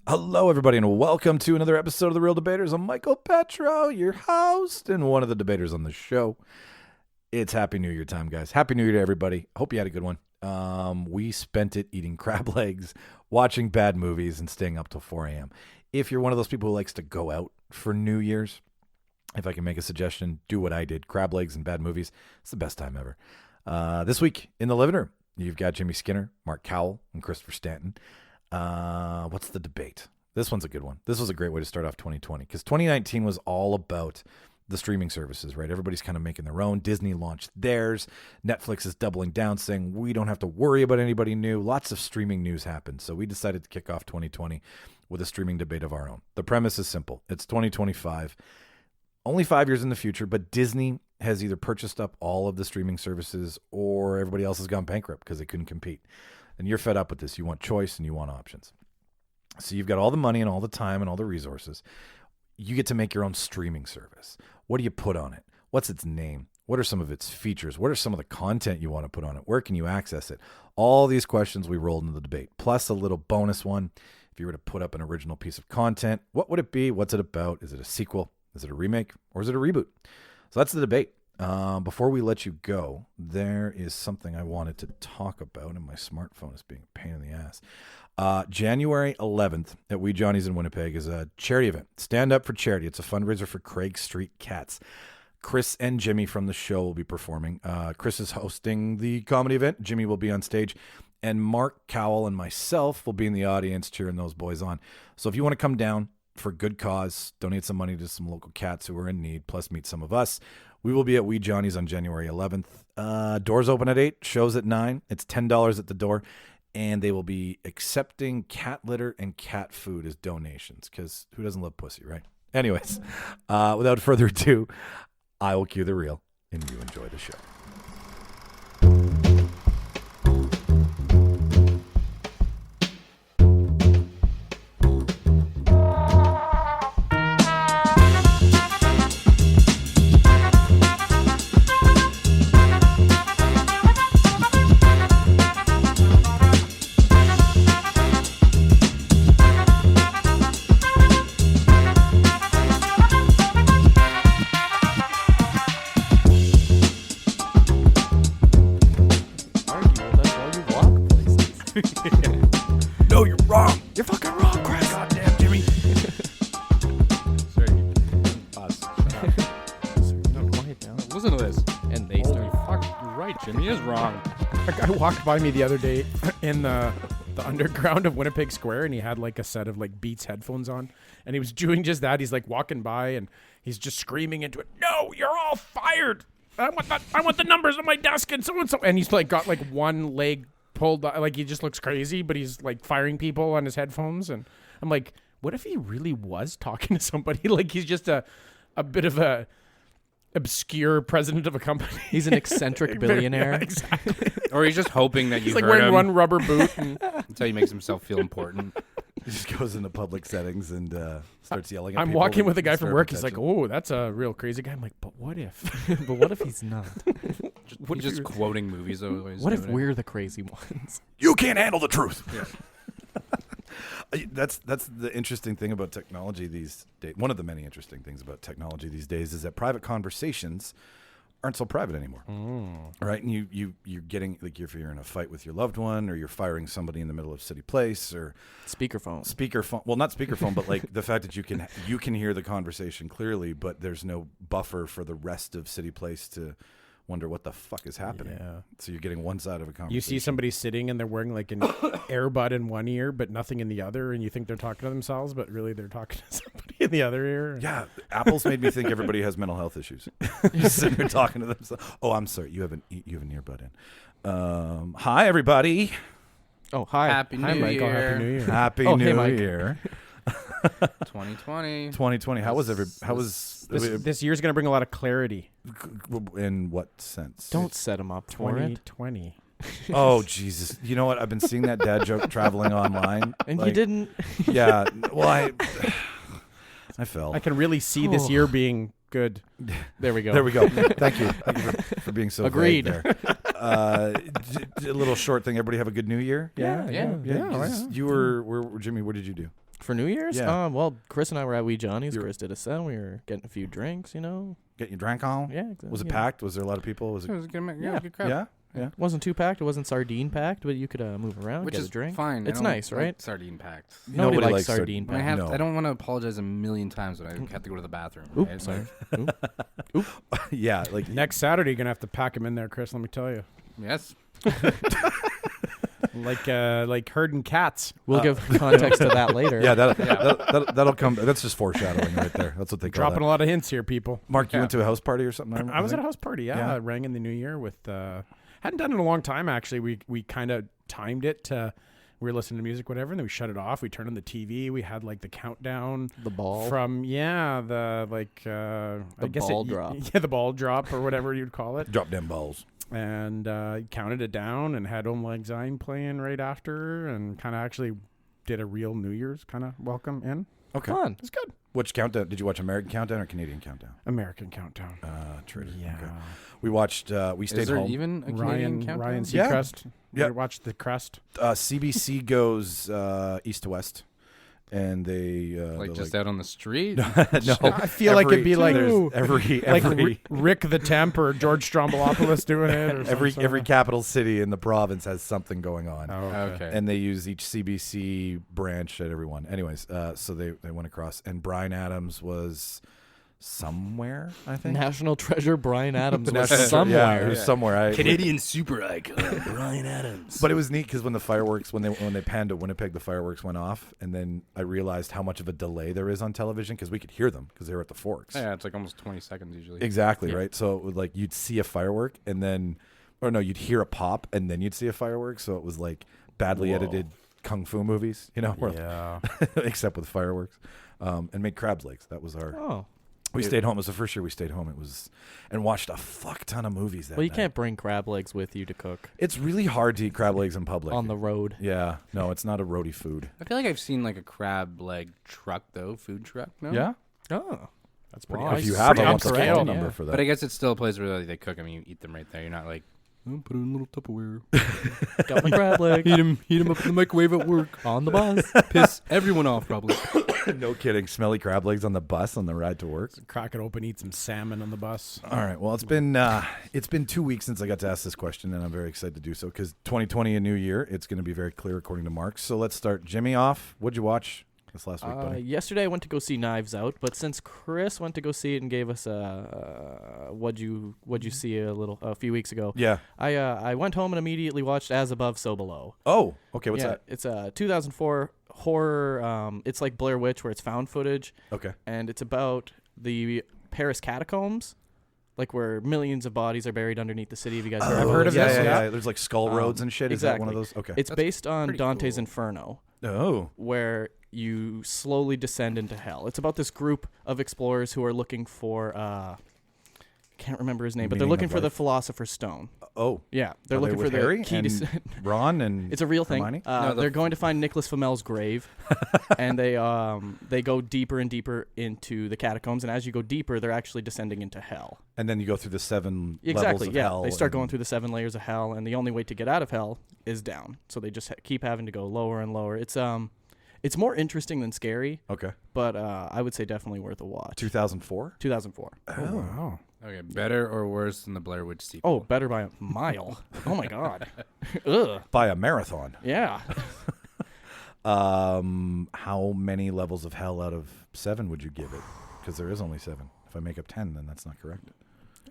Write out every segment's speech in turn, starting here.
Hello, everybody, and welcome to another episode of The Real Debaters. I'm Micheal Petrow, your host and one of the debaters on the show. It's Happy New Year time, guys. Happy New Year to everybody. Hope you had a good one. We spent it eating crab legs, watching bad movies, and staying up till 4 a.m. If you're one of those people who likes to go out for New Year's, if I can make a suggestion, do what I did. Crab legs and bad movies. It's the best time ever. This week in the living room, you've got Jimmy Skinner, Mark Cowell, and Christopher Stanton. What's the debate? This one's a good one. This was a great way to start off 2020 because 2019 was all about the streaming services, right? Everybody's kind of making their own. Disney launched theirs. Netflix is doubling down, saying we don't have to worry about anybody new. Lots of streaming news happened. So we decided to kick off 2020 with a streaming debate of our own. The premise is simple. It's 2025, only 5 years in the future, but Disney has either purchased up all of the streaming services or everybody else has gone bankrupt because they couldn't compete. And you're fed up with this. You want choice and you want options. So you've got all the money and all the time and all the resources. You get to make your own streaming service. What do you put on it? What's its name? What are some of its features? What are some of the content you want to put on it? Where can you access it? All these questions we rolled into the debate, plus a little bonus one. If you were to put up an original piece of content, what would it be? What's it about? Is it a sequel? Is it a remake? Or is it a reboot? So that's the debate. Before we let you go, there is something I wanted to talk about, and my smartphone is being a pain in the ass. January 11th at Wee Johnny's in Winnipeg is a charity event. Stand Up for Charity. It's a fundraiser for Craig Street Cats. Chris and Jimmy from the show will be performing. Chris is hosting the comedy event. Jimmy will be on stage. And Mark Cowell and myself will be in the audience cheering those boys on. So if you want to come down for good cause, donate some money to some local cats who are in need, plus meet some of us, we will be at Wee Johnny's on January 11th. Doors open at 8, shows at 9. It's $10 at the door. And they will be accepting cat litter and cat food as donations because who doesn't love pussy, right? Anyways, without further ado, I will cue the reel and you enjoy the show. No, you're wrong. You're fucking wrong, Chris. Goddamn, Jimmy. Sorry. Pause. No, quiet down. Listen to this. And they Holy start. fuck, you're right. Jimmy is wrong. A guy walked by me the other day in the underground of Winnipeg Square, and he had like a set of like Beats headphones on, and he was doing just that. He's like walking by, and he's just screaming into it. No, you're all fired. I want the numbers on my desk, and so and so. And he's like got like one leg pulled, like he just looks crazy, but he's like firing people on his headphones. And I'm like, what if he really was talking to somebody? Like he's just a bit of a obscure president of a company. He's an eccentric billionaire. Yeah, exactly. Or he's just hoping that you He's like heard wearing him. one rubber boot. And That's how he makes himself feel important. He just goes into public settings and starts yelling at I'm people. walking with a guy from Stir up work. He's like, attention. oh, that's a real crazy guy. I'm like, but what if? But what if he's not? He's just quoting movies always. What if we're the crazy ones? You can't handle the truth. That's the interesting thing about technology these days. One of the many interesting things about technology these days is that private conversations aren't so private anymore. Right? And you're getting, like, if you're in a fight with your loved one or you're firing somebody in the middle of City Place or Speakerphone. well, not speakerphone, but like the fact that you can hear the conversation clearly, but there's no buffer for the rest of City Place to wonder what the fuck is happening. Yeah. So you're getting one side of a conversation. You see somebody sitting and they're wearing like an earbud in one ear, but nothing in the other, and you think they're talking to themselves, but really they're talking to somebody in the other ear. Yeah, Apple's made me think everybody has mental health issues. Just sitting there talking to themselves. Oh, I'm sorry. You have an earbud in. Hi, everybody. Oh, hi. Happy New Hi, Michael. Year. Happy New Year. Happy Oh, hey, New Mike. Year. 2020. 2020. How was This year's going to bring a lot of clarity. in what sense? Don't set him up for it. 2020. Oh, Jesus. You know what? I've been seeing that dad joke traveling online. And Like, you didn't. Yeah. Well, I fell. I can really see this year being good. There we go. There we go. Thank you. Thank you for being so Agreed. vague there. A little short thing. Everybody have a good New Year? Yeah. Yeah. You were Jimmy, what did you do? For New Year's? Yeah. Well, Chris and I were at Wee Johnny's. Chris did a set. We were getting a few drinks, Get your drink on? Yeah. Exactly. Was it packed? Was there a lot of people? Was it? It was good, Yeah. good crowd. Yeah. Yeah. It wasn't too packed. It wasn't sardine packed, but you could move around, Which get is a drink. fine. It's I don't nice, right? like sardine packed. Nobody Nobody likes likes sardine When I packed. No. I don't want to apologize a million times when I have to go to the bathroom. Oop, right? sorry. Yeah. Like Next Saturday, you're gonna have to pack him in there, Chris. Let me tell you, Yes. like herding cats. We'll give context to that later. Yeah, that'll come. That's just foreshadowing right there. That's what they call Dropping that. a lot of hints here, people. Mark, you went to a house party or something? I was at a house party. Yeah, Yeah. rang in the new year with. Hadn't done it in a long time actually. We kind of timed it to. We were listening to music, whatever, and then we shut it off. We turned on the TV. We had like the countdown The ball. from I guess ball drop. Yeah, the ball drop or whatever you'd call it. Drop them balls. And counted it down and had Om Lang Syne playing right after, and kind of actually did a real New Year's kind of welcome in. Okay. Fun. It's good. Which countdown? Did you watch American Countdown or Canadian Countdown? American Countdown. Traitor. Yeah. Okay. We watched. We stayed Is there home. even a Canadian countdown? Ryan Yeah. Seacrest. Yeah. We watched the Crest. CBC goes east to west, and they Like they're just out on the street? no. I feel like it'd be like there's every Rick the Temp or George Stroumboulopoulos doing it. Or every capital city in the province has something going on. Oh, Okay. And they use each CBC branch at everyone. Anyways, so they went across, and Bryan Adams was somewhere, I think. National treasure Bryan Adams was Yeah, somewhere. he was somewhere. super icon, Bryan Adams. But it was neat because when the fireworks, when they panned to Winnipeg, the fireworks went off, and then I realized how much of a delay there is on television because we could hear them because they were at the Forks. Yeah, it's like almost 20 seconds usually. Exactly, Yeah. right? So it would, like, you'd see a firework and then, or no, you'd hear a pop and then you'd see a firework. So it was like badly edited kung fu movies, where, yeah. except with fireworks, and made crab's legs. That was our. Oh. We stayed home. It was the first year we stayed home. It was, and watched a fuck ton of movies that Well, you night. can't bring crab legs with you to cook It's really hard to eat crab legs in public. on the road. Yeah, no, it's not a roadie food. I feel like I've seen like a crab leg truck though, food truck. No? Yeah, Oh. That's pretty. Wow, if Nice. you have, I Pretty want the upscale, phone yeah. number for that. But I guess it's still a place where they cook them and you eat them right there. You're not like, put it in a little Tupperware. Got my crab leg heat them up in the microwave at work. on the bus. Piss everyone off probably. No kidding. Smelly crab legs on the bus on the ride to work. Crack it open, eat some salmon on the bus. All right. Well, it's been 2 weeks since I got to ask this question, and I'm very excited to do so because 2020, a new year. It's going to be very clear according to Mark. So let's start. Jimmy off. What'd you watch this last week, buddy? Yesterday I went to go see Knives Out, but since Chris went to go see it and gave us what'd you see a few weeks ago, Yeah. I went home and immediately watched As Above, So Below. Oh, okay. What's that? It's a 2004 horror. It's like Blair Witch, where it's found footage, Okay. and it's about the Paris catacombs, like where millions of bodies are buried underneath the city. Have you guys I've heard of yeah, this, Yeah, yeah. yeah. There's like skull roads and shit. Is that one of exactly. those? Okay. It's based on pretty Dante's cool. Inferno, Oh. where you slowly descend into hell. It's about this group of explorers who are looking for can't remember his name, but they're Meaning looking of for the life. Philosopher's Stone. Oh. Yeah, they're Are they looking for with the Harry key and to. Ron and It's a real thing. Hermione? They're going to find Nicholas Flamel's grave, and they go deeper and deeper into the catacombs. And as you go deeper, they're actually descending into hell. And then you go through the 7 levels Exactly. of Yeah. hell. They start and- going through the 7 layers of hell, and the only way to get out of hell is down. So they just keep having to go lower and lower. It's more interesting than scary, Okay. but I would say definitely worth a watch. 2004? 2004. Oh, wow. Okay, better or worse than the Blair Witch sequel? Oh, better by a mile. Oh my god. Ugh. By a marathon. Yeah. How many levels of hell out of 7 would you give it? Because there is only 7. If I make up 10, then that's not correct.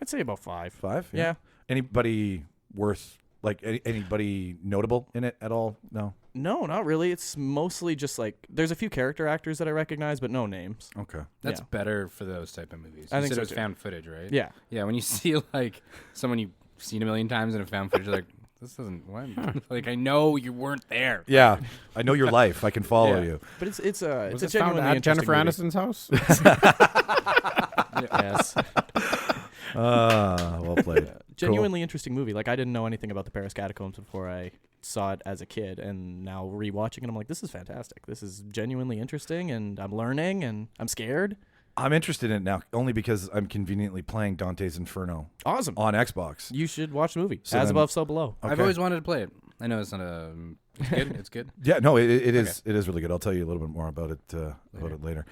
I'd say about 5. 5? Yeah. Anybody worth, like, anybody notable in it at all? No? No, not really. It's mostly just like there's a few character actors that I recognize, but no names. Okay. That's Yeah. better for those type of movies. I You think said so it was too. found footage, right? Yeah. Yeah, when you see like someone you've seen a million times in a found footage, you're like, this doesn't what? Like I know you weren't there. Yeah. I know your life. I can follow Yeah. you. But it's a Was it's a this found genuinely at Jennifer interesting Aniston's house? movie. Yes. Well played. Genuinely interesting movie. Like I didn't know anything about the Paris catacombs before I saw it as a kid, and now rewatching it, I'm like, this is fantastic. This is genuinely interesting, and I'm learning, and I'm scared. I'm interested in it now only because I'm conveniently playing Dante's Inferno Awesome. on Xbox. You should watch the movie. So As then- Above, So Below. I've Okay. always wanted to play it. I know it's not a. It's good. It's good. Yeah, no, it is. It is really good. I'll tell you a little bit more about it later.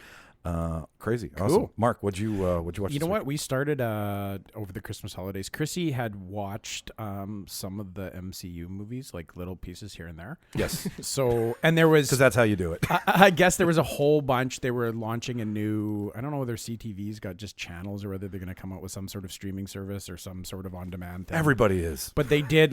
Crazy, awesome. Cool. Mark, what'd you watch? You this know week? what? We started over the Christmas holidays. Chrissy had watched some of the MCU movies, like little pieces here and there. Yes, So, and there was, because that's how you do it. I guess there was a whole bunch. They were launching a new, I don't know whether CTV's got just channels or whether they're going to come out with some sort of streaming service or some sort of on-demand thing. Everybody is. But they did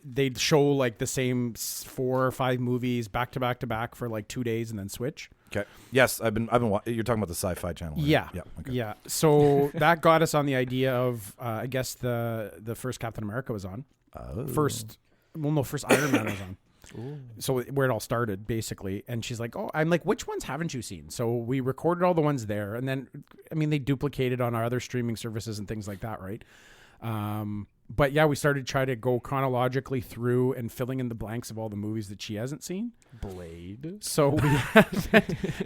they'd show like the same 4 or 5 movies back to back to back for like 2 days and then switch. Okay. Yes, I've been. You're talking about the Sci-Fi Channel. Right? Yeah. Yeah. Okay. Yeah. So that got us on the idea of, I guess the first Captain America was on. Oh. First Iron Man was on. Ooh. So where it all started, basically. And she's like, oh, I'm like, which ones haven't you seen? So we recorded all the ones there. And then, I mean, they duplicated on our other streaming services and things like that, right? But yeah, we started trying to go chronologically through and filling in the blanks of all the movies that she hasn't seen. Blade. So we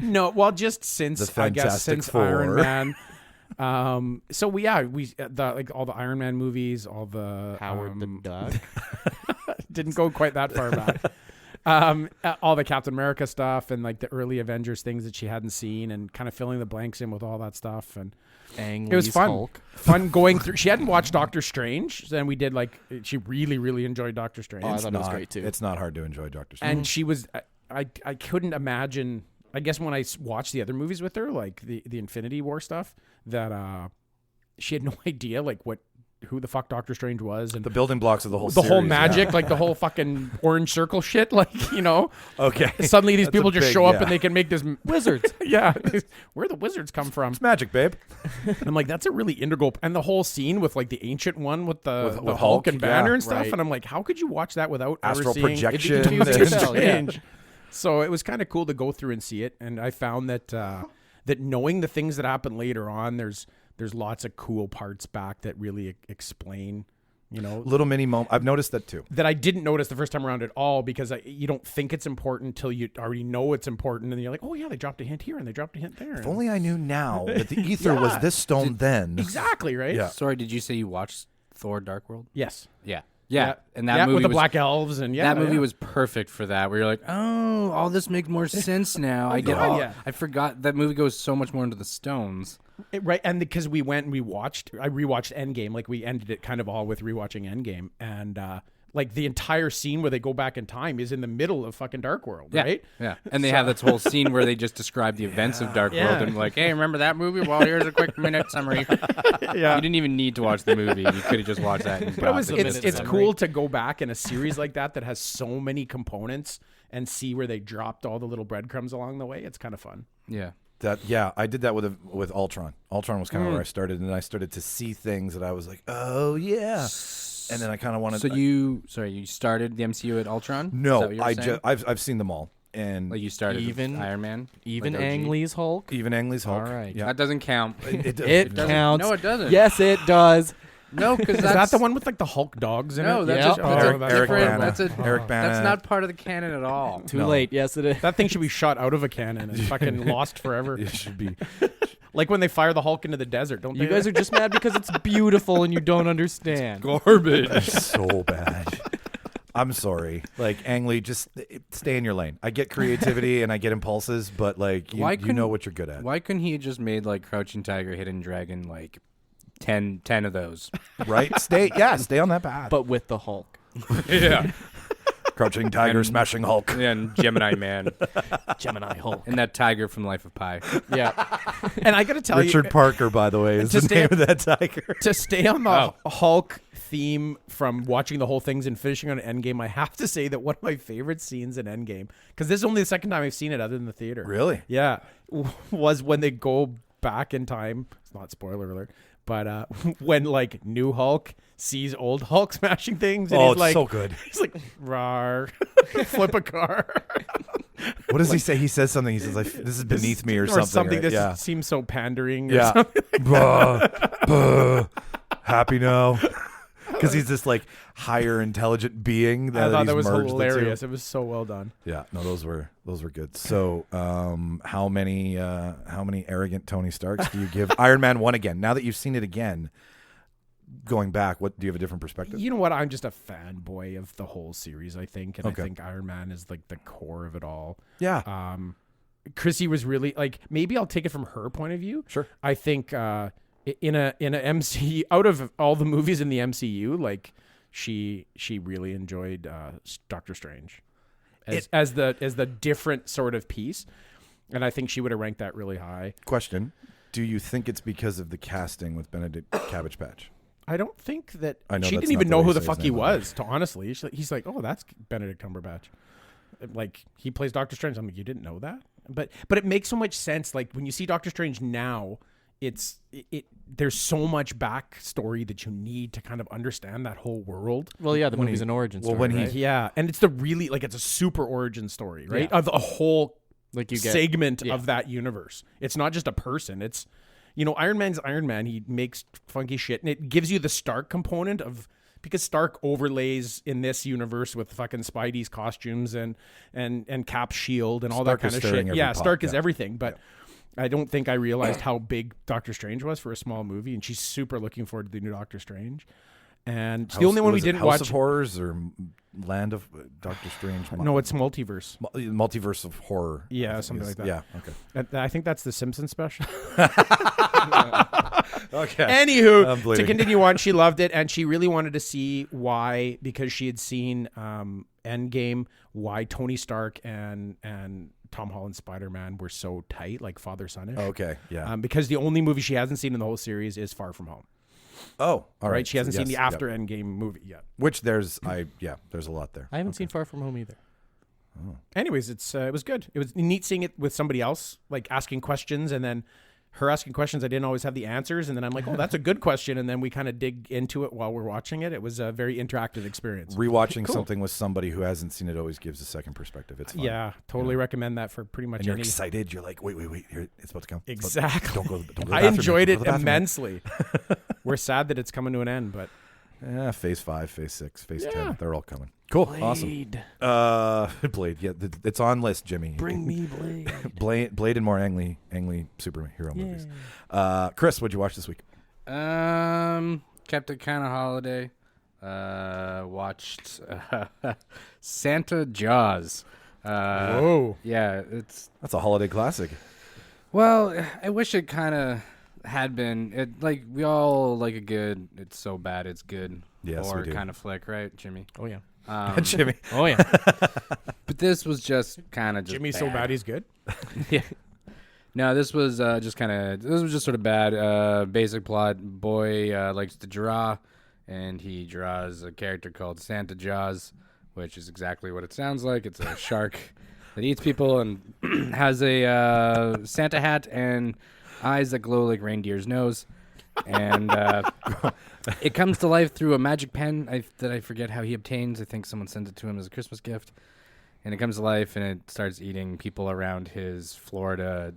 no, well, just since The I guess Fantastic since Four. Iron Man. So we like all the Iron Man movies, all the Howard the Duck. didn't go quite that far back. All the Captain America stuff and like the early Avengers things that she hadn't seen, and kind of filling the blanks in with all that stuff. And Ang it was Lee's fun. Hulk. Fun going through. She hadn't watched Doctor Strange, and we did like she really, really enjoyed Doctor Strange. Oh, I thought it was great too. It's not hard to enjoy Doctor Strange. And she was, I couldn't imagine. I guess when I watched the other movies with her, like the Infinity War stuff, that she had no idea like who the fuck Doctor Strange was, and the building blocks of the whole whole series, magic, yeah. like the whole fucking orange circle shit, like, you know. Okay. Suddenly these That's a people just big- show up yeah. and they can make this Wizards. yeah. Where the wizards come from? It's magic, babe. And I'm like, that's a really integral, and the whole scene with like the ancient one with the With Hulk Hulk, and Banner yeah, and stuff, right. and I'm like, how could you watch that without ever Astral seeing projection. It confused and- yourself, yeah. Strange? So it was kind of cool to go through and see it, and I found that that knowing the things that happen later on, there's lots of cool parts back that really explain, you know, Little mini moment. I've noticed that too. that I didn't notice the first time around at all, because you don't think it's important until you already know it's important, and then you're like, oh yeah, they dropped a hint here and they dropped a hint there. If only I knew now that the ether was Yeah. this stone then. Exactly, right? Yeah. Sorry, did you say you watched Thor: Dark World? Yes. Yeah. And that yeah, movie with the was, black elves, and that movie was perfect for that. Where you're like, oh, all this makes more sense now. I get God, all. yeah. I forgot that movie goes so much more into the stones. right. And because we went and I rewatched Endgame, like we ended it kind of all with rewatching Endgame, and like the entire scene where they go back in time is in the middle of fucking Dark World, Yeah. right? Yeah. And they have this whole scene where they just describe the events of Dark Yeah. World and like, hey, remember that movie? Well, here's a quick minute summary. Yeah. You didn't even need to watch the movie. You could have just watched that. And But got the it's gist of it. cool to go back in a series like that has so many components and see where they dropped all the little breadcrumbs along the way. It's kind of fun. Yeah. I did that with Ultron. Ultron was kind of where I started, and then I started to see things that I was like, oh yeah. And then I kind of wanted. So you started the MCU at Ultron? Is that No, what you were saying? I've seen them all, and Like you started Even- with Iron Man? Even Like OG? Ang Lee's Hulk. even Ang Lee's Hulk. All right. Yeah. That doesn't count. It It does. counts. No, it doesn't. Yes, it does. No, because Is that the one with like the Hulk dogs in No, it? that's Yeah. just Oh, that's Eric- a Eric different. Bana. That's a Eric Bana. That's not part of the canon at all. Too No. late. Yes, it is. That thing should be shot out of a cannon and fucking lost forever. It should be. Like when they fire the Hulk into the desert, don't they? You guys are just mad because it's beautiful and you don't understand. Garbage. So bad. I'm sorry. Like, Ang Lee, just stay in your lane. I get creativity and I get impulses, but like you know couldn't- what you're good at. Why couldn't he have just made like Crouching Tiger, Hidden Dragon, like 10 of those? Right? Stay on that path. But with the Hulk. Yeah. Crouching Tiger, And- Smashing Hulk. And Gemini Man. Gemini Hulk. And that tiger from Life of Pi. Yeah. And I got to tell Richard you, Parker, by the way, is to the stay- name of that tiger. to stay on the Oh. Hulk theme from watching the whole things and finishing on Endgame, I have to say that one of my favorite scenes in Endgame, because this is only the second time I've seen it other than the theater. Really? Yeah. Was when they go back in time. It's not spoiler alert. But when like new Hulk sees old Hulk smashing things, and Oh, he's it's like, so good. he's like, rawr, flip a car. What does he say? He says something. He says, like, "This is beneath me," or something. Right? This Yeah. seems so pandering. Or Yeah. something. Happy now. Because he's this like higher intelligent being. I thought he's that was merged the two. hilarious. It was so well done. Yeah, no, those were good. So, how many arrogant Tony Starks do you give Iron Man 1 again? Now that you've seen it again, going back, what do you have a different perspective? You know what? I'm just a fanboy of the whole series, I think. And Okay. I think Iron Man is like the core of it all. Yeah. Chrissy was really like, maybe I'll take it from her point of view. Sure. I think in a MCU, out of all the movies in the MCU, like she really enjoyed Doctor Strange as the different sort of piece. And I think she would have ranked that really high. Question. Do you think it's because of the casting with Benedict Cabbage Patch? I don't think that I know she that's didn't even not the know way who you the say fuck his he name, was. To honestly, he's like, oh, that's Benedict Cumberbatch. Like he plays Doctor Strange. I'm like, you didn't know that, but it makes so much sense. Like when you see Doctor Strange now, there's so much backstory that you need to kind of understand that whole world. Well, yeah, the movie's an origin story. when he- right? Yeah, and it's it's a super origin story, right? Yeah. Of a whole Like you get segment of that universe. It's not just a person. It's, Iron Man's Iron Man. He makes funky shit, and it gives you the Stark component of, because Stark overlays in this universe with fucking Spidey's costumes and Cap's shield and all Stark that is kind of stirring shit. every Yeah, pot, Stark is yeah. everything, but I don't think I realized how big Doctor Strange was for a small movie, and she's super looking forward to the new Doctor Strange. And the only one we didn't House watch. of Horrors or Land of Doctor Strange? No, it's multiverse. Multiverse of Horror. Yeah, I think something is- like that. Yeah, okay. I think that's the Simpsons special. Okay. Anywho, I'm to bleeding. continue on, she loved it, and she really wanted to see why, because she had seen Endgame, why Tony Stark and Tom Holland's Spider-Man were so tight, like father-son-ish. Okay, yeah. Because the only movie she hasn't seen in the whole series is Far From Home. All Right? right. She hasn't So seen the yes, after yep. Endgame movie yet. Which there's a lot there. I haven't seen Far From Home either. Anyways, it was good. It was neat seeing it with somebody else, like asking questions, and then her asking questions. I didn't always have the answers, and then I'm like, oh, that's a good question, and then we kind of dig into it while we're watching it. It was a very interactive experience. Rewatching something with somebody who hasn't seen it always gives a second perspective. It's fun. Yeah, totally recommend that for pretty much And you're any. excited. You're like, wait, here, it's about to come. It's about- Exactly. Don't go to the I bathroom enjoyed yet. it Go to the bathroom yet. immensely. We're sad that it's coming to an end, but Yeah, phase 5, phase 6, phase Yeah. 10. They're all coming. Cool. Awesome. Blade. Yeah, it's on list, Jimmy. Bring me Blade. Blade and more Ang Lee superhero movies. Chris, what'd you watch this week? Kept it kind of holiday. Watched Santa Jaws. whoa. Yeah, That's a holiday classic. well, I wish it kind of had been. It like we all like a good. It's so bad, it's good. Yes, or we do. kind of flick, right, Jimmy? Oh yeah. Jimmy. Oh yeah. But this was just kind of just Jimmy's so bad he's good. Yeah. No, this was just kind of. This was just sort of bad. Basic plot: boy likes to draw, and he draws a character called Santa Jaws, which is exactly what it sounds like. It's a shark that eats people and has a Santa hat and eyes that glow like reindeer's nose. And it comes to life through a magic pen that I forget how he obtains. I think someone sends it to him as a Christmas gift. And it comes to life, and it starts eating people around his Florida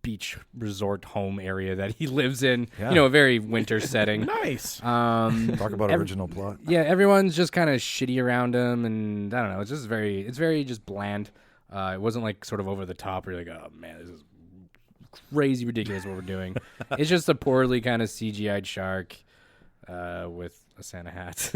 beach resort home area that he lives in. Yeah. You know, a very winter setting. Nice. Talk about original plot. Yeah, everyone's just kind of shitty around him, and I don't know. It's just very just bland. It wasn't like sort of over the top where you're like, oh man, this is crazy ridiculous what we're doing. It's just a poorly kind of CGI'd shark with a Santa hat.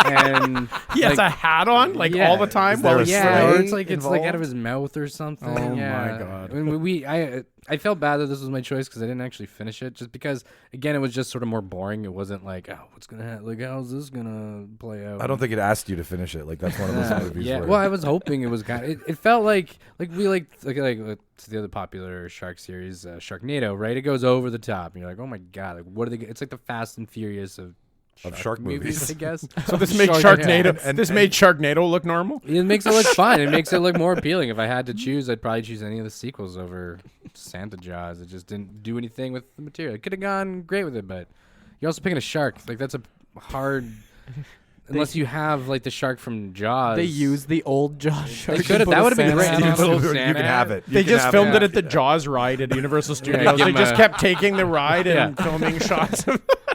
And He has a hat on yeah. all the time Is there while a he's yeah, sleigh or it's like out involved? of his mouth or something. Oh, yeah. my God. I mean, I felt bad that this was my choice because I didn't actually finish it. Just because, again, it was just sort of more boring. It wasn't like, oh, what's gonna happen? Like, how's this gonna play out? I don't think it asked you to finish it. Like that's one of those movies. Yeah. Where Well, I was hoping it was kind of. It felt like we like it's the other popular shark series, Sharknado, right? It goes over the top, and you're like, oh my god, like what are they? It's like the Fast and Furious of shark movies. I guess. So this made Shark- Sharknado. and- this made Sharknado look normal. It makes it look fun. It makes it look more appealing. If I had to choose, I'd probably choose any of the sequels over Santa Jaws. It just didn't do anything with the material. It could have gone great with it, but you're also picking a shark. Like that's a hard. Unless you have like the shark from Jaws. They use the old Jaws shark. They could've- and put that a would've been Santa great. hat You on put a it. little You Santa can have hat. it. They just filmed it at the Jaws ride at Universal Studios. give They him just a- kept taking the ride and Yeah. filming shots.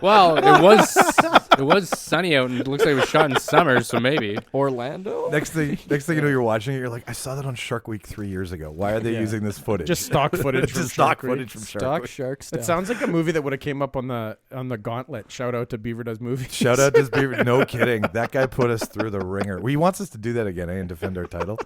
Well, it was It was sunny out, and it looks like it was shot in summer, so maybe. Orlando. Next thing you know, you're watching it. You're like, I saw that on Shark Week 3 years ago. Why are they using this footage? Just stock footage. from Just stock Shark Week. footage from Shark Stock Week. shark stuff. It sounds like a movie that would have came up on the Gauntlet. Shout out to Beaver Does Movies. Shout out to Beaver. No kidding. That guy put us through the ringer. He wants us to do that again, and defend our title.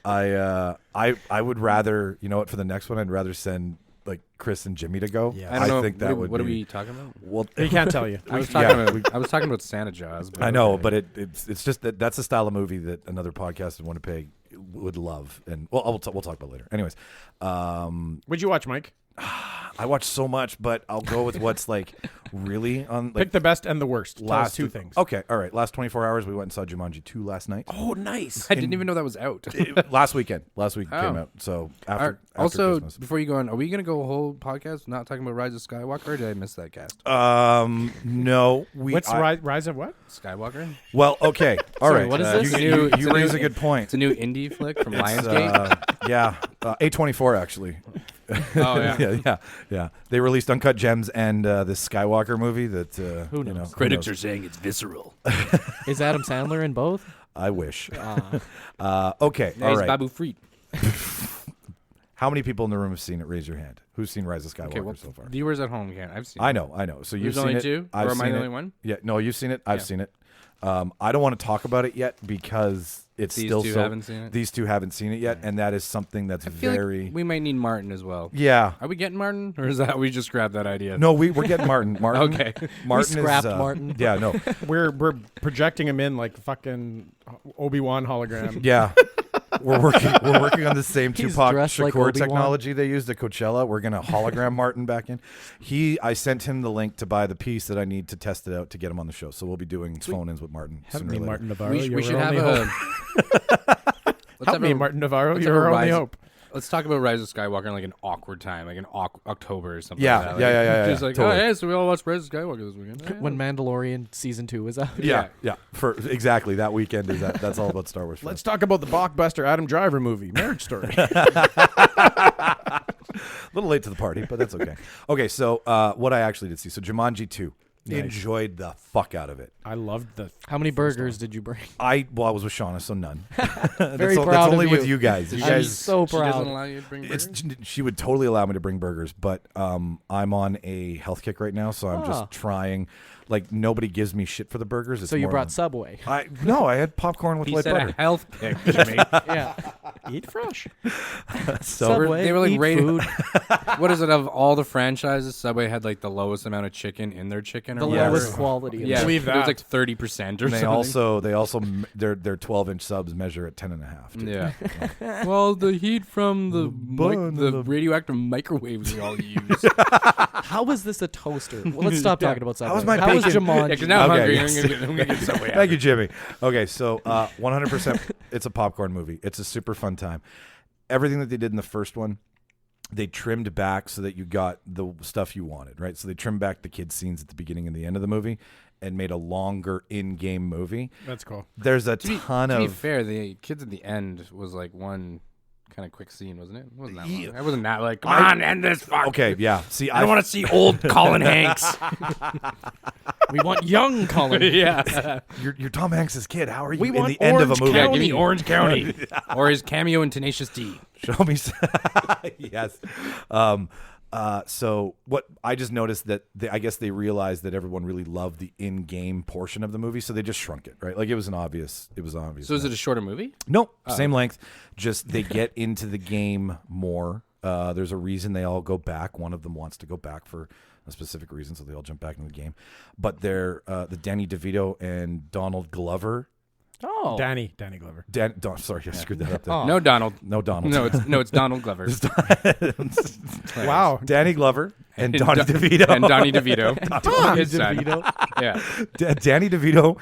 I would rather, you know what, for the next one, I'd rather send like Chris and Jimmy to go. Yeah. I don't know. think that would What are be. we talking about? Well, He can't tell you. I was yeah, talking about Santa Jaws. But I know, okay. but it's just that's a style of movie that another podcast in Winnipeg would love, and well, we'll talk about later. Anyways, What'd you watch, Mike? I watched so much, but I'll go with what's like really on like Pick the best and the worst. Tell us last two things. Okay, all right. Last 24 hours, we went and saw Jumanji 2 last night. Oh, nice. I didn't even know that was out. Last weekend. Last week it came Oh. out. So All right. after Also, Christmas. before you go on, are we gonna go a whole podcast not talking about Rise of Skywalker? Or did I miss that cast? No, What's Rise of what? Skywalker. Well, okay, all Sorry, right. what is You- this? You, It's you a raise new- a good point. It's a new indie flick from It's, Lionsgate. yeah, A24 actually. Oh yeah. yeah. They released Uncut Gems and this Skywalker movie that Who you know, knows? who knows? saying it's visceral. Is Adam Sandler in both? I wish. Ah. Okay, all Nice right. Babu Freet. How many people in the room have seen it? Raise your hand. Who's seen Rise of Skywalker Okay, well, so far? viewers at home can't. I've seen. I know. So you've There's seen only it. two, I've or am I seen the it. only one? Yeah, no, you've seen it. I've Yeah. seen it. I don't want to talk about it yet because it's These still two so. haven't seen it? These two haven't seen it yet, and that is something that's I feel very. like we might need Martin as well. Yeah. Are we getting Martin, or is that we just grabbed that idea? No, we're getting Martin. Martin. Okay. Martin scrapped is, Martin. Yeah, no. We're projecting him in like fucking Obi-Wan hologram. Yeah. We're working on the same He's Tupac dressed like Shakur Obi-Wan. technology they used at Coachella. We're gonna hologram Martin back in. I sent him the link to buy the piece that I need to test it out to get him on the show. So we'll be doing phone-ins with Martin. Help sooner me, or later. Martin Navarro. we you're should our have only a. hope. Let's Help have me, a- Martin Navarro. let's You're have a our only Rise- hope. Let's talk about Rise of Skywalker in like an awkward time, like in October or something. Yeah, like that. yeah. Just like, Totally. oh, hey, so we all watched Rise of Skywalker this weekend. Yeah. When Mandalorian season 2 was out. Yeah. For exactly that weekend is that. That's all about Star Wars. Let's talk about the blockbuster Adam Driver movie, Marriage Story. A little late to the party, but that's okay. Okay, so what I actually did see. So Jumanji 2. Nice. Enjoyed the fuck out of it. I loved the. How many burgers did you bring? I was with Shauna, so none. Very that's proud only of with you. you guys. You I'm guys, so She doesn't proud. allow you to bring it's burgers? she would totally allow me to bring burgers, but I'm on a health kick right now, so I'm Ah. just trying. Like nobody gives me shit for the burgers. It's So you more brought of Subway. I had popcorn with He white said butter. a health kick, Jimmy. Yeah. Eat fresh. So Subway, they were like eat rated. food. What is it of all the franchises? Subway had like the lowest amount of chicken in their chicken, or The whatever. lowest quality. Of Yeah, Believe it was that. like 30% or and something. they also their 12-inch subs measure at 10.5. too. Yeah. Well, the heat from the bun the and the- radioactive microwaves we all use. How is this a toaster? Well, let's stop talking about Subway. How was my How was bacon? Jumanji? Yeah, because now I'm Okay, hungry. yes. I'm gonna get Subway. Thank you, Jimmy. Okay, so 100%, it's a popcorn movie. It's a super fun time. Everything that they did in the first one, they trimmed back so that you got the stuff you wanted, right? So they trimmed back the kids' scenes at the beginning and the end of the movie and made a longer in-game movie. That's cool. There's a To ton be of... fair, the kids at the end was like one kind of quick scene, wasn't it? It wasn't that Yeah. long. I wasn't that like, come on, end this fuck. Okay, yeah. See, I don't want to see old Colin Hanks. We want young Colin. Yeah. You're Tom Hanks' kid. How are you We in want the end of a Orange movie? Yeah, County. give me Orange County. Or his cameo in Tenacious D. Show me. Yes. So what I just noticed that I guess they realized that everyone really loved the in-game portion of the movie, so they just shrunk it, right? Like it was obvious. So is it a shorter movie? Nope, same length. Just they get into the game more. There's a reason they all go back. One of them wants to go back for a specific reason, so they all jump back into the game. But they're the Danny DeVito and Donald Glover. Oh. Danny Glover. Sorry, I screwed that up there. Oh. No, Donald. No, Donald. No, it's Donald Glover. Wow. Danny Glover and Donnie DeVito. And Donnie DeVito. His son. Yeah. Danny DeVito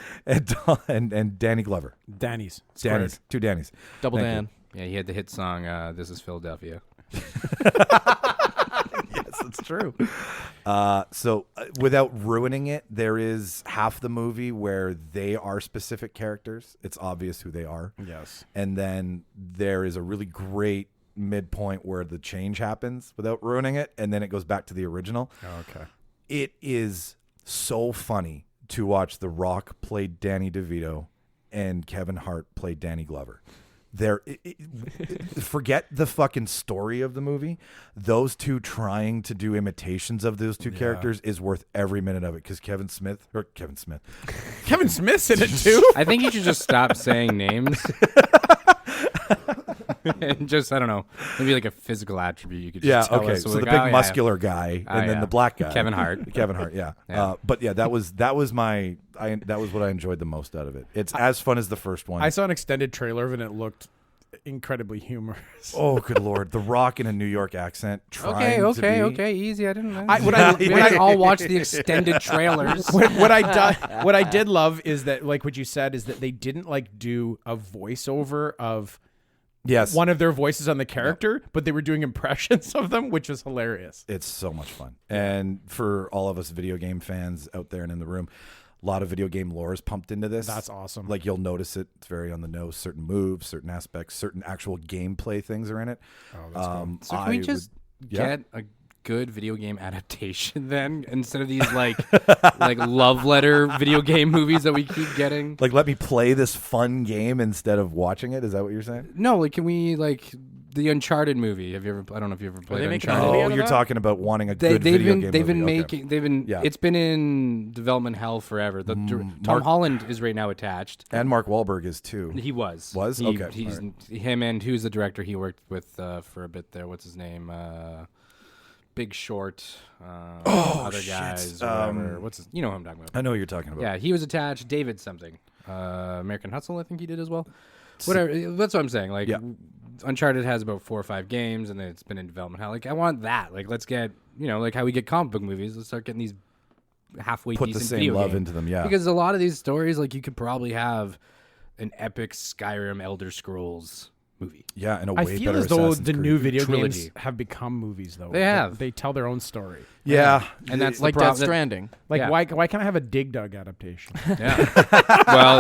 and Danny Glover. Danny's. Danny's. Two Danny's. Double Thank Dan. Yeah, he had the hit song, This is Philadelphia. Yes, that's true. So without ruining it, there is half the movie where they are specific characters. It's obvious who they are. Yes. And then there is a really great midpoint where the change happens without ruining it. And then it goes back to the original. Okay. It is so funny to watch The Rock play Danny DeVito and Kevin Hart play Danny Glover. Forget the fucking story of the movie. Those two trying to do imitations of those two characters is worth every minute of it, because Kevin Smith's in it too. I think you should just stop saying names. And just, I don't know, maybe like a physical attribute you could just tell us. So the big muscular guy and then the black guy. Kevin Hart. Yeah. But yeah, that was what I enjoyed the most out of it. It's as fun as the first one. I saw an extended trailer of it, and it looked incredibly humorous. Oh, good Lord. The Rock in a New York accent. Okay, easy. I didn't know. We didn't all watch the extended trailers. What I did love is that, like what you said, is that they didn't like do a voiceover of one of their voices on the character, but they were doing impressions of them, which was hilarious. It's so much fun. And for all of us video game fans out there and in the room, a lot of video game lore is pumped into this. That's awesome. Like, you'll notice it. It's very on the nose. Certain moves, certain aspects, certain actual gameplay things are in it. Oh, that's cool. So can we just get a good video game adaptation then, instead of these like love letter video game movies that we keep getting? Like, let me play this fun game instead of watching it. Is that what you're saying? No, like, can we the Uncharted movie? Have you ever? I don't know if you ever played Uncharted. Oh, you're talking about wanting a good video game They've been movie. making. It's been in development hell forever. Tom Holland is right now attached, and Mark Wahlberg is too. He was. Okay. He's him, and who's the director he worked with for a bit there? What's his name? Big Short. Other guys. Or whatever. What's his? You know who I'm talking about. I know what you're talking about. Yeah, he was attached. David something. American Hustle, I think he did as well. Whatever. That's what I'm saying. Like, Uncharted has about 4 or 5 games, and it's been in development hell. Like, I want that. Like, let's get, like how we get comic book movies. Let's start getting these halfway Put decent the same video love game. into them. Yeah, because a lot of these stories, like, you could probably have an epic Skyrim Elder Scrolls movie. Yeah, and I way feel better as though Assassin's the Creed new video trilogy games have become movies, though. They have. They tell their own story. Yeah, And that's Like the Death Stranding. Like, Yeah. why can't I have a Dig Dug adaptation? Yeah. Well,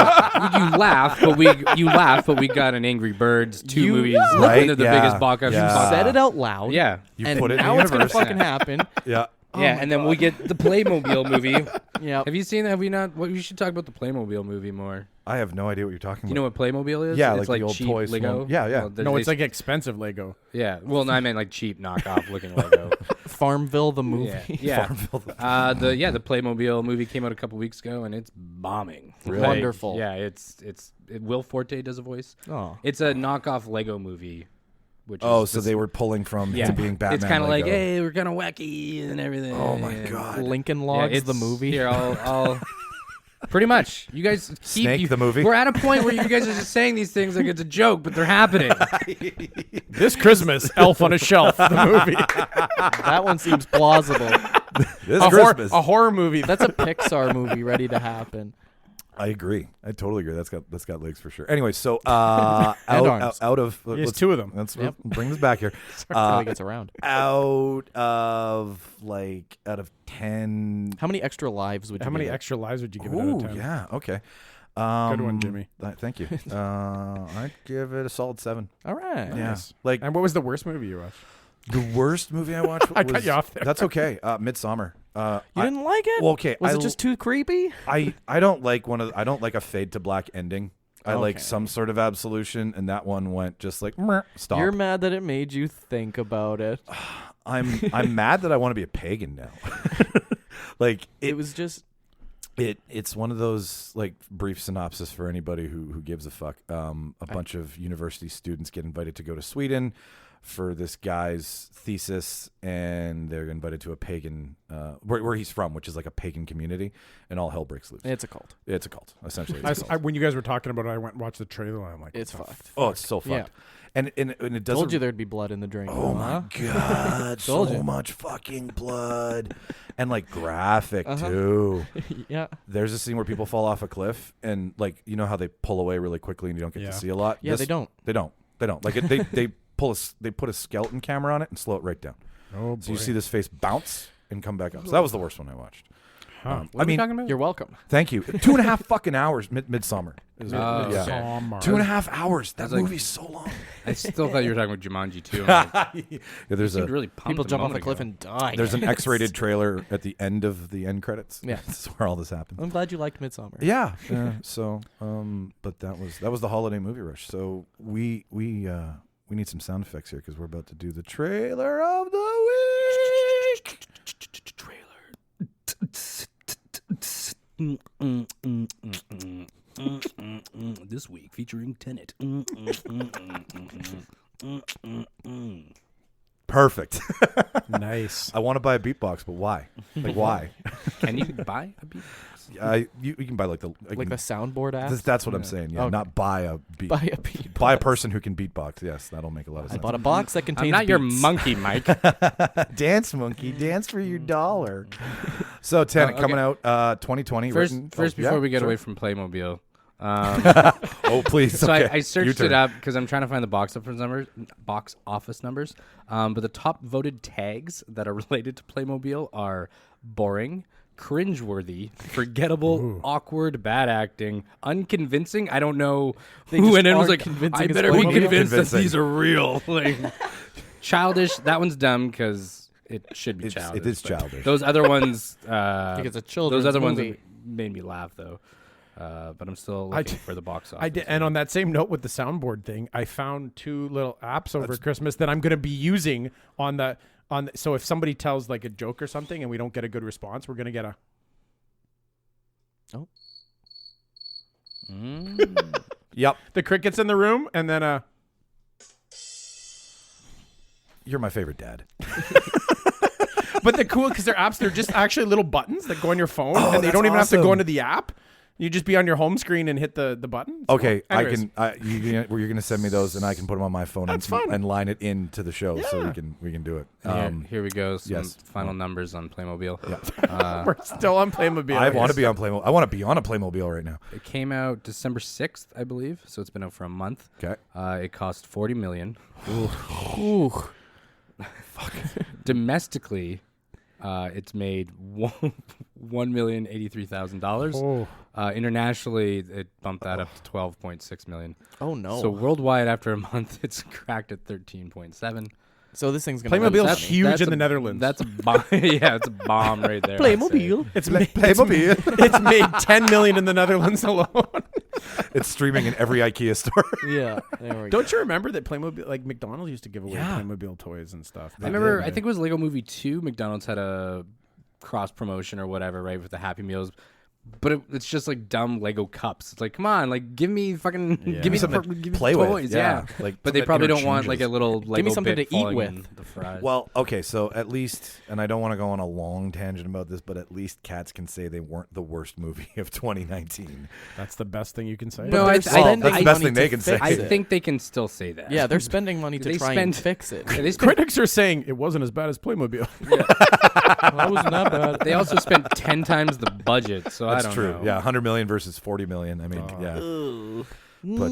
you laugh, but we got an Angry Birds 2 movies. Right? Into the Yeah. biggest box office. Yeah. Said it out loud. Yeah. you And put it now in the it's gonna universe. fucking happen. Yeah. Yeah, and then we get the Playmobil movie. Yeah. Have you seen that? Have we not? Well, we should talk about the Playmobil movie more. I have no idea what you're talking Do you know about. what Playmobil is? Yeah, it's like the old cheap toys Lego. from- yeah. Well, No, it's like expensive Lego. yeah. Well, no, I meant like cheap knockoff looking Lego. Farmville the movie. Yeah. The Playmobil movie came out a couple weeks ago, and it's bombing. Really? Wonderful. Yeah, Will Forte does a voice. Oh. It's a knockoff Lego movie. Which Oh, is so they were pulling from to being Batman. It's kind of like, Lego. hey, we're kind of wacky and everything. Oh my and- God. Lincoln Yeah, Logs it's the movie. Here, I'll pretty much. You guys keep Snake the movie? We're at a point where you guys are just saying these things like it's a joke, but they're happening. This Christmas, Elf on a Shelf, the movie. That one seems plausible. This Christmas. A horror movie. That's a Pixar movie ready to happen. I agree. I totally agree. That's got legs for sure. Anyway, so out of He has 2 of them. Let's bring this back here. Until he gets around. Out of 10. How many extra lives would you How many give it? extra lives would you give it out of 10? Yeah. Okay. Good one, Jimmy. Thank you. I'd give it a solid 7. All right. Yeah. Nice. Like, And what was the worst movie you watched? the worst movie I watched was I cut you off there. That's okay. Midsummer. You didn't like it? Well, okay. Was it just too creepy? I don't like I don't like a fade to black ending. I like Okay. some sort of absolution, and that one went just like "Meh, stop. You're mad that it made you think about it. I'm mad that I want to be a pagan now. Like It was just it's one of those like brief synopsis for anybody who gives a fuck. A bunch of university students get invited to go to Sweden for this guy's thesis, and they're invited to a pagan where he's from, which is like a pagan community, and all hell breaks loose. it's a cult. It's a cult, essentially. It's a cult. When you guys were talking about it, I went and watched the trailer. And I'm like, It's what the fucked. Oh, it's so fucked. Yeah. And it doesn't. Told you there'd be blood in the drink. Oh my god, Told so you. much fucking blood, and like graphic Uh-huh. too. Yeah. There's a scene where people fall off a cliff, and like you know how they pull away really quickly, and you don't get Yeah. to see a lot. Yeah, they don't. They don't. Like they put a skeleton camera on it and slow it right down. Oh boy. So you see this face bounce and come back up. So that was the worst one I watched. What I are we mean, talking about? You're welcome. thank you. 2.5 fucking hours. Midsummer. Oh, yeah. okay. Midsommar. 2.5 hours. That was like- movie's so long. I still thought you were talking about Jumanji too. Like, Yeah, there's seemed a really pumped People a jump off a moment cliff ago. and die. there's an X-rated trailer at the end of the end credits. Yeah. That's where all this happens. I'm glad you liked Midsummer. Yeah. So, but that was the holiday movie rush. So we need some sound effects here because we're about to do the trailer of the week. This week featuring Tenet. Perfect. Nice. I want to buy a beatbox, but why? Like why? Can you buy a beat? You can buy like the soundboard app. That's what I'm saying. Yeah, Okay. not buy a beat. Buy a beat. Buy a person who can beatbox. Yes, that'll make a lot of I sense. bought a box that I'm contains not your beats. monkey, Mike. Dance monkey, dance for your dollar. So Tenet okay. coming out 2020. First, written- before yeah, we get sure. away from Playmobil. Oh please. So okay. I searched Your turn. it up because I'm trying to find the box office numbers. But the top voted tags that are related to Playmobil are boring, cringeworthy, forgettable, awkward, bad acting, unconvincing. I don't know who just went in and was aren't like, convincing I as better be Playmobil." convinced that Convincing. these are real. Like, childish. That one's dumb because it should be childish. It is but childish. Those other ones, I think it's a children's those other ones movie. have made me laugh though. But I'm still I looking d- for the box office. I did, and on that same note with the soundboard thing, I found 2 little apps over Christmas that I'm going to be using on the. So if somebody tells like a joke or something and we don't get a good response, we're going to get a. Yep. The crickets in the room, and then a. You're my favorite dad. But the cool because they're apps, they're just actually little buttons that go on your phone, and they that's don't even have to go awesome. into the app. You just be on your home screen and hit the button. It's Okay, cool. I Anyways, can. You're going to send me those, and I can put them on my phone That's and, fun. and line it into the show, so Yeah. we can do it. Here we go. Some yes. final numbers on Playmobil. Yeah. We're still on Playmobil. I want to be on Playmobil. I want to be on a Playmobil right now. It came out December 6th, I believe, so it's been out for a month. Okay. It cost $40 million. Ooh. Domestically, it's made $1,083,000. Oh. Internationally, it bumped that up to $12.6 million. Oh no. So worldwide, after a month, it's cracked at 13.7. So this thing's gonna. Playmobil's that's- huge That's in the a- Netherlands. That's a bomb. Yeah, it's a bomb right there. I'd say. Playmobil. It's made, Playmobil. it's made 10 million in the Netherlands alone. It's streaming in every IKEA store. Yeah. There we go. Don't you remember that Playmobil, like McDonald's used to give away Yeah. Playmobil toys and stuff? I remember, I think it was Lego Movie 2. McDonald's had a cross promotion or whatever, right, with the Happy Meals. But it's just like dumb Lego cups. It's like, come on, like give me fucking, give me Something some to give me play with, toys, yeah. yeah. Like but they something probably don't want like a interchanges. little Lego me something bit to eat falling with. in the fries. Well, okay, so at least, and I don't want to go on a long tangent about this, but at least cats can say they weren't the worst movie of 2019. That's the best thing you can say. No, They're I spending that's the best money thing they to can say. fix I it. think they can still say that. Yeah, they're spending money to They try and spend- fix it. Yeah, they spent, Critics are saying it wasn't as bad as Playmobil. That wasn't that bad. they also spent 10 times the budget, so I That's don't true. know. Yeah, 100 million versus 40 million. I mean, yeah. But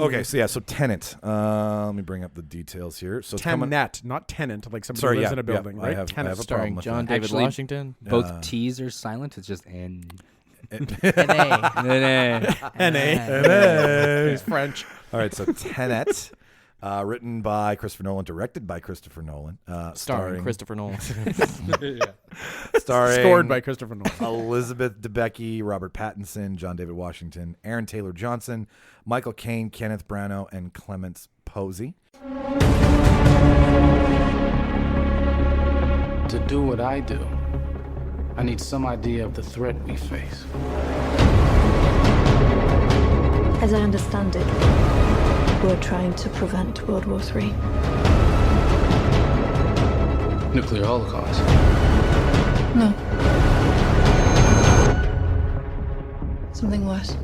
okay, so yeah, so Tenet. Let me bring up the details here. So coming- Tenet, not tenant, like somebody Sorry, lives yeah, in a building, yeah, right? I have Tenet. a problem Starring with John that. David Actually, Washington. Both T's are silent. It's just N. N.A. He's French. All right, so Tenet, written by Christopher Nolan, directed by Christopher Nolan, Starring Christopher Nolan. starring Scored by Christopher Nolan. Elizabeth Debicki, Robert Pattinson, John David Washington, Aaron Taylor Johnson, Michael Caine, Kenneth Branagh, and Clements Posey. To do what I do, I need some idea of the threat we face. As I understand it, we're trying to prevent World War III. Nuclear holocaust. No. Something worse.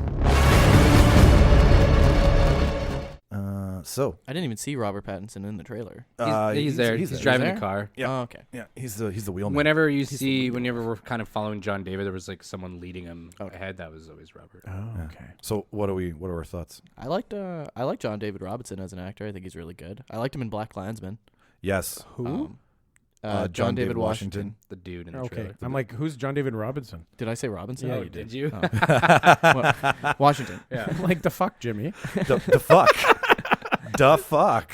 So I didn't even see Robert Pattinson in the trailer. He's there. He's driving there? the car. Yeah. Oh, okay. Yeah, he's the wheelman. Whenever we're kind of following John David, there was like someone leading him ahead. That was always Robert. Oh, okay. So what are our thoughts? I like John David Robinson as an actor. I think he's really good. I liked him in Black Klansman. Yes. Who? John David Washington. The dude in the Okay. trailer. I'm like, who's John David Robinson? Did I say Robinson? Yeah, Oh, you did. Did you? Washington. Yeah. I'm like, the fuck, Jimmy? The fuck. The fuck.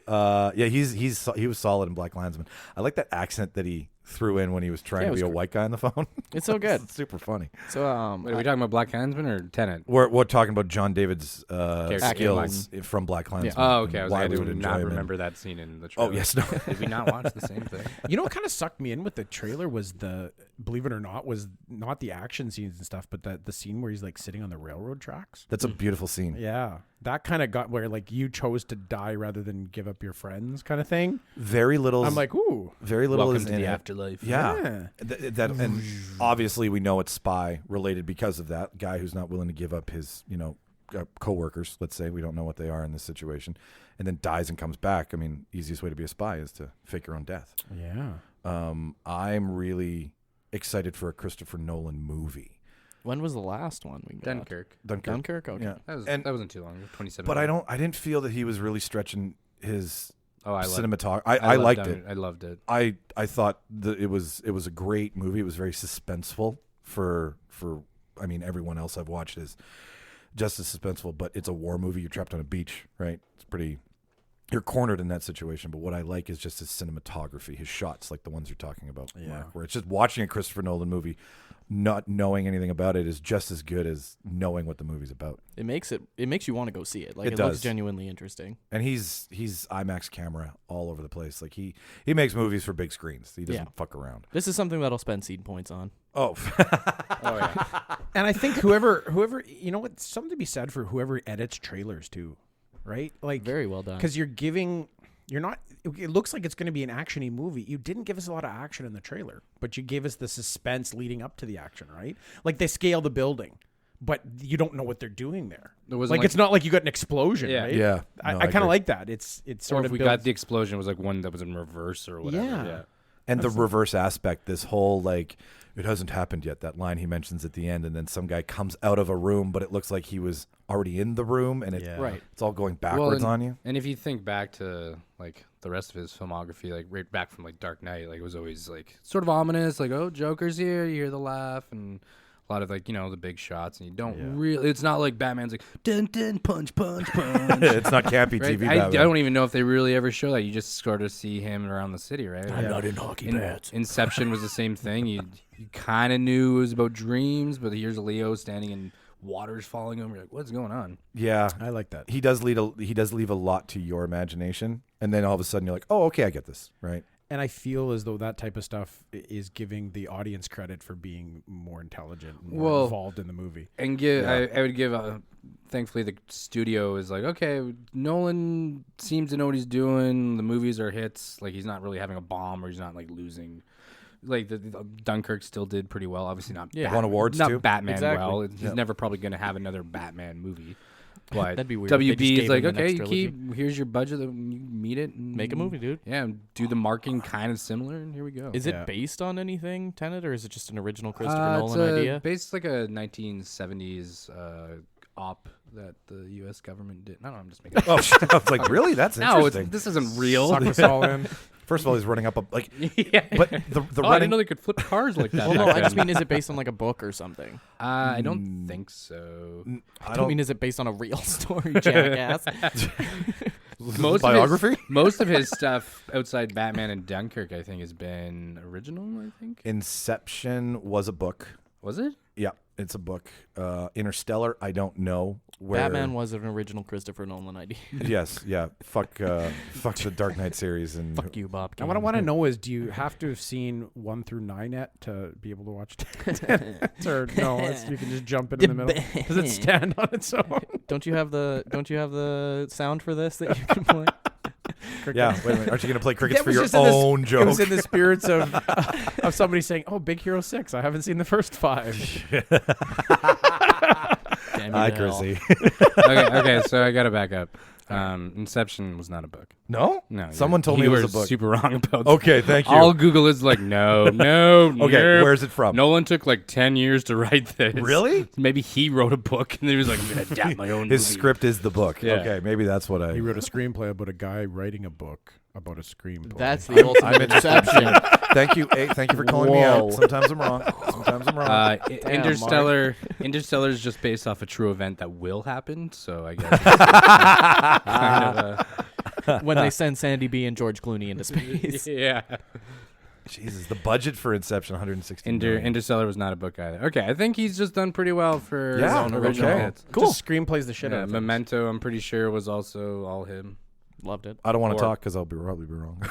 Yeah, he was solid in Black Klansman. I like that accent that he threw in when he was trying Yeah, it to be was a white guy on the phone. It's so good. It's super funny. So Wait, are we talking about Black Klansman or Tenet? We're talking about John David's Character. skills from Black Klansman. Oh, okay. I was why like, I we would do enjoy not him in- remember that scene in the trailer. Oh yes, no. Did we not watch the same thing? You know what kind of sucked me in with the trailer was believe it or not, was not the action scenes and stuff, but the scene where he's like sitting on the railroad tracks. That's a beautiful scene. Yeah. That kind of got where like you chose to die rather than give up your friends kind of thing. Very little. I'm like, ooh. very little Welcome is to in the it. afterlife. Yeah. That and obviously we know it's spy related because of that guy who's not willing to give up his, coworkers, let's say. We don't know what they are in this situation, and then dies and comes back. I mean, easiest way to be a spy is to fake your own death. Yeah. I'm really excited for a Christopher Nolan movie. when was the last one we got? Dunkirk. Dunkirk? Okay. Yeah. That wasn't too long. 2017. But I didn't feel that he was really stretching his I cinematography. I loved liked Dun- it. I loved it. I thought that it was a great movie. It was very suspenseful for I mean, everyone else I've watched is just as suspenseful, but it's a war movie. You're trapped on a beach, right? It's pretty. You're cornered in that situation. But what I like is just his cinematography, his shots, like the ones you're talking about, Mark, where it's just watching a Christopher Nolan movie, not knowing anything about it is just as good as knowing what the movie's about. It makes you want to go see it. Like It it looks does. genuinely interesting. And he's IMAX camera all over the place. Like he makes movies for big screens. He doesn't Yeah. fuck around. This is something that'll spend seed points on. Oh, Oh yeah. And I think whoever, you know what, something to be said for whoever edits trailers too, right? Like, Very well done. because it looks like it's going to be an actiony movie. You didn't give us a lot of action in the trailer, but you gave us the suspense leading up to the action, right? Like they scale the building, but you don't know what they're doing there. It wasn't Like it's not like you got an explosion, Yeah. right? yeah. I No, kind agree. of like that. It's Or sort if of we got the explosion, it was like one that was in reverse or whatever. Yeah. And the reverse aspect, this whole like, it hasn't happened yet. That line he mentions at the end, and then some guy comes out of a room, but it looks like he was already in the room, and Right. it's all going backwards on you. And if you think back to like the rest of his filmography, like right back from like Dark Knight, like it was always like sort of ominous, like, oh, Joker's here, you hear the laugh, and a lot of like, the big shots, and you don't really, it's not like Batman's like dun dun punch punch punch. It's not campy Right? TV. I Batman. don't even know if they really ever show that. You just sort of see him around the city, right? I'm not in hockey pads. Inception was the same thing. You kind of knew it was about dreams, but here's Leo standing in water's falling over. You're like, what's going on? Yeah, I like that. he does leave a lot to your imagination, and then all of a sudden you're like, oh, okay, I get this, right? And I feel as though that type of stuff is giving the audience credit for being more intelligent, more involved in the movie. And I would give, thankfully, the studio is like, okay, Nolan seems to know what he's doing. The movies are hits. Like, he's not really having a bomb, or he's not, like, losing. Like, the Dunkirk still did pretty well. Obviously not Won awards, not too. Batman Exactly. well. He's never probably going to have another Batman movie. But That'd be weird if they just WB is gave like, him the okay, next here's your budget. You meet it. And Make a movie, dude. Yeah, and do the marking kind of similar, and here we go. Is Yeah. it based on anything, Tenet, or is it just an original Christopher It's Nolan idea? based like a 1970s op that the U.S. government did. No, I'm just making. Oh, I was like, really? That's No, interesting. this isn't real. Suck us all in. First of all, he's running up yeah. but the Oh, I didn't running. know they could flip cars like that. Well, no, back I just then. mean, is it based on like a book or something? I don't think so. I don't mean, is it based on a real story, jackass? Most biography. Most of his stuff outside Batman and Dunkirk, I think, has been original. I think. Inception was a book. Was it? Yeah, it's a book. Interstellar, I don't know where. Batman was an original Christopher Nolan idea. Yes, yeah. Fuck the Dark Knight series and Fuck you, Bob. Now, what I want to know is, do you have to have seen 1 through 9 yet to be able to watch Tenet? Or no, you can just jump in the middle. Does it stand on its own? Don't you have the sound for this that you can play? Yeah, wait a minute. Aren't you gonna play crickets That for was your just in this- own It joke? was in the spirits of somebody saying, "Oh, Big Hero 6. I haven't seen the first 5." Damn Hi, you to hell. Chrissy. Okay, so I got to back up. Inception was not a book. No? No. Someone told me you it was were a book. super wrong about that. Okay, thank you. All Google is like, no. Okay, where's it from? Nolan took like 10 years to write this. Really? Maybe he wrote a book and then he was like, I'm going to adapt my own His movie. script is the book. Yeah. Okay, maybe that's what I... He wrote a screenplay about a guy writing a book about a screenplay. That's the ultimate inception. Thank you. Hey, thank you for calling me Whoa. out. Sometimes I'm wrong. Sometimes I'm wrong. Interstellar is just based off a true event that will happen, so I guess it's kind of When they send Sandy B and George Clooney into space. yeah. Jesus, the budget for Inception, 160 million. Interstellar was not a book either. Okay, I think he's just done pretty well for his Yeah, own original okay. hits. Cool. Just screenplays the shit out Yeah, of it. Memento, I'm pretty sure, was also all him. Loved it. I don't want Or- to talk because I'll probably be wrong.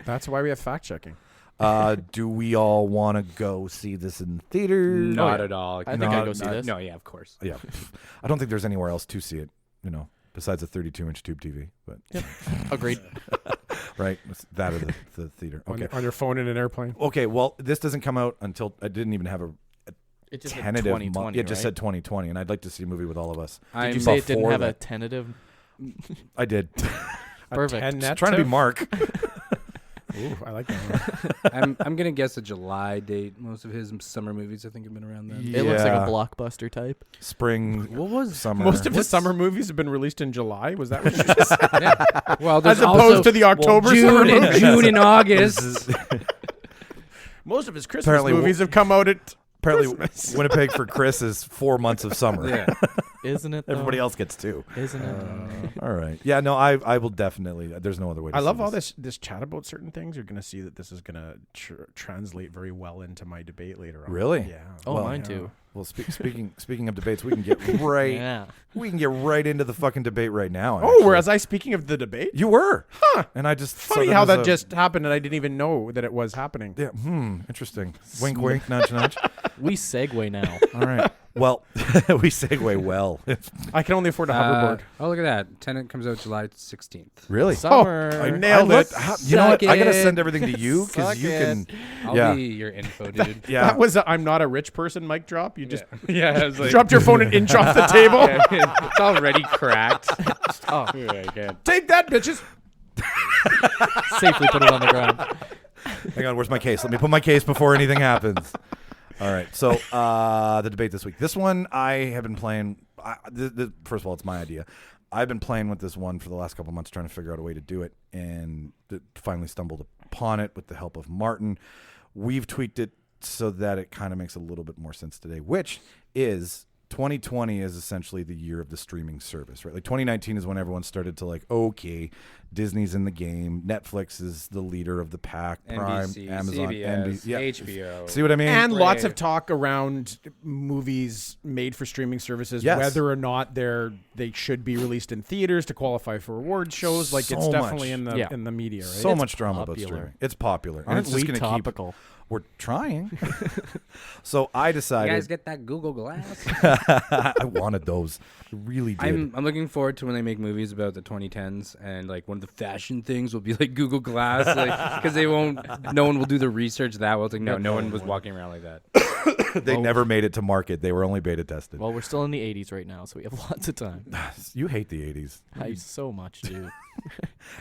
That's why we have fact checking. Do we all want to go see this in theaters? Not at all. I think I'd go see this. No, yeah, of course. Yeah. I don't think there's anywhere else to see it, besides a 32-inch tube TV. But Agreed. right, it's that or the theater. Okay. On your phone in an airplane. Okay, well, this doesn't come out until I didn't even have a It just said tentative 2020, It just right? said 2020, and I'd like to see a movie with all of us. Did you saw say it didn't four have a that- tentative? I did. Perfect. Just trying to be Mark. Ooh, I like that one. I'm gonna guess a July date. Most of his summer movies, I think, have been around then. It looks like Yeah. a blockbuster type. Spring, What was summer. Most of his summer movies have been released in July. Was that what you just said? well, there's As opposed to the October summer movies? June and August. Most of his Christmas Apparently, movies have come out at Apparently, Christmas. Winnipeg for Chris is 4 months of summer. Yeah. Isn't it? Though? Everybody else gets 2. Isn't it? All right. Yeah, no, I will definitely. There's no other way to I see love all this chat about certain things. You're going to see that this is going to translate very well into my debate later on. Really? Yeah. Oh, Well, mine yeah. too. Well, speaking of debates, we can get right Yeah. we can get right into the fucking debate right now. Oh, actually. whereas I speaking of the debate, You were. Huh. And I just funny saw how as that a- just happened and I didn't even know that it was happening. Yeah, interesting. Wink wink, nudge nudge. We segue now. All right. Well, we segue well. I can only afford a hoverboard. Oh, look at that. Tenet comes out July 16th. Really? Summer. I nailed it. You know what? Suck I got to it. send everything to you Suck because you can I'll Yeah. be your info dude. Yeah. That was a I'm not a rich person mic drop. You just yeah, I was like, dropped your phone an inch off the table. it's already cracked. Oh, Take that, bitches. safely put it on the ground. Hang on, where's my case? Let me put my case before anything happens. All right. So the debate this week. This one I have been playing. First of all, it's my idea. I've been playing with this one for the last couple months, trying to figure out a way to do it, and finally stumbled upon it with the help of Martin. We've tweaked it so that it kind of makes a little bit more sense today, which is 2020 is essentially the year of the streaming service, right? Like 2019 is when everyone started to like, okay, Disney's in the game, Netflix is the leader of the pack, Prime, NBC, Amazon, CBS, yeah. HBO. See what I mean? And Right. lots of talk around movies made for streaming services, Yes. whether or not they should be released in theaters to qualify for award shows. Like it's So definitely much. in the media, right? So much drama about popular. streaming. It's popular. And Aren't it's just we gonna topical? We're trying. So I You decided guys get that Google Glass? I wanted those. I really did. I'm looking forward to when they make movies about the 2010s and like one of the fashion things will be like Google Glass, like because no one will do the research that well. It's like no one was walking around like that. They never made it to market. They were only beta tested. Well, we're still in the 80s right now, so we have lots of time. You hate the 80s. I so much do.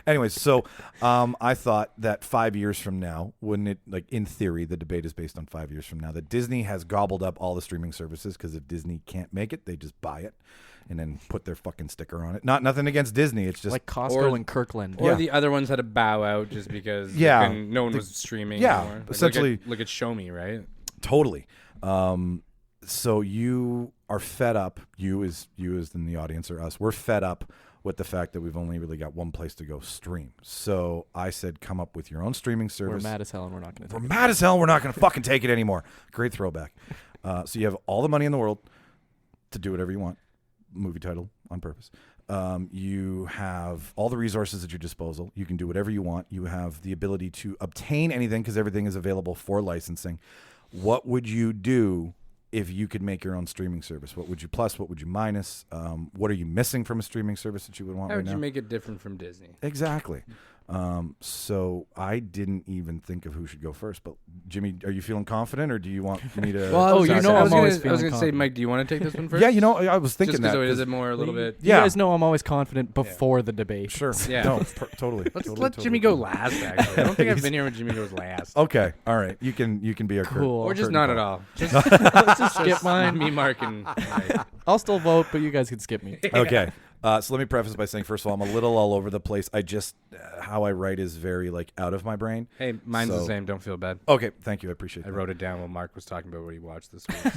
Anyways, so I thought that 5 years from now, wouldn't it, like in theory, the debate is based on 5 years from now, that Disney has gobbled up all the streaming services because if Disney can't make it, they just buy it and then put their fucking sticker on it. Nothing against Disney. It's just Like Costco Or- and Kirkland. Or Yeah. the other ones had to bow out just because Yeah. no one was streaming. yeah, anymore. Like, essentially- look at Show Me, right? totally. So you are fed up. You as in the audience or us, we're fed up with the fact that we've only really got one place to go stream. So I said, come up with your own streaming We're service. mad as hell and we're not going to We're mad as hell. We're not going to fucking take it anymore. Great throwback. So you have all the money in the world to do whatever you want. Movie title on purpose. You have all the resources at your disposal. You can do whatever you want. You have the ability to obtain anything because everything is available for licensing. What would you do if you could make your own streaming service? What would you plus? What would you minus? What are you missing from a streaming service that you would want How right would now? you make it different from Disney? Exactly. So I didn't even think of who should go first, but Jimmy, are you feeling confident, or do you want me to? Well, Oh, you know I'm always I was feeling gonna say, confident. Mike, do you want to take this one first? yeah, you know, I was thinking Just that. because is 'cause- it more a little bit? You yeah, guys know I'm always confident before the debate. sure. Yeah. No, totally. Let's totally, let totally. Jimmy go last. Actually, I don't think I've been here when Jimmy goes last. Okay, all right. You can be our Cool. Or just curtain not call. at all. Just Let's just skip mine. me, Mark, and Mike. I'll still vote, but you guys can skip me. Okay. So let me preface by saying, first of all, I'm a little all over the place. I just how I write is very like out of my brain. Hey, mine's the So- same. Don't feel bad. Okay, thank you. I appreciate I that. wrote it down while Mark was talking about what he watched this week.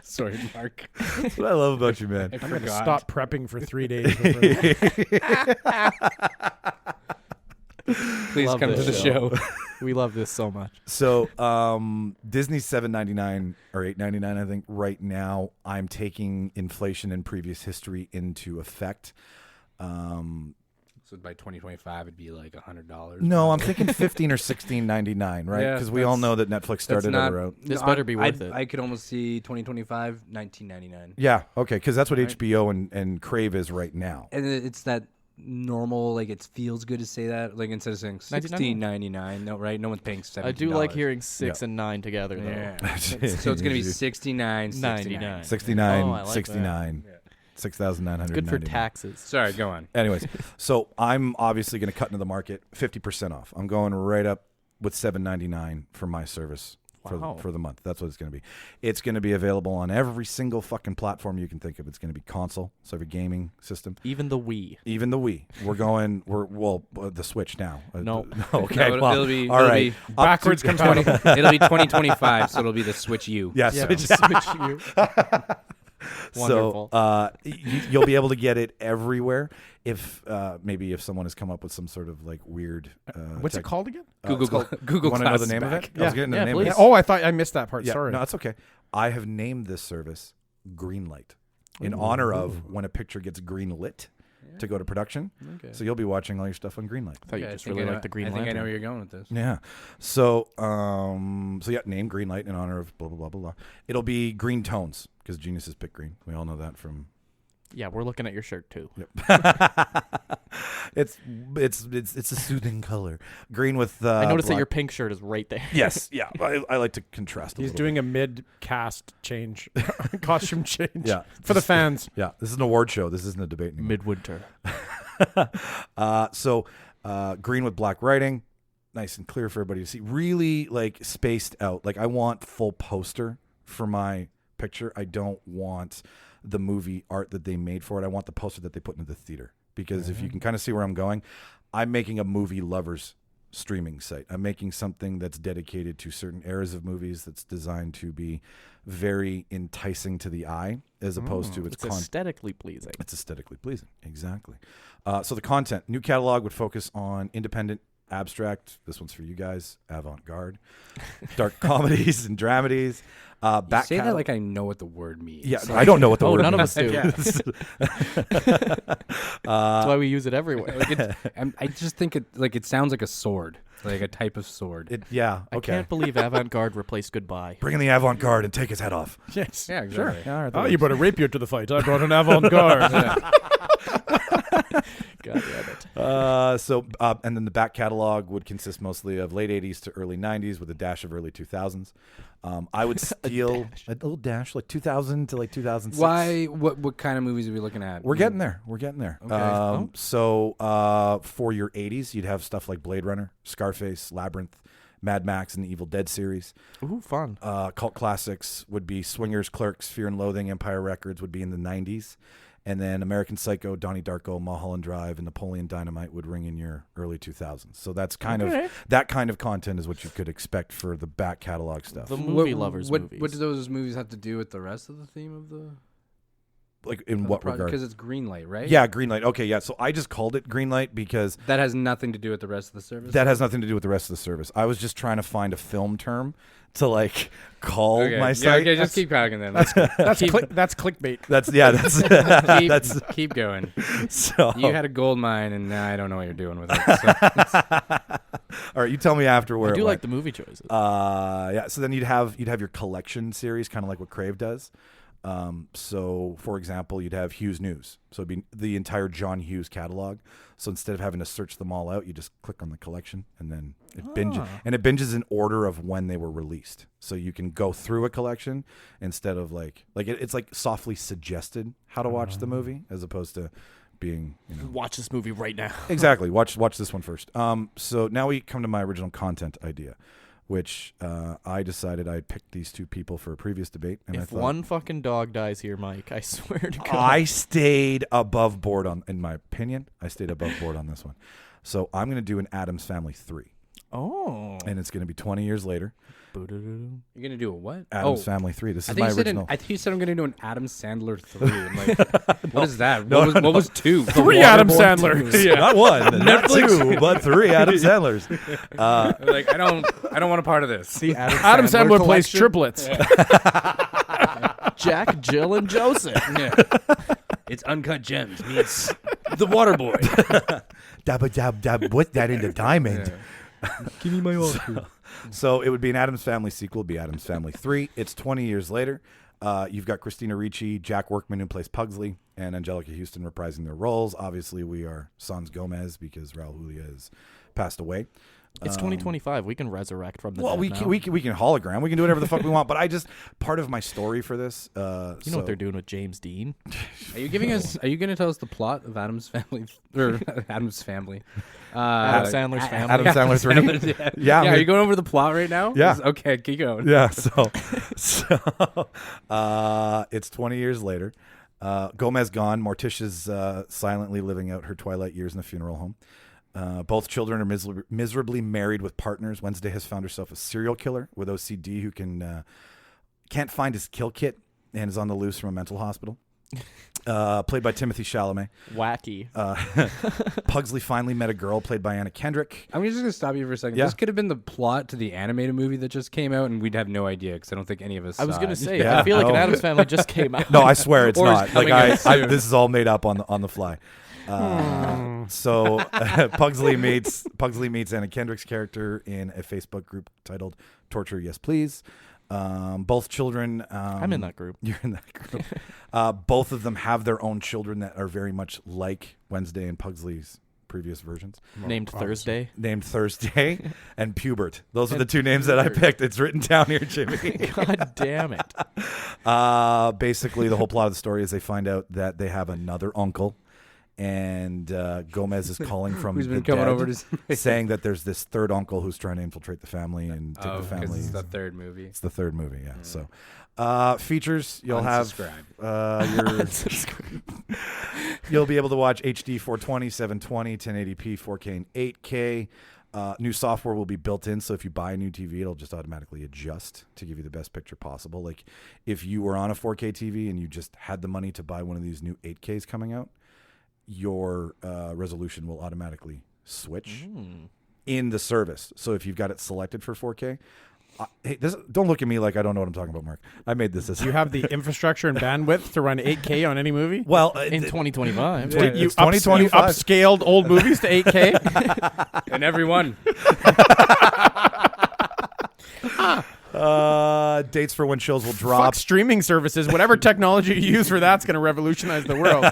Sorry, Mark. That's what I love about you, man. I I'm going to forgot. stop prepping for 3 days. before Please Love come to this the show. We love this so much. So Disney's $7.99 or $8.99, I think. Right now, I'm taking inflation and previous history into effect. So by 2025, it'd be like $100. No, I'm thinking $15 or $16.99, right? Yeah, Because we all that's- know that Netflix started not, around. This better be worth it. I could almost see 2025, $19.99. Yeah, okay, because that's what Right. HBO and Crave is right now. And it's that normal, like it feels good to say that, like instead of saying $16.99. No, right? No one's paying $17. I do like hearing 6 and 9 together, though. Yeah. So it's gonna be $69.99. 99. 69, Oh, I like that. 69, 6,999. Good for taxes. Sorry, go on. Anyways, so I'm obviously going to cut into the market 50% off. I'm going right up with $7.99 for my service Wow. for the month. That's what it's going to be. It's going to be available on every single fucking platform you can think of. It's going to be console, so every gaming system, Even the Wii. even the Wii. The Switch now. No. Okay. No, well, it'll be- all it'll right. be Up to- Backwards compatible. It'll be 2025, so it'll be the Switch U. Yes. Yeah, Switch. Switch U. Wonderful. So you'll be able to get it everywhere. If maybe if someone has come up with some sort of like weird. What's it called again? Google You want to know the Glass name of back. it? I was getting the Yeah, name please. of it. Oh, I thought I missed that part. Yeah, Sorry. no, that's okay. I have named this service Greenlight in honor of when a picture gets green lit to go to production. Okay. So you'll be watching all your stuff on Greenlight. I thought you Okay, I just think really I know- liked the Green I think I know Lantern. where you're going with this. Yeah. So name Greenlight in honor of blah blah blah blah blah. It'll be green tones because geniuses pick green. We all know that from. Yeah, we're looking at your shirt, too. It's a soothing color. Green with. I noticed that black- your pink shirt is right there. Yes. Yeah. I like to contrast. He's little doing a mid-cast change, costume change. Yeah. For the fans. bit. Yeah. This is an award show. This isn't a debate anymore. Midwinter. Green with black writing, nice and clear for everybody to see. Really like spaced out. Like I want full poster for my picture. I don't want the movie art that they made for it. I want the poster that they put into the theater because if you can kind of see where I'm going, I'm making a movie lovers streaming site. I'm making something that's dedicated to certain eras of movies that's designed to be very enticing to the eye as opposed to its It's content. aesthetically pleasing. It's aesthetically pleasing. Exactly. So the content, new catalog would focus on independent, abstract. This one's for you guys. Avant-garde, dark comedies and dramedies. You Back say that catalog- like I know what the word means. yeah, I don't know what the Oh, word none of means. us do. That's why we use it everywhere. Like I just think it sounds like a sword, like a type of sword. Yeah. I Okay. can't believe avant-garde replaced goodbye. Bring in the avant-garde and take his head off. Yes. Yeah, exactly. Yeah, all right, Oh, you brought a rapier to the fight. I brought an avant-garde. God damn it. And then the back catalog would consist mostly of late 80s to early 90s with a dash of early 2000s. I would steal a little dash, like 2000 to like 2006. Why? What kind of movies are we looking at? We're getting there. We're getting there. Okay. So for your 80s, you'd have stuff like Blade Runner, Scarface, Labyrinth, Mad Max, and the Evil Dead series. Ooh, fun. Cult classics would be Swingers, Clerks, Fear and Loathing, Empire Records would be in the 90s. And then American Psycho, Donnie Darko, Mulholland Drive, and Napoleon Dynamite would ring in your early 2000s. So that's kind of that kind of content is what you could expect for the back catalog stuff. The movie lovers movies. What do those movies have to do with the rest of the theme of the? Like in what regard? Because it's Greenlight, right? Yeah, Greenlight. Okay, yeah. So I just called it Greenlight because That has nothing to do with the rest of the service. that has nothing to do with the rest of the service. I was just trying to find a film term to like call okay. my Yeah, site. okay, just keep talking then. That's clickbait. That's keep, that's keep going. so. You had a gold mine, and now I don't know what you're doing with it. So. All right, you tell me after where I it do went. like the movie choices. Yeah. So then you'd have your collection series, kind of like what Crave does. So, for example, you'd have Hughes News. So it'd be the entire John Hughes catalog. So instead of having to search them all out, you just click on the collection, and then it binges. And it binges in order of when they were released. So you can go through a collection instead of it's like softly suggested how to watch the movie, as opposed to being, Watch this movie right now. Exactly. Watch this one first. So now we come to my original content idea, which I decided I'd pick these two people for a previous debate. And I If thought, one fucking dog dies here, Mike, I swear to God. I stayed above board in my opinion, I stayed above board on this one. So I'm going to do an Addams Family 3. Oh. And it's going to be 20 years later. You're gonna do a what? Addams Family 3. This I is think my you said original. I think you said I'm gonna do an Adam Sandler 3. I'm like, what is that? What was 2? Three Adam Sandlers. Yeah. Not one, not two, but 3 Adam Sandlers. Like I don't want a part of this. The Adam Sandler plays triplets. Jack, Jill, and Joseph. Yeah. It's Uncut Gems meets The Waterboy. Dabba dab dab. Put that in the diamond. Give me my Oscar. So it would be an Addams Family sequel. It'd be Addams Family 3. It's 20 years later. You've got Christina Ricci, Jack Workman, who plays Pugsley, and Angelica Houston reprising their roles. Obviously, we are Sans Gomez because Raul Julia has passed away. It's 2025. We can resurrect from the Well, dead we now. can hologram. We can do whatever the fuck we want. But part of my story for this. You know what they're doing with James Dean? Are you giving us? Are you going to tell us the plot of Adam's Family or Adam's Family? Adam Sandler's family. Adam Sandler 3. Yeah. Yeah, Are you going over the plot right now? Yeah. Okay, keep going. Yeah. So it's 20 years later. Gomez gone. Morticia's silently living out her twilight years in a funeral home. Both children are miserably married with partners. Wednesday has found herself a serial killer with OCD who can't find his kill kit and is on the loose from a mental hospital. Played by Timothée Chalamet. Wacky. Pugsley finally met a girl played by Anna Kendrick. I'm just going to stop you for a second. Yeah. This could have been the plot to the animated movie that just came out, and we'd have no idea because I don't think any of us I was going going to to say, Yeah. I feel like an No. Addams Family just came out. No, I swear it's Or is not. Like coming out soon. this is all made up on the fly. So Pugsley meets Anna Kendrick's character in a Facebook group titled "Torture Yes Please." Both children. I'm in that group. You're in that group. Both of them have their own children that are very much like Wednesday and Pugsley's previous versions. Named Thursday. Named Thursday and Pubert. Those are the two names that I picked. It's written down here, Jimmy. God damn it. Basically, the whole plot of the story is they find out that they have another uncle. And Gomez is calling from Who's been the coming dead, over to saying that there's this third uncle who's trying to infiltrate the family and take the because family. it's the third movie. It's the third movie, yeah. So features, you'll Unsubscribe. you'll be able to watch HD 420, 720, 1080p, 4K, and 8K. New software will be built in, so if you buy a new TV, it'll just automatically adjust to give you the best picture possible. Like if you were on a 4K TV and you just had the money to buy one of these new 8Ks coming out, your resolution will automatically switch in the service. So if you've got it selected for 4K, hey, don't look at me like I don't know what I'm talking about, Mark. I made this. You have the infrastructure and bandwidth to run 8K on any movie? Well, In 2025. Dude, you it's 2025. upscaled old movies to 8K? And everyone. Dates for when shows will Fuck drop. streaming services. Whatever technology you use for that's going to revolutionize the world.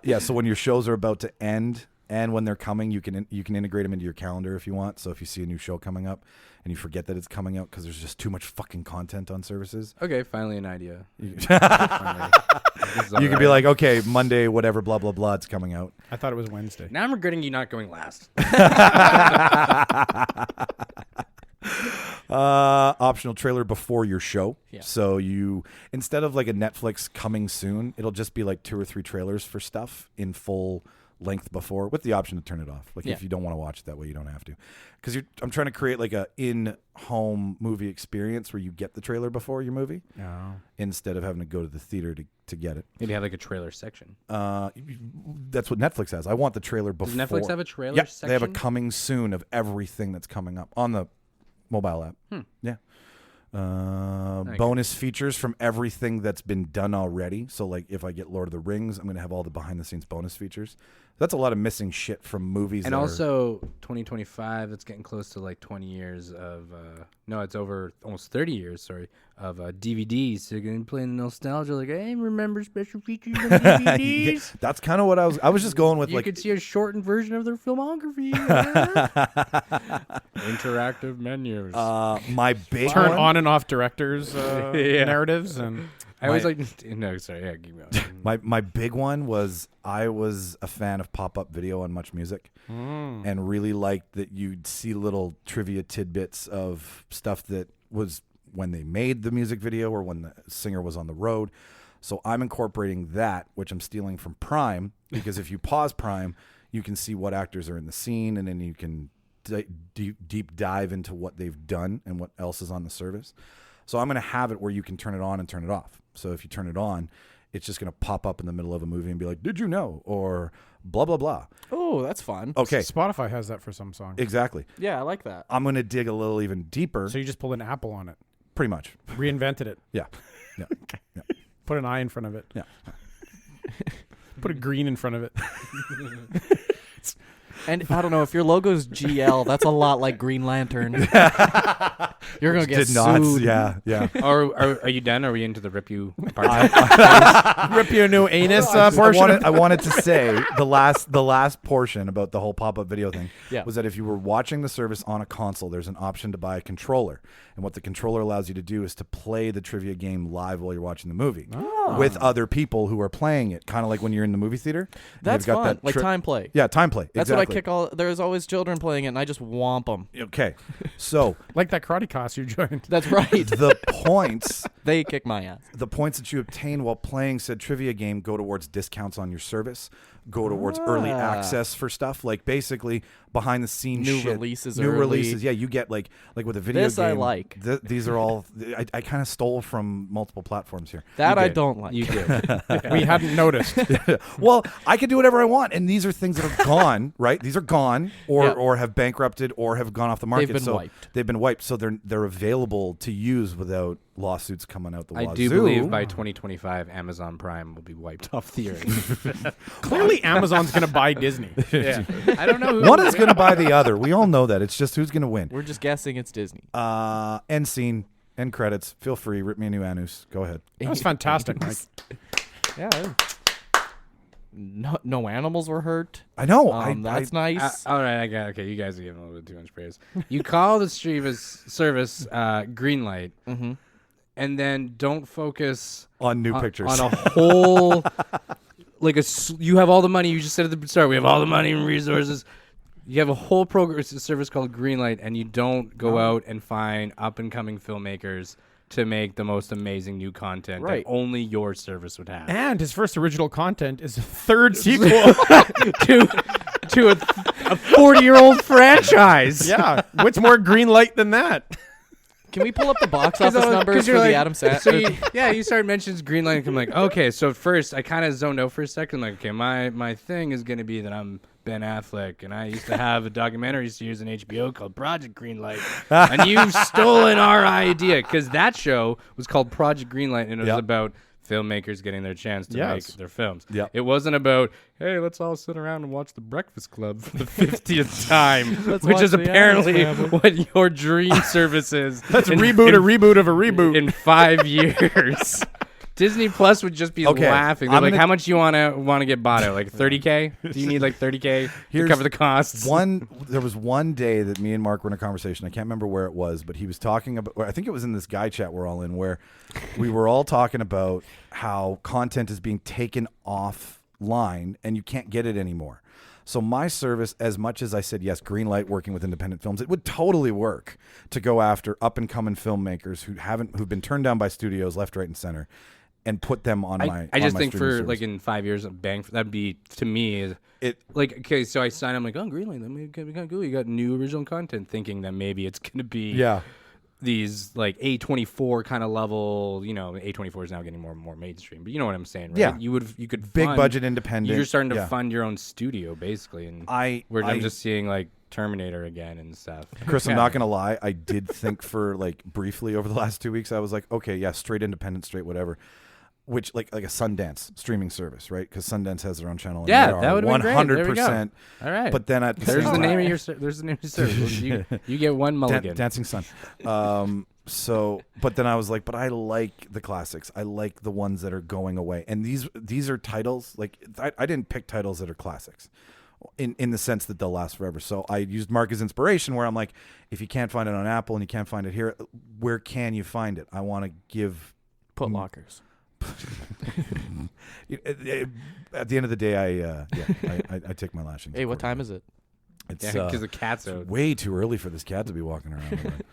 Yeah, so when your shows are about to end and when they're coming, you can integrate them into your calendar if you want. So if you see a new show coming up and you forget that it's coming out because there's just too much fucking content on services, Okay, finally an idea. you can be like, okay, Monday, whatever, blah, blah, blah, it's coming out. I thought it was Wednesday. Now I'm regretting you not going last. Optional trailer before your show. Yeah. So you, instead of like a Netflix coming soon, it'll just be like 2 or 3 trailers for stuff in full length before, with the option to turn it off. Like if you don't want to watch it that way, you don't have to. Because I'm trying to create like a in-home movie experience where you get the trailer before your movie instead of having to go to the theater to get it. Maybe have like a trailer section. That's what Netflix has. I want the trailer before. Does Netflix have a trailer Yep, section? they have a coming soon of everything that's coming up on the mobile app. Yeah. Bonus features from everything that's been done already. So like if I get Lord of the Rings, I'm going to have all the behind the scenes bonus features. That's a lot of missing shit from movies. And that also 2025, it's getting close to like 20 years of no, it's over almost 30 years, sorry, of DVDs. So you're going to play the nostalgia like, hey, remember special features on DVDs? That's kind of what I was just going with. You like, could see a shortened version of their filmography. Interactive menus. my big Turn one, on and off directors' narratives and. I always like, no, sorry, yeah, keep going. my big one was I was a fan of pop-up video on Much Music, and really liked that you'd see little trivia tidbits of stuff that was when they made the music video or when the singer was on the road. So I'm incorporating that, which I'm stealing from Prime, because if you pause Prime, you can see what actors are in the scene, and then you can deep dive into what they've done and what else is on the service. So I'm going to have it where you can turn it on and turn it off. So if you turn it on, it's just going to pop up in the middle of a movie and be like, did you know? Or blah, blah, blah. Oh, that's fun. Okay. Spotify has that for some songs. Exactly. Yeah, I like that. I'm going to dig a little even deeper. So you just pulled an Apple on it. Pretty much. Reinvented it. Yeah. Yeah. Yeah. Put an eye in front of it. Yeah. Put a green in front of it. And I don't know, if your logo's GL, that's a lot like Green Lantern. You're going to get sued. Yeah. Yeah. Are you done? Are we into the rip you part? Rip your new anus I portion. wanted to say the last portion about the whole pop-up video thing Yeah. was that if you were watching the service on a console, there's an option to buy a controller. And what the controller allows you to do is to play the trivia game live while you're watching the movie with other people who are playing it, kind of like when you're in the movie theater. That's fun. Like time play. Yeah, time play. That's exactly. what I kick all. There's always children playing it, and I just whomp them. Okay, so Like that karate class you joined. That's right. the points They kick my ass. the points that you obtain while playing said trivia game go towards discounts on your service, go towards early access for stuff, like basically behind the scenes New shit. releases New early. releases. Yeah, you get like with a video This game. I like. These are all I kind of stole from multiple platforms here. That You I did. don't like. You did. We hadn't noticed. Well, I can do whatever I want, and these are things that are gone, right? These are gone, or Yeah. or have bankrupted, or have gone off the market. been so wiped. They've been wiped, so they're available to use without lawsuits coming out the I wazoo. do believe by 2025, Amazon Prime will be wiped off the earth. Clearly, Amazon's going to buy Disney. Yeah. I don't know who. one is going to buy the other. We all know that. It's just who's going to win. We're just guessing it's Disney. End scene, end credits. Feel free. Rip me a new anus. Go ahead. That was fantastic, Mike. Yeah. No animals were hurt. I know. That's nice. All right, I got okay. You guys are giving a little bit too much praise. You call the service green light, and then don't focus on new pictures. on a whole you have all the money. You just said at the start, we have all the money and resources. You have a whole program service called Greenlight, and you don't go out and find up and coming filmmakers to make the most amazing new content Right. that only your service would have. And his first original content is a third sequel. to a 40-year-old franchise. Yeah. What's more green light than that? Can we pull up the box office numbers for the Adam Sandler? So you started mentioning Greenlight, and I'm like, okay. So at first, I kind of zoned out for a second. Like, okay, my thing is going to be that I'm Ben Affleck, and I used to have a documentary series on HBO called Project Greenlight, and you've stolen our idea, because that show was called Project Greenlight, and it was about filmmakers getting their chance to make their films. Yep. It wasn't about, hey, let's all sit around and watch The Breakfast Club for the 50th time, which watch is the apparently Addams what your dream service is. Let's reboot a reboot of a reboot. In 5 years. Disney Plus would just be Okay, laughing. They're I'm like, gonna- how much you want to get bought out? Like $30K? Do you need like $30K to Here's cover the costs? There was one day that me and Mark were in a conversation. I can't remember where it was, but he was talking about, I think it was in this guy chat we're all in, where we were all talking about how content is being taken offline and you can't get it anymore. So my service, as much as I said, yes, Greenlight working with independent films, it would totally work to go after up and coming filmmakers who've been turned down by studios left, right, and center, and put them on my. I just my think streaming for service. like in 5 years, that'd be, to me, It like, okay, so I sign, I'm like, oh, Greenlight, that may be kind of cool. You got new original content, thinking that maybe it's going to be these like A24 kind of level, A24 is now getting more and more mainstream, but you know what I'm saying, right? Yeah. You could big fund, budget independent. You're starting to yeah. fund your own studio basically, and I'm I just seeing like Terminator again and stuff. Chris, I'm not gonna lie. I did think for like briefly over the last 2 weeks, I was like, okay, yeah, straight independent, straight whatever. which like a Sundance streaming service, right? Because Sundance has their own channel. And Yeah, they are that would've been great. There we go. 100%. All right. But then at the there's same the time, name of your there's the name of your service. You get one mulligan. Dancing Sun. So, but then I was like, but I like the classics. I like the ones that are going away. And these are titles, like, I didn't pick titles that are classics in the sense that they'll last forever. So I used Mark as inspiration, where I'm like, if you can't find it on Apple and you can't find it here, where can you find it? I want to give... Put lockers. At the end of the day, I take my lashings. Hey, what time is it? It's Because the cat's out. way too early for this cat to be walking around.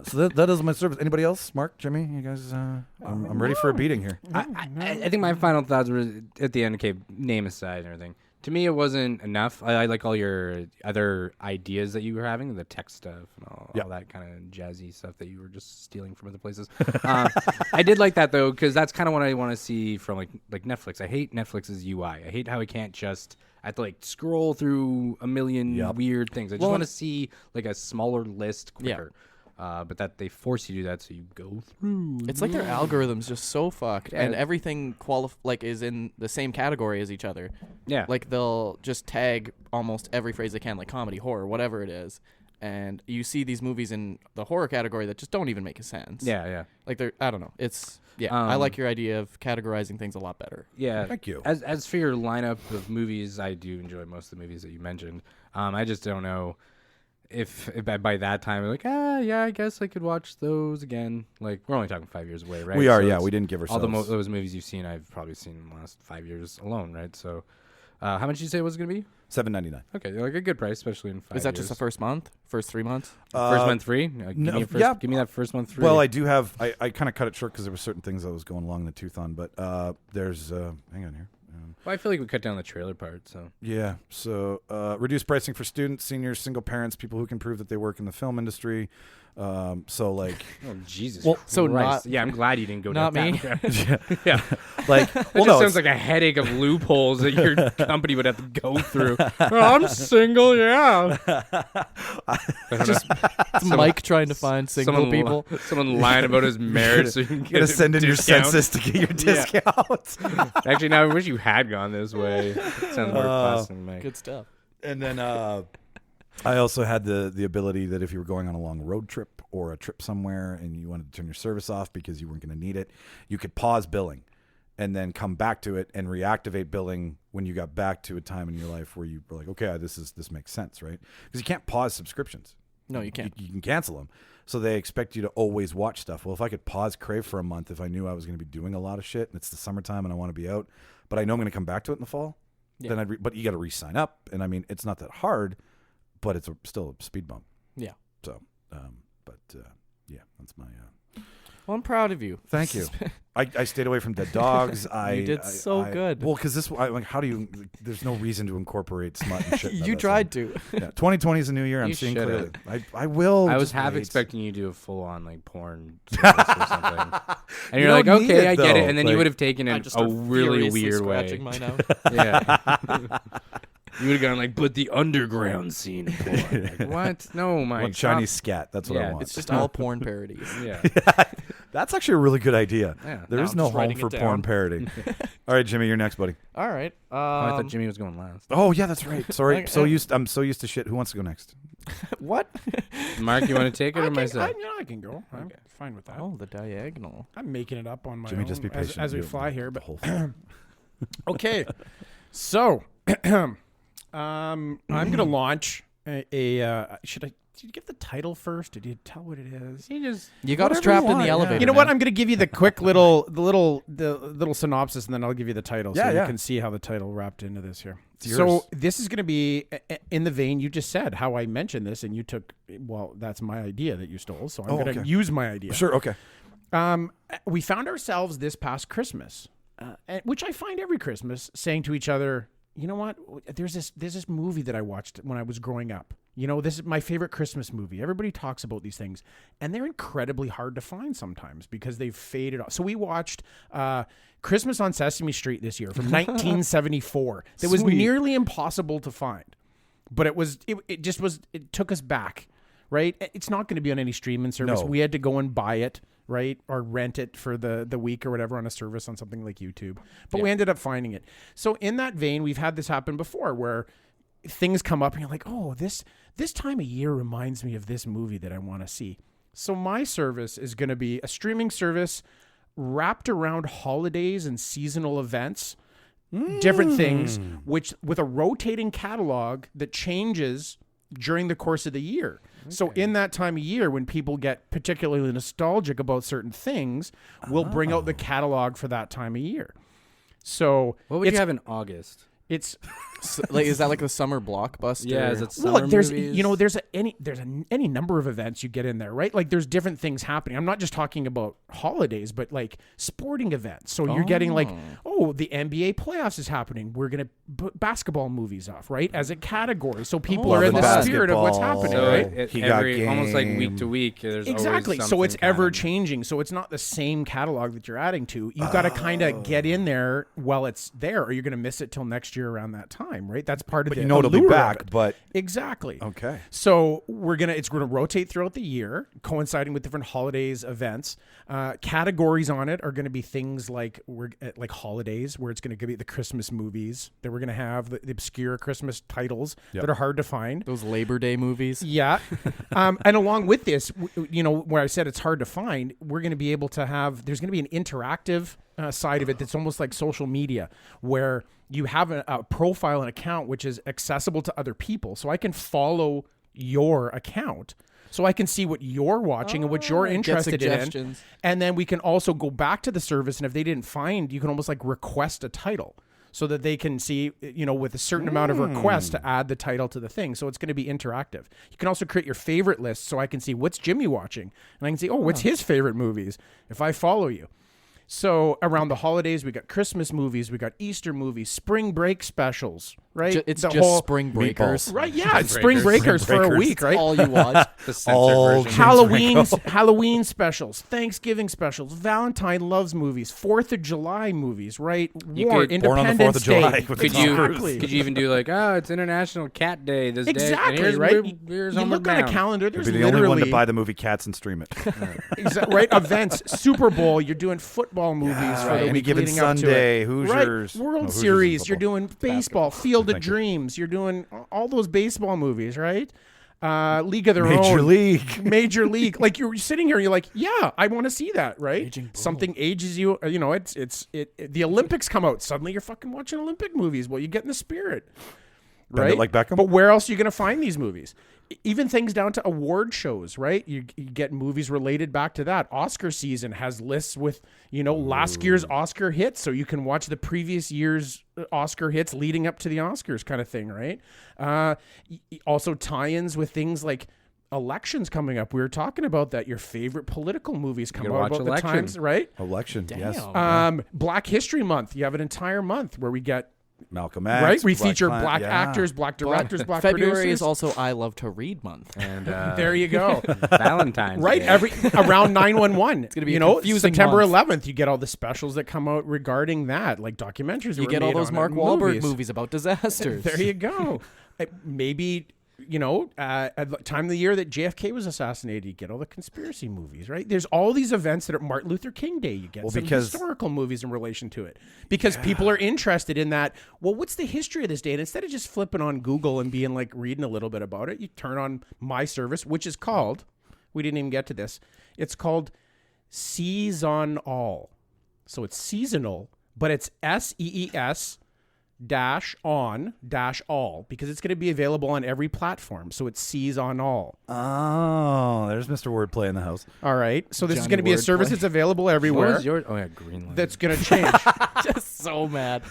So that is my service. Anybody else? Mark, Jimmy, you guys? I'm ready for a beating here. I think my final thoughts were at the end. Okay, name aside and everything. To me, it wasn't enough. I like all your other ideas that you were having, the tech stuff and all that kind of jazzy stuff that you were just stealing from other places. I did like that, though, because that's kind of what I want to see from like Netflix. I hate Netflix's UI. I hate how I can't just... I have to like scroll through a million weird things. I just want to see like a smaller list quicker. But that they force you to do that, so you go through. It's like their algorithm's just so fucked, and everything is in the same category as each other. Yeah, like they'll just tag almost every phrase they can, like comedy, horror, whatever it is, and you see these movies in the horror category that just don't even make a sense. Yeah. Like I don't know. It's I like your idea of categorizing things a lot better. Yeah, thank you. As for your lineup of movies, I do enjoy most of the movies that you mentioned. I just don't know. If by that time we're like, I guess I could watch those again. Like, we're only talking 5 years away, right? We are, we didn't give ourselves... All those movies you've seen, I've probably seen in the last 5 years alone, right? So, how much did you say it was going to be? $7.99. Okay, like a good price, especially in 5 years. Is that just the first month? First 3 months? First month free? Give me that first month free. Well, I do have... I kind of cut it short because there were certain things I was going along the tooth on, but there's... hang on here. Well, I feel like we cut down the trailer part, so... Yeah, so reduced pricing for students, seniors, single parents, people who can prove that they work in the film industry. So, like... Oh, Jesus well, Christ. so not... Yeah, I'm glad you didn't go not down me. that. Yeah. Like, It just sounds like a headache of loopholes that your company would have to go through. I'm single, yeah. Just Mike trying to find single people. Someone lying about his marriage so you can get to send in your discount. census to get your discount. Actually, now I wish you had gone this way. It sounds more classic, Mike. Good stuff. And then I also had the ability that if you were going on a long road trip or a trip somewhere and you wanted to turn your service off because you weren't going to need it, you could pause billing and then come back to it and reactivate billing when you got back to a time in your life where you were like, okay, this makes sense, right? Because you can't pause subscriptions. No, you can't. You can cancel them. So they expect you to always watch stuff. Well, if I could pause Crave for a month, if I knew I was going to be doing a lot of shit and it's the summertime and I want to be out, but I know I'm going to come back to it in the fall, then but you got to re-sign up. And I mean, it's not that hard, but it's still a speed bump. Yeah. So, that's my... Well, I'm proud of you. Thank you. I stayed away from dead dogs. You did so good. Well, because how do you... There's no reason to incorporate smut and shit. You tried to. Yeah, 2020 is a new year. I'm seeing clearly. I will. I was half expecting you to do a full-on like porn service or something. And you're like, okay, I get it. And then you would have taken it a really weird way. Scratching mine out. Yeah. You would have gone like, but the underground scene. Like, what? No, Mike. Want Chinese scat. That's what I want. It's just all porn parodies. Yeah. That's actually a really good idea. Yeah. There is no home for porn parody. All right, Jimmy, you're next, buddy. All right. I thought Jimmy was going last. Oh yeah, that's right. Sorry. I'm so used to shit. Who wants to go next? What? Mark, you want to take it or myself? I can go. I'm fine with that. Oh, the diagonal. I'm making it up on my Jimmy, own just be patient as we fly here. But whole thing. okay, so I'm gonna launch a did you give the title first? Did you tell what it is? You got us trapped in the elevator. You know what? I'm gonna give you the quick little synopsis, and then I'll give you the title, so you can see how the title wrapped into this here. So this is gonna be in the vein you just said. How I mentioned this, and you took. Well, that's my idea that you stole, so I'm gonna use my idea. Sure. Okay. We found ourselves this past Christmas, which I find every Christmas, saying to each other, you know what? There's this movie that I watched when I was growing up. You know, this is my favorite Christmas movie. Everybody talks about these things, and they're incredibly hard to find sometimes because they've faded off. So we watched Christmas on Sesame Street this year from 1974. That was nearly impossible to find, but it took us back. right? It's not going to be on any streaming service. No. We had to go and buy it, right? Or rent it for the week or whatever on a service on something like YouTube. But we ended up finding it. So in that vein, we've had this happen before where things come up and you're like, oh, this time of year reminds me of this movie that I want to see. So my service is going to be a streaming service wrapped around holidays and seasonal events, different things, which with a rotating catalog that changes during the course of the year. Okay. So in that time of year, when people get particularly nostalgic about certain things, we'll bring out the catalog for that time of year. So what would you have in August? It's So, like, is that like the summer blockbuster? Yeah, is it summer there's movies? there's any number of events you get in there, right? Like there's different things happening. I'm not just talking about holidays, but like sporting events. So you're getting like, the NBA playoffs is happening. We're gonna put basketball movies off, right, as a category, so people are in the spirit of what's happening, So right? almost like week to week. There's Exactly. always So it's something ever kind changing. So it's not the same catalog that you're adding to. You've got to kind of get in there while it's there, or you're going to miss it till next year around that time, right? That's part of the it'll be allure of back, it. but Exactly. okay. So it's going to rotate throughout the year, coinciding with different holidays, events. Categories on it are going to be things like holidays, where it's going to be the Christmas movies that we're going to have, the obscure Christmas titles that are hard to find. Those Labor Day movies. Yeah. And along with this, where I said it's hard to find, we're going to be able to have, there's going to be an interactive side of it that's almost like social media, where you have a profile and account which is accessible to other people. So I can follow your account, so I can see what you're watching and what you're interested in. And then we can also go back to the service, and if they didn't find, you can almost like request a title, so that they can see, with a certain amount of requests to add the title to the thing. So it's going to be interactive. You can also create your favorite list, so I can see what's Jimmy watching, and I can see, what's his favorite movies if I follow you. So around the holidays, we got Christmas movies, we got Easter movies, spring break specials, right? It's just Spring Breakers. Right, yeah, it's Spring Breakers for a week, right? All you watch. The censored version. Halloween specials, Thanksgiving specials, Valentine loves movies, 4th of July movies, right? Independence Born on the 4th of July. Day. With Could Tom Cruise. you even do like, it's International Cat Day this day? Exactly, And right? Here's You Homeward look on a Bound. calendar, You'll there's be the only one to literally buy the movie Cats and stream it. right? Events, Super Bowl, you're doing football movies for the Any week given leading up to Sunday, it. Hoosiers. Right? World No, Hoosiers is Series, you're football. doing baseball, Field of Thank you. Dreams, you're doing all those baseball movies, right? League of Their Major Own. League. Major League. Like you're sitting here, you're like, yeah, I want to see that, right? Something ages you. The Olympics come out. Suddenly you're fucking watching Olympic movies. Well, you get in the spirit, Bend right? it like Beckham? But where else are you going to find these movies? Even things down to award shows, right? You get movies related back to that. Oscar season has lists with, last year's Oscar hits, so you can watch the previous year's Oscar hits leading up to the Oscars kind of thing, right? Also tie-ins with things like elections coming up. We were talking about that. Your favorite political movies come out about the times, right? Election, yes. Black History Month. You have an entire month where we get Malcolm X. right. We Black feature Plant- black yeah. actors, black directors, black February producers. is also I Love to Read month. And There you go. Valentine's Right, Day. around 911. It's gonna be a confusing September month. 11th. You get all the specials that come out regarding that, like documentaries. that You were get all made those on it, Mark Wahlberg movies. movies about disasters. There you go. Maybe at the time of the year that JFK was assassinated, you get all the conspiracy movies, right? There's all these events that are Martin Luther King Day. You get some historical movies in relation to it because people are interested in that. Well, what's the history of this day? And instead of just flipping on Google and being like reading a little bit about it, you turn on my service, which is called, we didn't even get to this, it's called Seasonal. So it's seasonal, but it's SEES -on-all because it's going to be available on every platform. So it's Seas on all. Oh, there's Mr. Wordplay in the house. All right. So this is Johnny going to be a service Wordplay. that's available What everywhere. was yours? Oh yeah, Greenland. That's going to change. Just so mad.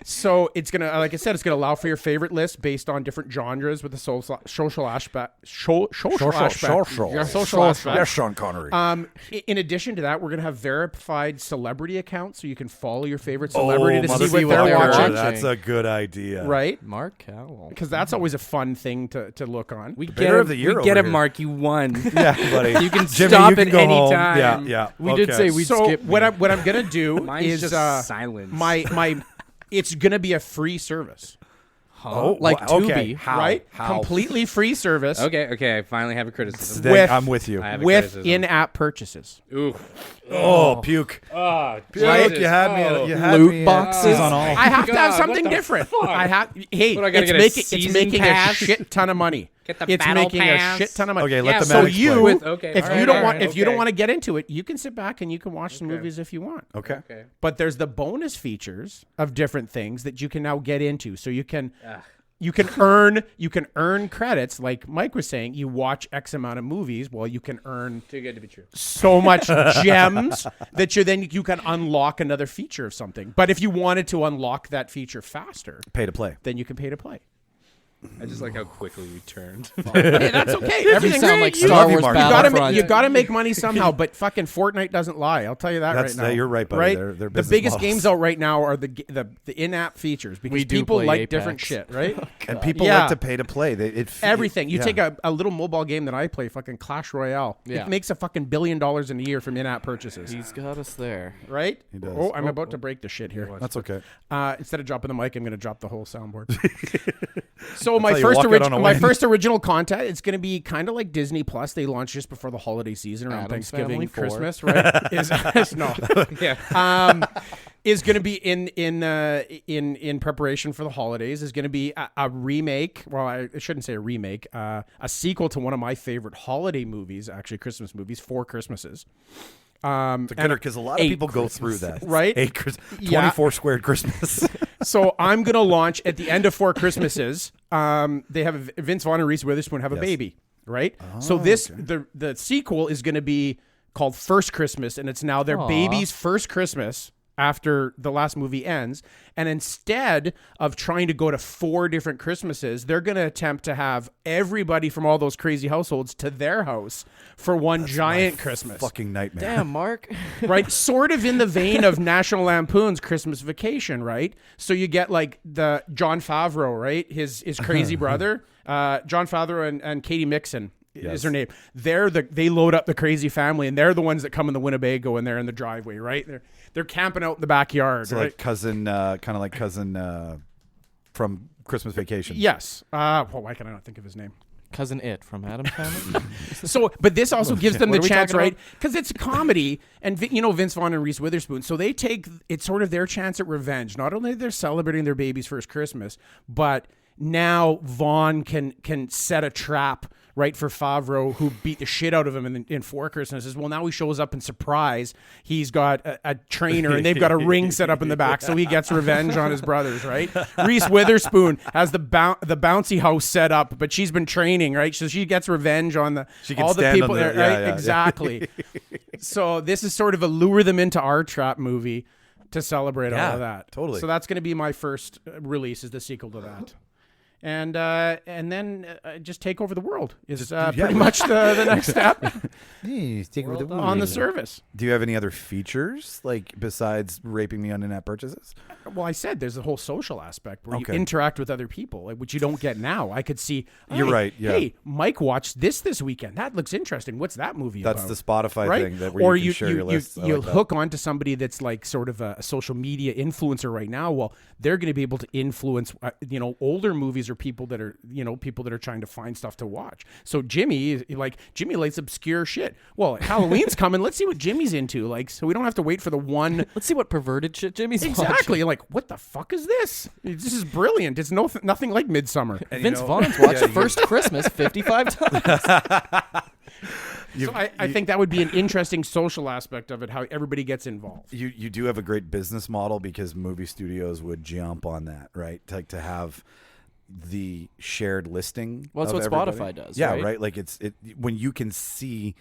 So it's going to, like I said, it's going to allow for your favorite list based on different genres with the social aspect. Social aspect. Yeah, social aspect. Yes, Sean Connery. In addition to that, we're going to have verified celebrity accounts so you can follow your favorite celebrity to see motherfucker, what they're watching. That's a good idea. Right? Mark Cowell. Because that's always a fun thing to look on. we Debater of the year we get over it, here. Mark. You won. Yeah, buddy. You can Jimmy, stop you can at go any home. time. Yeah. We did say we'd So skip. what I'm gonna do Mine's is just silence. my it's gonna be a free service. Oh, like well, okay. Tubi, How? right? How? Completely free service Okay. I finally have a criticism. Then with- I'm with you. I have a with criticism. in-app purchases. Ooh. Oh, puke. Oh, Puke. You had me. You had Loot me. boxes on all. I have to have God, something what the different. fuck? I have. Hey, What, I gotta it's get a making it's season making pass? a shit ton of money. Get the It's battle making pass? a shit ton of money. Okay, let the so man you, explain. Okay, if all you right, don't all want, right, if you don't okay. want to get into it, you can sit back and you can watch the movies if you want. Okay. Okay. But there's the bonus features of different things that you can now get into. So you can earn credits, like Mike was saying. You watch X amount of movies, well, you can earn Too good to be true. so much gems that you can unlock another feature of something. But if you wanted to unlock that feature faster, Pay to play. then you can pay to play. I just like how quickly we turned. Hey, that's okay. You Everything's sound like I love Star you, Wars Mark. Battlefront. you gotta make money somehow, but fucking Fortnite doesn't lie. I'll tell you that That's- right now. you're right, buddy. Right? They're the business biggest models. games out right now are the in-app features because We do people play like Apex. different shit, right? And people Yeah. like to pay to play. Everything. You yeah. take a little mobile game that I play, fucking Clash Royale. Yeah. It makes a fucking $1 billion in a year from in-app purchases. He's got us there. Right? He does. Oh, I'm about to break the shit here. That's okay. Instead of dropping the mic, I'm going to drop the whole soundboard. So how you walk out on a my win. first original content, it's going to be kind of like Disney Plus. They launch just before the holiday season around Addams Thanksgiving, Family 4. Christmas, right? Is going to be in preparation for the holidays. Is going to be a remake. Well, I shouldn't say a remake. A sequel to one of my favorite holiday movies, actually Christmas movies, Four Christmases. It's a gooder because a lot of people go through that. Right? 24 squared Christmas. So I'm going to launch at the end of Four Christmases. They have Vince Vaughn and Reese Witherspoon have a baby, right? So the sequel is going to be called First Christmas, and it's now their baby's first Christmas after the last movie ends. And instead of trying to go to 4 different Christmases, they're going to attempt to have everybody from all those crazy households to their house for one giant Christmas. Fucking nightmare. Damn, Mark. Right? Sort of in the vein of National Lampoon's Christmas Vacation, right? So you get like the Jon Favreau, right? His crazy brother, Jon Favreau and Katie Mixon. Is her name? They load up the crazy family, and they're the ones that come in the Winnebago, and they're in the driveway, right? They're camping out in the backyard, So right? like cousin, kind of like cousin from Christmas Vacation. Yes. Why can I not think of his name? Cousin It from Addams Family. So, but this also gives them What the are we chance, talking right? Because it's a comedy, and Vince Vaughn and Reese Witherspoon. So they take it's sort of their chance at revenge. Not only they're celebrating their baby's first Christmas, but now Vaughn can set a trap, right, for Favreau, who beat the shit out of him in Four Christmases. Well, now he shows up in surprise. He's got a trainer, and they've got a ring set up in the back, so he gets revenge on his brothers, right? Reese Witherspoon has the bouncy house set up, but she's been training, right? So she gets revenge on She can all the stand people on there, the- yeah, right? yeah, yeah. Exactly. So this is sort of a lure them into our trap movie to celebrate all Yeah, of that. totally. So that's going to be my first release, is the sequel to that. And then just take over the world is pretty much the next step on the service. Do you have any other features, like besides raping me on in-app purchases? Well, I said there's a whole social aspect where Okay. you interact with other people, like, which you don't get now. I could see. You're hey, right, yeah. Hey, Mike watched this weekend. That looks interesting. What's that movie That's about? the Spotify Right? thing that where or you can share your list. I you'll like that. hook onto somebody that's like sort of a social media influencer right now. Well, they're going to be able to influence, older movies or people that are trying to find stuff to watch. So Jimmy likes obscure shit. Well, Halloween's coming. Let's see what Jimmy's into. Like, so we don't have to wait for the one. Let's see what perverted shit Jimmy's Exactly. You're like, what the fuck is this? This is brilliant. It's nothing like Midsummer. Vince Vaughn's watched First Christmas 55 times. So I think that would be an interesting social aspect of it, how everybody gets involved. You do have a great business model because movie studios would jump on that, right? To have the shared listing. Well, that's of what everybody. Spotify does, Yeah, right? Like it when you can see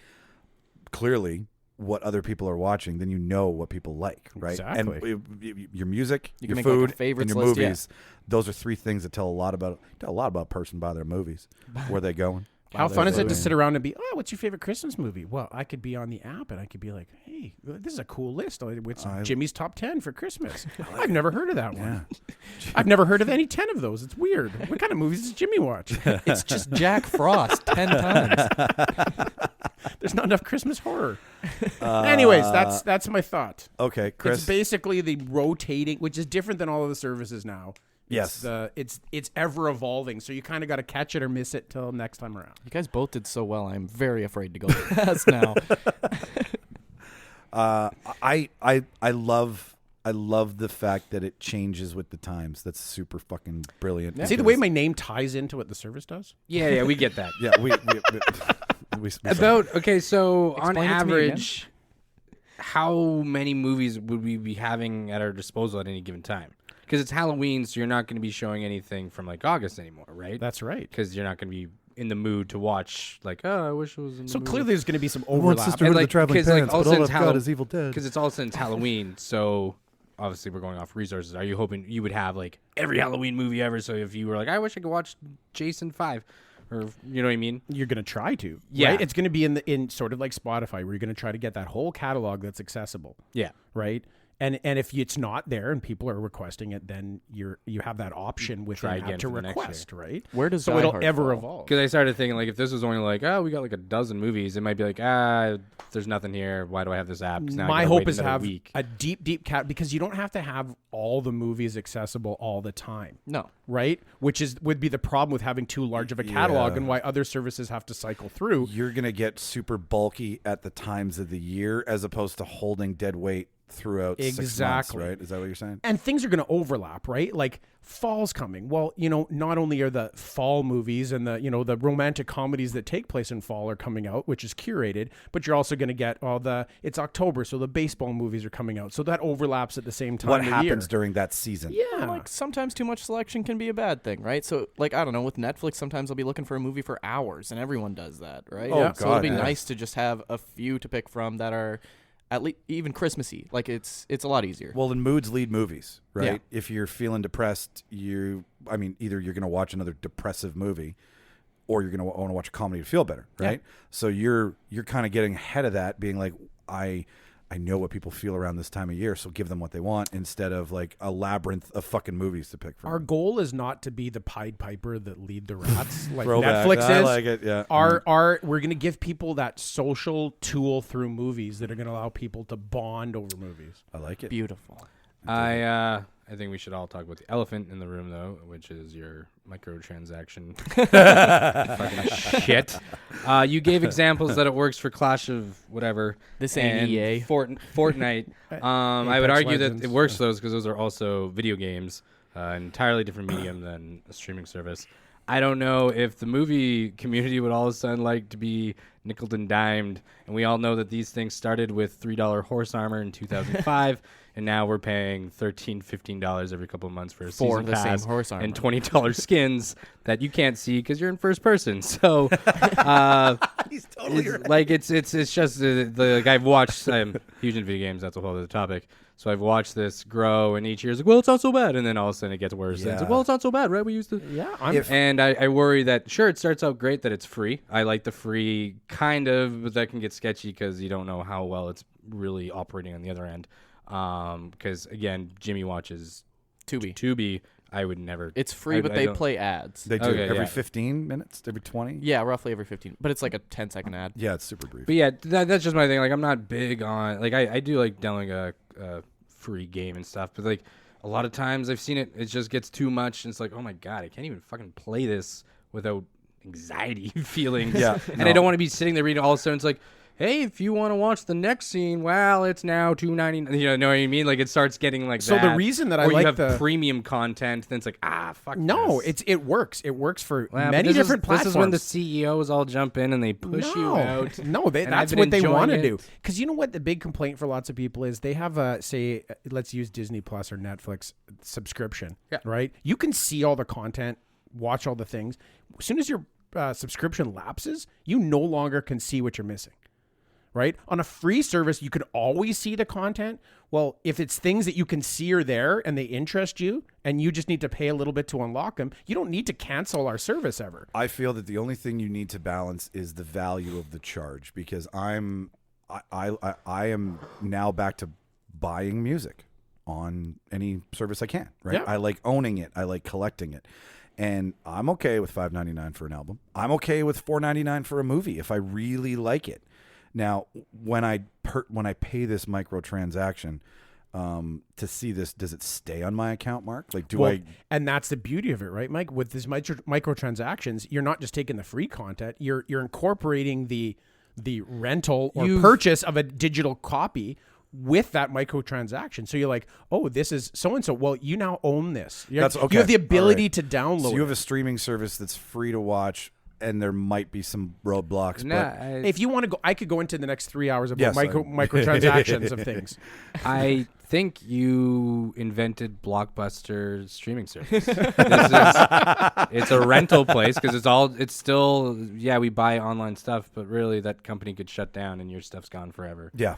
clearly what other people are watching, then you know what people like, right? Exactly. And your music, You your can make, like, a food, and favorites your list, yeah. movies. Those are 3 things that tell a lot about a person by their movies, where they going. How fun is it to voting. sit around and be, what's your favorite Christmas movie? Well, I could be on the app and I could be like, hey, this is a cool list. It's Jimmy's top 10 for Christmas. I've never heard of that one. I've never heard of any 10 of those. It's weird. What kind of movies does Jimmy watch? It's just Jack Frost 10 times. There's not enough Christmas horror. Anyways, that's my thought. Okay, Chris. It's basically the rotating, which is different than all of the services now. Yes. It's ever evolving. So you kind of got to catch it or miss it till next time around. You guys both did so well. I'm very afraid to go past now. I love the fact that it changes with the times. That's super fucking brilliant. See the way my name ties into what the service does? Yeah, we get that. Yeah, we Okay, so on Explain it to me average, how many movies would we be having at our disposal at any given time? Because it's Halloween, so you're not going to be showing anything from like August anymore, right? That's right. Because you're not going to be in the mood to watch like, oh, I wish it was in the So mood. clearly there's going to be some want overlap. Sister Rid of the Traveling Pants, but all I've got is Evil Dead. Because it's all since Halloween, so obviously we're going off resources. Are you hoping you would have like every Halloween movie ever? So if you were like, I wish I could watch Jason 5, or you know what I mean? You're going to try to. Yeah. Right? It's going to be in sort of like Spotify, where you're going to try to get that whole catalog that's accessible. Yeah. Right? And if it's not there and people are requesting it, then you have that option within Try app again to for the next request, right? Where does so Die it'll Hard ever fall? evolve. Because I started thinking like if this was only like, oh, we got like a dozen movies, it might be like, there's nothing here. Why do I have this app? 'Cause now I My gotta hope wait is to another have week. a deep cat, because you don't have to have all the movies accessible all the time. No. Right? Which would be the problem with having too large of a catalog, Yeah. and why other services have to cycle through. You're gonna get super bulky at the times of the year, as opposed to holding dead weight throughout 6 months, Exactly. right? Is that what you're saying? And things are going to overlap, right? Like fall's coming. Well, not only are the fall movies and the romantic comedies that take place in fall are coming out, which is curated, but you're also going to get it's October, so the baseball movies are coming out. So that overlaps at the same time. What of happens year. during that season? Yeah. Like sometimes too much selection can be a bad thing, right? So like I don't know, with Netflix sometimes I'll be looking for a movie for hours, and everyone does that, right? Oh, So it'll God, be yeah. nice to just have a few to pick from that are at least even Christmassy. Like it's a lot easier. Well, then moods lead movies, right? Yeah. If you're feeling depressed, either you're going to watch another depressive movie, or you're going to want to watch a comedy to feel better, right? So you're kind of getting ahead of that, being like, I know what people feel around this time of year, so give them what they want instead of like a labyrinth of fucking movies to pick from. Our goal is not to be the Pied Piper that lead the rats, like Throwback. Netflix is. I like it, yeah. We're going to give people that social tool through movies that are going to allow people to bond over movies. I like it. Beautiful. I think we should all talk about the elephant in the room, though, which is your microtransaction fucking shit. You gave examples that it works for Clash of whatever. This ain't and EA. Fortnite. I would argue Legends, that it works for those because those are also video games, an entirely different medium than a streaming service. I don't know if the movie community would all of a sudden like to be nickeled and dimed, and we all know that these things started with $3 horse armor in 2005. And now we're paying $13, $15 every couple of months for a For season the pass same horse armor. and $20 skins that you can't see because you're in first person. So, He's totally right. like it's just like I've watched. I'm huge in video games. That's a whole other topic. So I've watched this grow, and each year it's like, well, it's not so bad, and then all of a sudden it gets worse. And it's like, Yeah. well, it's not so bad, right? We used to. Yeah, And I worry that sure it starts out great that it's free. I like the free kind of, but that can get sketchy because you don't know how well it's really operating on the other end. Because again, Jimmy watches Tubi. I would never. It's free, but I they don't- play ads. They do Okay, every yeah. 15 minutes, every 20. Yeah, roughly every 15. But it's like a 10-second ad. Yeah, it's super brief. But yeah, that's just my thing. Like I'm not big on like I do like downloading a free game and stuff, but like a lot of times I've seen it just gets too much, and it's like, oh my god, I can't even fucking play this without anxiety feelings. Yeah, and I don't want to be sitting there reading all of a sudden it's like, hey, if you want to watch the next scene, well, it's now $2.99. You know what I mean? Like it starts getting like So that. the reason that I or like you have the- premium content, then it's like fuck. No, this. it works. It works for Well, but many this different is, platforms. This is when the CEOs all jump in and they push you out. No, and I've that's been what they enjoying want to it. do. Because you know what the big complaint for lots of people is? They have let's use Disney Plus or Netflix subscription, right? You can see all the content, watch all the things. As soon as your subscription lapses, you no longer can see what you're missing. Right? On a free service, you can always see the content. Well, if it's things that you can see are there and they interest you and you just need to pay a little bit to unlock them, you don't need to cancel our service ever. I feel that the only thing you need to balance is the value of the charge, because I am now back to buying music on any service I can, right? Yeah. I like owning it. I like collecting it. And I'm okay with $5.99 for an album. I'm okay with $4.99 for a movie if I really like it. Now, when I pay this microtransaction, to see this, does it stay on my account, Mark? Like, And that's the beauty of it, right, Mike? With these microtransactions, you're not just taking the free content; you're incorporating the rental or purchase of a digital copy with that microtransaction. So you're like, oh, this is so and so. Well, you now own this. That's okay. You have the ability to download. So you have a streaming service that's free to watch, and there might be some roadblocks. But if you want to go, I could go into the next 3 hours of Yes, microtransactions of things. I think you invented Blockbuster streaming service. It's a rental place because it's still, we buy online stuff, but really that company could shut down and your stuff's gone forever. Yeah.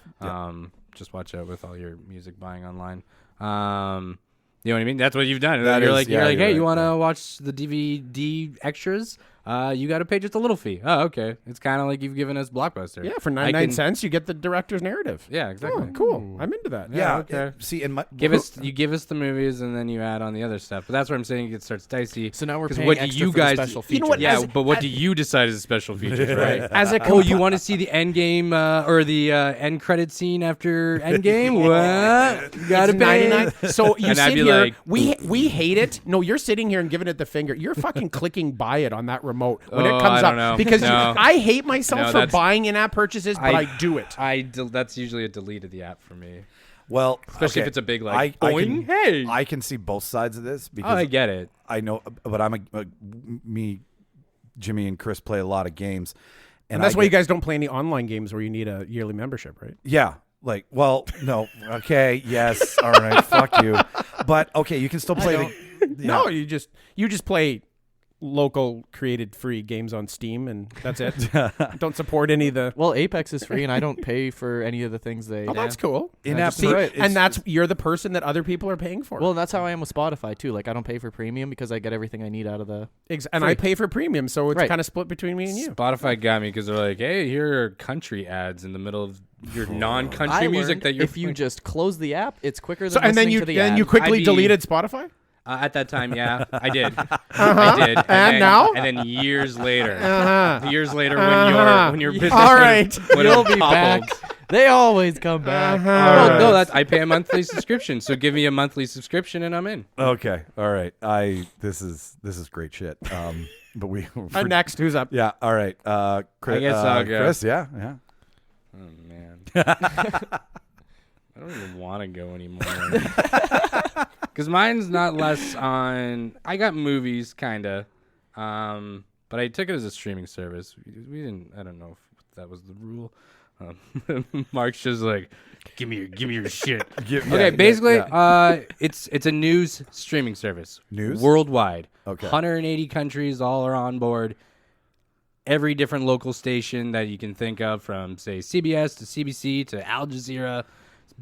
Just watch out with all your music buying online. You know what I mean? That's what you've done. You're like, hey, right, you want to watch the DVD extras? You got to pay just a little fee. Oh, okay. It's kind of like you've given us Blockbuster. Yeah, for 99 cents, you get the director's narrative. Yeah, exactly. Oh, cool. I'm into that. Yeah. Okay. See, and give us the movies, and then you add on the other stuff. But that's what I'm saying. It starts dicey. So now we're paying what extra do you for the guys? special You know features. what? Yeah, As- but what do you decide is a special feature, right? As a you want to see the end game or the end credit scene after end game? What? You gotta It's pay. 99. So you And I'd sit be here. like- we hate it. No, you're sitting here and giving it the finger. You're fucking clicking buy it on that remote when it Oh, comes I up don't know. because No. I hate myself No, for that's- buying in-app purchases, but I do it. That's usually a delete of the app for me. well, Especially if okay, it's a big, like, I boing, can, hey. I can see both sides of this Oh, because I get it. I know, but me, Jimmy, and Chris play a lot of games, And that's why you guys don't play any online games where you need a yearly membership, right? Yeah. Like, well, no. Okay. Yes. All right. Fuck you. But okay, you can still play No, you just play local created free games on Steam, and that's it. Don't support any of the. Well, Apex is free, and I don't pay for any of the things they. Oh, that's cool. in-app. See, Right. and that's you're the person that other people are paying for. Well, that's how I am with Spotify too. Like I don't pay for premium because I get everything I need out of the. and I pay for premium, so it's Right. kind of split between me and you. Spotify got me because they're like, hey, here are country ads in the middle of your I non-country music learned that you're if you just close the app, it's quicker than So and then listening you to the then ad. you quickly I'd be- deleted Spotify. At that time, yeah, I did. I did. And then, now? And then years later, Uh-huh. when your business All right. when You'll it be toppled. back. They always come back. Uh-huh. Well, All no, right. I pay a monthly subscription, so give me a monthly subscription and I'm in. Okay. All right. This is great shit. But we. Next, who's up? Yeah. All right. Chris. I guess I'll go. Chris. Yeah. Yeah. Oh man, I don't even want to go anymore. Because mine's not less on. I got movies, kinda, but I took it as a streaming service. We didn't. I don't know if that was the rule. Mark's just like, give me your shit. Okay, basically, it's a news streaming service. News? Worldwide. Okay. 180 countries all are on board. Every different local station that you can think of, from say CBS to CBC to Al Jazeera,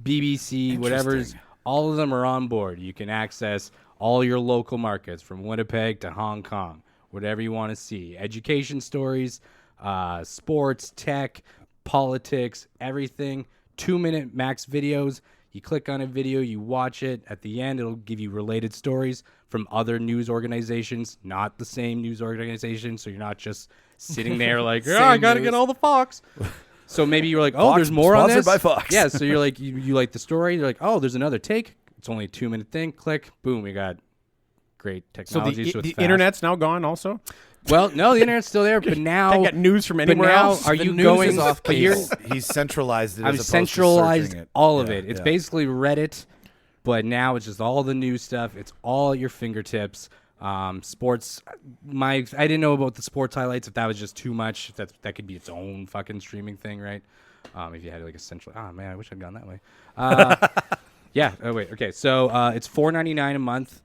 BBC, whatever's, all of them are on board. You can access all your local markets from Winnipeg to Hong Kong, whatever you want to see. Education stories, sports, tech, politics, everything. 2-minute max videos. You click on a video, you watch it. At the end, it'll give you related stories from other news organizations, not the same news organization. So you're not just sitting there like, oh, I got to get all the Fox. So maybe you're like, oh, Fox, there's more on sponsored this. by Fox. Yeah, so you're like, you like the story. You're like, oh, there's another take. It's only a 2-minute thing. Click, boom, we got great So technology. the it's fast. internet's now gone. Also, Well, no, the internet's still there, but now. can't get news from But anywhere now, else. are The you news going? is off but you're- He's centralized it. I've as opposed to centralized searching it. all of Yeah, it. It's yeah. basically Reddit, but now it's just all the new stuff. It's all at your fingertips. Sports. I didn't know about the sports highlights. If that was just too much, that could be its own fucking streaming thing, right? If you had like a central. Oh man, I wish I'd gone that way. Yeah. Oh wait. Okay. So it's $4.99 a month.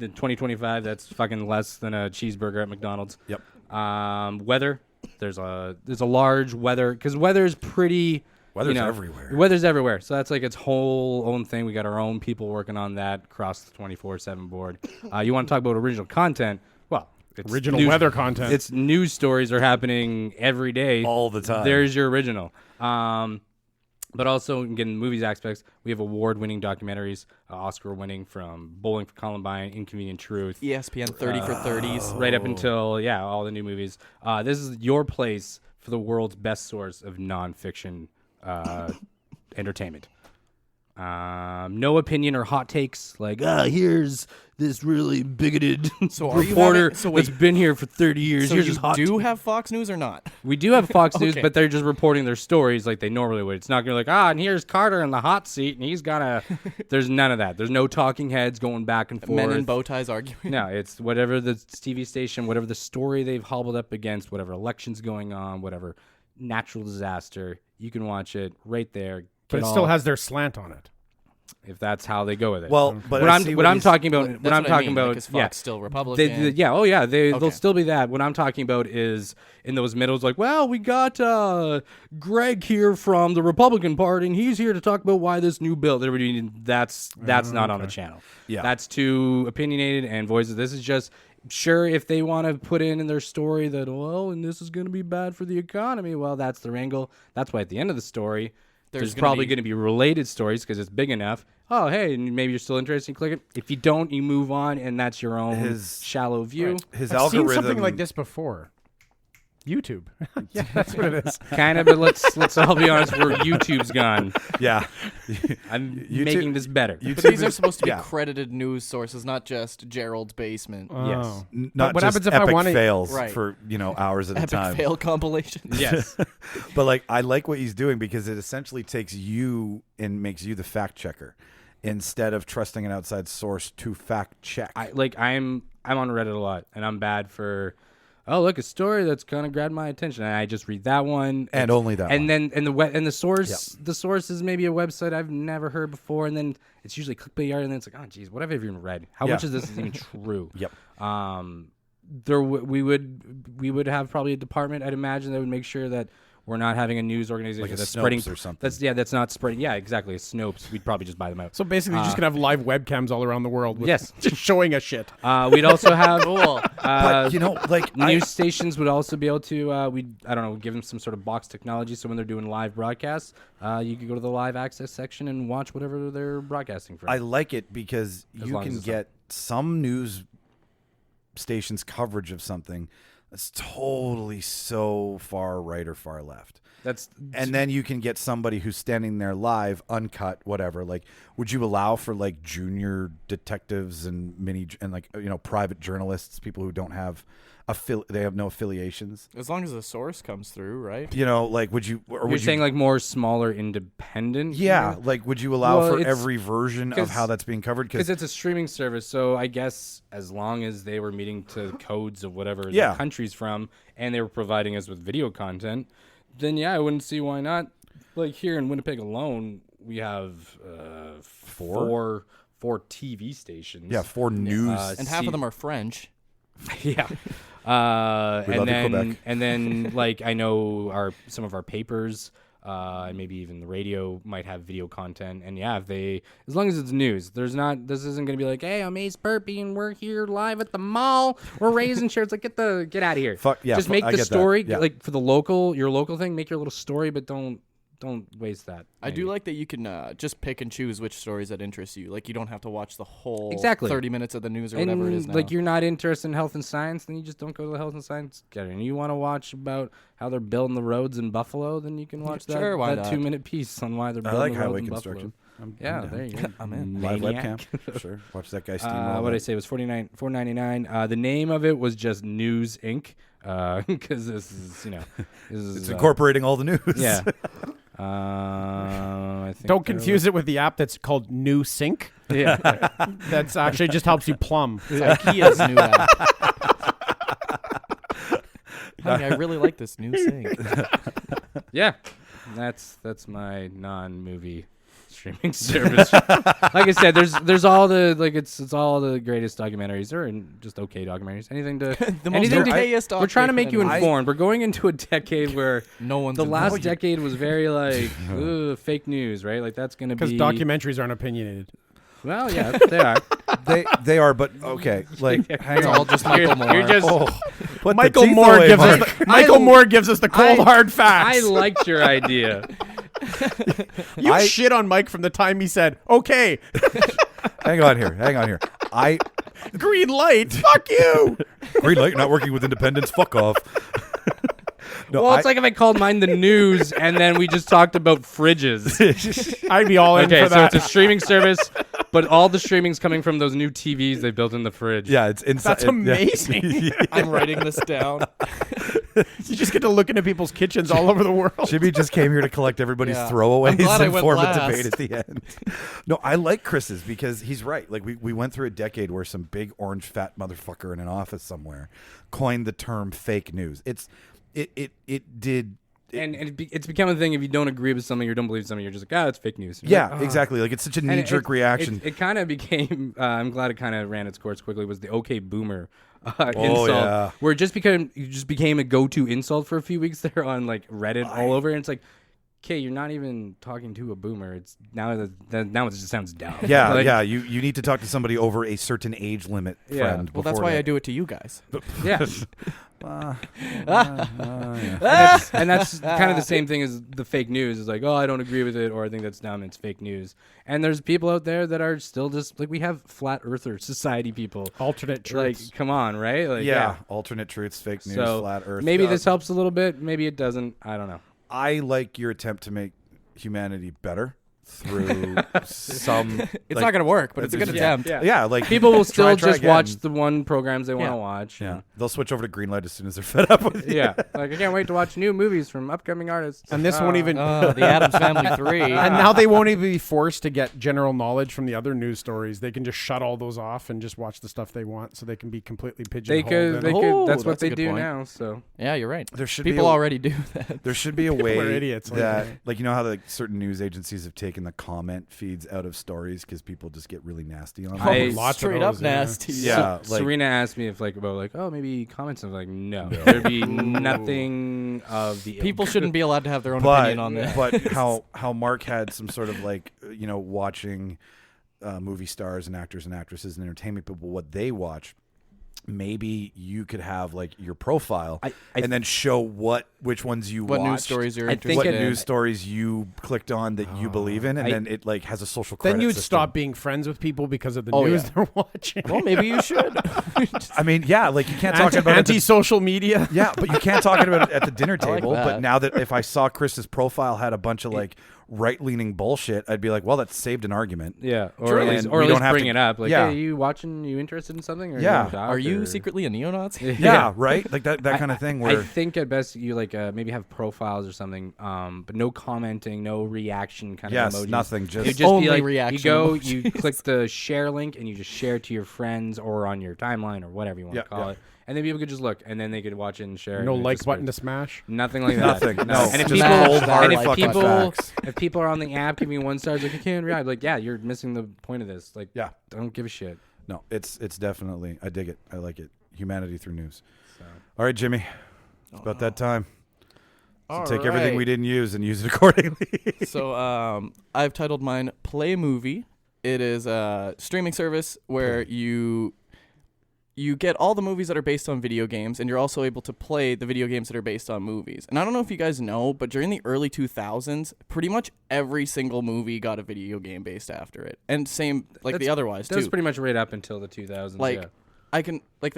In 2025, that's fucking less than a cheeseburger at McDonald's. Yep. Weather. There's a large weather, because weather's pretty. Weather's you know, everywhere. Weather's everywhere. So that's like its whole own thing. We got our own people working on that across the 24/7 board. You want to talk about original content? Well, it's Original news- weather content. It's news stories are happening every day, All the time. There's your original. But also, again, movies aspects, we have award-winning documentaries, Oscar-winning, from Bowling for Columbine, Inconvenient Truth, ESPN 30 for 30s. right up until, all the new movies. This is your place for the world's best source of nonfiction entertainment. No opinion or hot takes. Like, here's this really bigoted So are you reporter having- so wait. that's been here for 30 years. So Here's you his hot do have Fox News or not? We do have Fox News, Okay. but they're just reporting their stories like they normally would. It's not going to be like, and here's Carter in the hot seat, and he's got a... There's none of that. There's no talking heads going back and forth. Men in bow ties arguing. No, it's whatever the TV station, whatever the story they've hobbled up against, whatever election's going on, whatever natural disaster. You can watch it right there. But it still has their slant on it. If that's how they go with it. Well, but what I I'm see what what I'm he's- talking about, That's what I'm what I talking mean, about, like, is Fox yeah, still Republican? they'll Okay. still be that. What I'm talking about is in those middles, like, well, we got Greg here from the Republican Party, and he's here to talk about why this new bill. That's not on the channel. Yeah. That's too opinionated and voices. This is just sure if they want to put in their story that and this is going to be bad for the economy. Well, that's their angle. That's why at the end of the story. There's probably going to be related stories because it's big enough. Oh, hey, and maybe you're still interested. You click it. If you don't, you move on, and that's your own shallow view. His I've algorithm. seen something like this before. YouTube. Yeah, that's what it is. Kind of, but let's all be honest. Where YouTube's gone, Yeah. I'm YouTube- making this better. But these are supposed to be yeah. credited news sources, not just Gerald's basement. Yes. Oh. Not what just happens if I epic wanna- fails Right. for hours at a Epic time. fail compilations. Yes. But like I like what he's doing because it essentially takes you and makes you the fact checker instead of trusting an outside source to fact check. I'm on Reddit a lot, and I'm bad for. Oh, look, a story that's kind of grabbed my attention, and I just read that one, And only that and one. then the source, the source is maybe a website I've never heard before, and then it's usually clickbait art, and then it's like, oh, geez, what have I even read? How Yeah. much of this is even true? Yep. We would have probably a department, I'd imagine, that would make sure that we're not having a news organization Like a that's Snopes spreading or something. That's not spreading. Yeah, exactly. A Snopes. We'd probably just buy them out. So basically, you're just going to have live webcams all around the world. With Yes. just showing us shit. We'd also have but news stations would also be able to give them some sort of box technology, so when they're doing live broadcasts, you could go to the live access section and watch whatever they're broadcasting from. I like it because you long as can it's get some news stations coverage of something that's totally so far right or far left. And then you can get somebody who's standing there live, uncut, whatever. Like, would you allow for like junior detectives and private journalists, people who don't have they have no affiliations? As long as the source comes through, right? Would you? Or You're would saying you, like more smaller independent? yeah, like would you allow Well, for it's- every version of how that's being covered? Because it's a streaming service, so I guess as long as they were meeting to codes of whatever Yeah. the country's from, and they were providing us with video content, then yeah, I wouldn't see why not. Like here in Winnipeg alone, we have four TV stations. 4 news. And half of them are French. Yeah. We love you, Quebec. And then like I know some of our papers and maybe even the radio might have video content, and yeah, as long as it's news, this isn't going to be like, hey, I'm Ace Burpee and we're here live at the mall, we're raising shirts, like get out of here. Fuck, yeah, just make I the get that. story Yeah. like for your local thing, make your little story, but don't waste that. I do like that you can just pick and choose which stories that interest you. Like, you don't have to watch the whole Exactly. 30 minutes of the news or And whatever it is now. like you're not interested in health and science, then you just don't go to the health and science gallery. And you want to watch about how they're building the roads in Buffalo, then you can watch sure, why that not? 2-minute piece on why they're I building like the highway roads in construction. Buffalo. Yeah, there you go. I'm in. Live Maniac. webcam. Sure. Watch that guy steamroll. What did I say? It was $4.99. The name of it was just News Inc. Because this is It's incorporating all the news. yeah. I think Don't confuse it with the app that's called New Sync. Yeah. That's actually just helps you plumb. It's IKEA's new app. Honey, I really like this new thing. Yeah. That's my non-movie streaming service. Like I said, there's all the it's all the greatest documentaries, or just okay documentaries. Anything to The most anything to, okayest we're trying to make you documentary. informed. We're going into a decade where No one's the last informed. decade was very like fake news, right? Like that's going to Because be documentaries aren't opinionated. Well, yeah, they are. They are, but okay. Like, hang It's on. all just Michael Moore. You're just. Put the Michael teeth Moore away, gives us Mark. the, Michael Moore gives us the cold hard facts. I liked your idea. You I- shit on Mike from the time he said, "Okay, Hang on here. green light, fuck you." Green light, not working with independents. Fuck off. No, Well, it's like if I called mine the news and then we just talked about fridges. I'd be all in Okay, for so that. it's a streaming service, but all the streaming's coming from those new TVs they built in the fridge. yeah, it's inside. That's amazing. I'm writing this down. You just get to look into people's kitchens all over the world. Jimmy just came here to collect everybody's Yeah. throwaways I'm glad I and went form a last. debate at the end. No, I like Chris's because he's right. Like we went through a decade where some big orange fat motherfucker in an office somewhere coined the term fake news. It's become a thing. If you don't agree with something or don't believe something, you're just like, it's fake news. You're Yeah, like, exactly. Like it's such a And knee-jerk reaction. It kind of became. I'm glad it kind of ran its course quickly. Was the OK Boomer insult? yeah. Where it just became a go-to insult for a few weeks there on like Reddit all over, and it's like, okay, you're not even talking to a boomer. It's now it just sounds dumb. Yeah, Like, yeah. You need to talk to somebody over a certain age limit, Yeah. friend. Well, that's why I do it to you guys. yeah. Yeah. And that's kind of the same thing as the fake news. It's like, I don't agree with it, or I think that's dumb. It's fake news. And there's people out there that are still just like, we have flat earther society people. Alternate truths. Like, come on, right? Like, Yeah, alternate truths, fake news, So flat Earth. maybe this helps a little bit. Maybe it doesn't. I don't know. I like your attempt to make humanity better through some. It's not going to work, but it's a good attempt. Yeah, like People will still try just again. watch the one programs they want to Yeah. watch. Yeah, they'll switch over to green light as soon as they're fed up with it. Yeah. Like, I can't wait to watch new movies from upcoming artists. And this won't even. The Addams Family 3. And now they won't even be forced to get general knowledge from the other news stories. They can just shut all those off and just watch the stuff they want, so they can be completely They pigeonholed. could. Oh, That's what that's a they good do point. now. So Yeah, you're right. There should People be already do that. There should be a way are idiots, like that, that. like, you know how like certain news agencies have taken the comment feeds out of stories because people just get really nasty on I- them. Lots of Straight those, up yeah. nasty. Yeah, like Serena asked me if maybe comments. I'm like, no. There'd be nothing of the People ilk. shouldn't be allowed to have their own but opinion on this. but how Mark had some sort of like watching movie stars and actors and actresses and entertainment people what they watch. Maybe you could have like your profile and then show which ones you What watched, news stories you're I interested think what in. news stories you clicked on that you believe in, and then it like has a social credit Then you'd system. stop being friends with people because of the Oh, news yeah. they're watching. Well, maybe you should. I mean, yeah, like you can't talk about it at the- Anti-social media. yeah, but you can't talk about it at the dinner like table. that. But now that if I saw Chris's profile had a bunch of like right-leaning bullshit, I'd be like, well, that's saved an argument. Yeah, True. or at least, And we don't have bring to- it up. Like, yeah. hey, you watching? You interested in something? Or Yeah. you talk, Are you or- secretly a neo-Nazi? Yeah, right. Like that kind of thing. Where I think at best you like maybe have profiles or something, but no commenting, no reaction kind yes, of emojis. nothing. It Just would just Only be like reaction you go, emojis. you click the share link, and you just share it to your friends or on your timeline or whatever you want to call it, and then people could just look, and then they could watch it and share. No and it like just button to goes- smash. Nothing like that. Nothing. No, And if just people, cold, hard and if fucking people, facts. if people are on the app giving you 1 star, like you can't react. Like, yeah, you're missing the point of this. Like, Yeah. don't give a shit. no, it's definitely. I dig it. I like it. Humanity through news. All right, Jimmy. It's about that time. So take everything we didn't use and use it accordingly. So I've titled mine Play Movie. It is a streaming service where you get all the movies that are based on video games, and you're also able to play the video games that are based on movies. And I don't know if you guys know, but during the early 2000s, pretty much every single movie got a video game based after it. And same like the That's- otherwise That was too. pretty much right up until the 2000s. Like yeah. I can like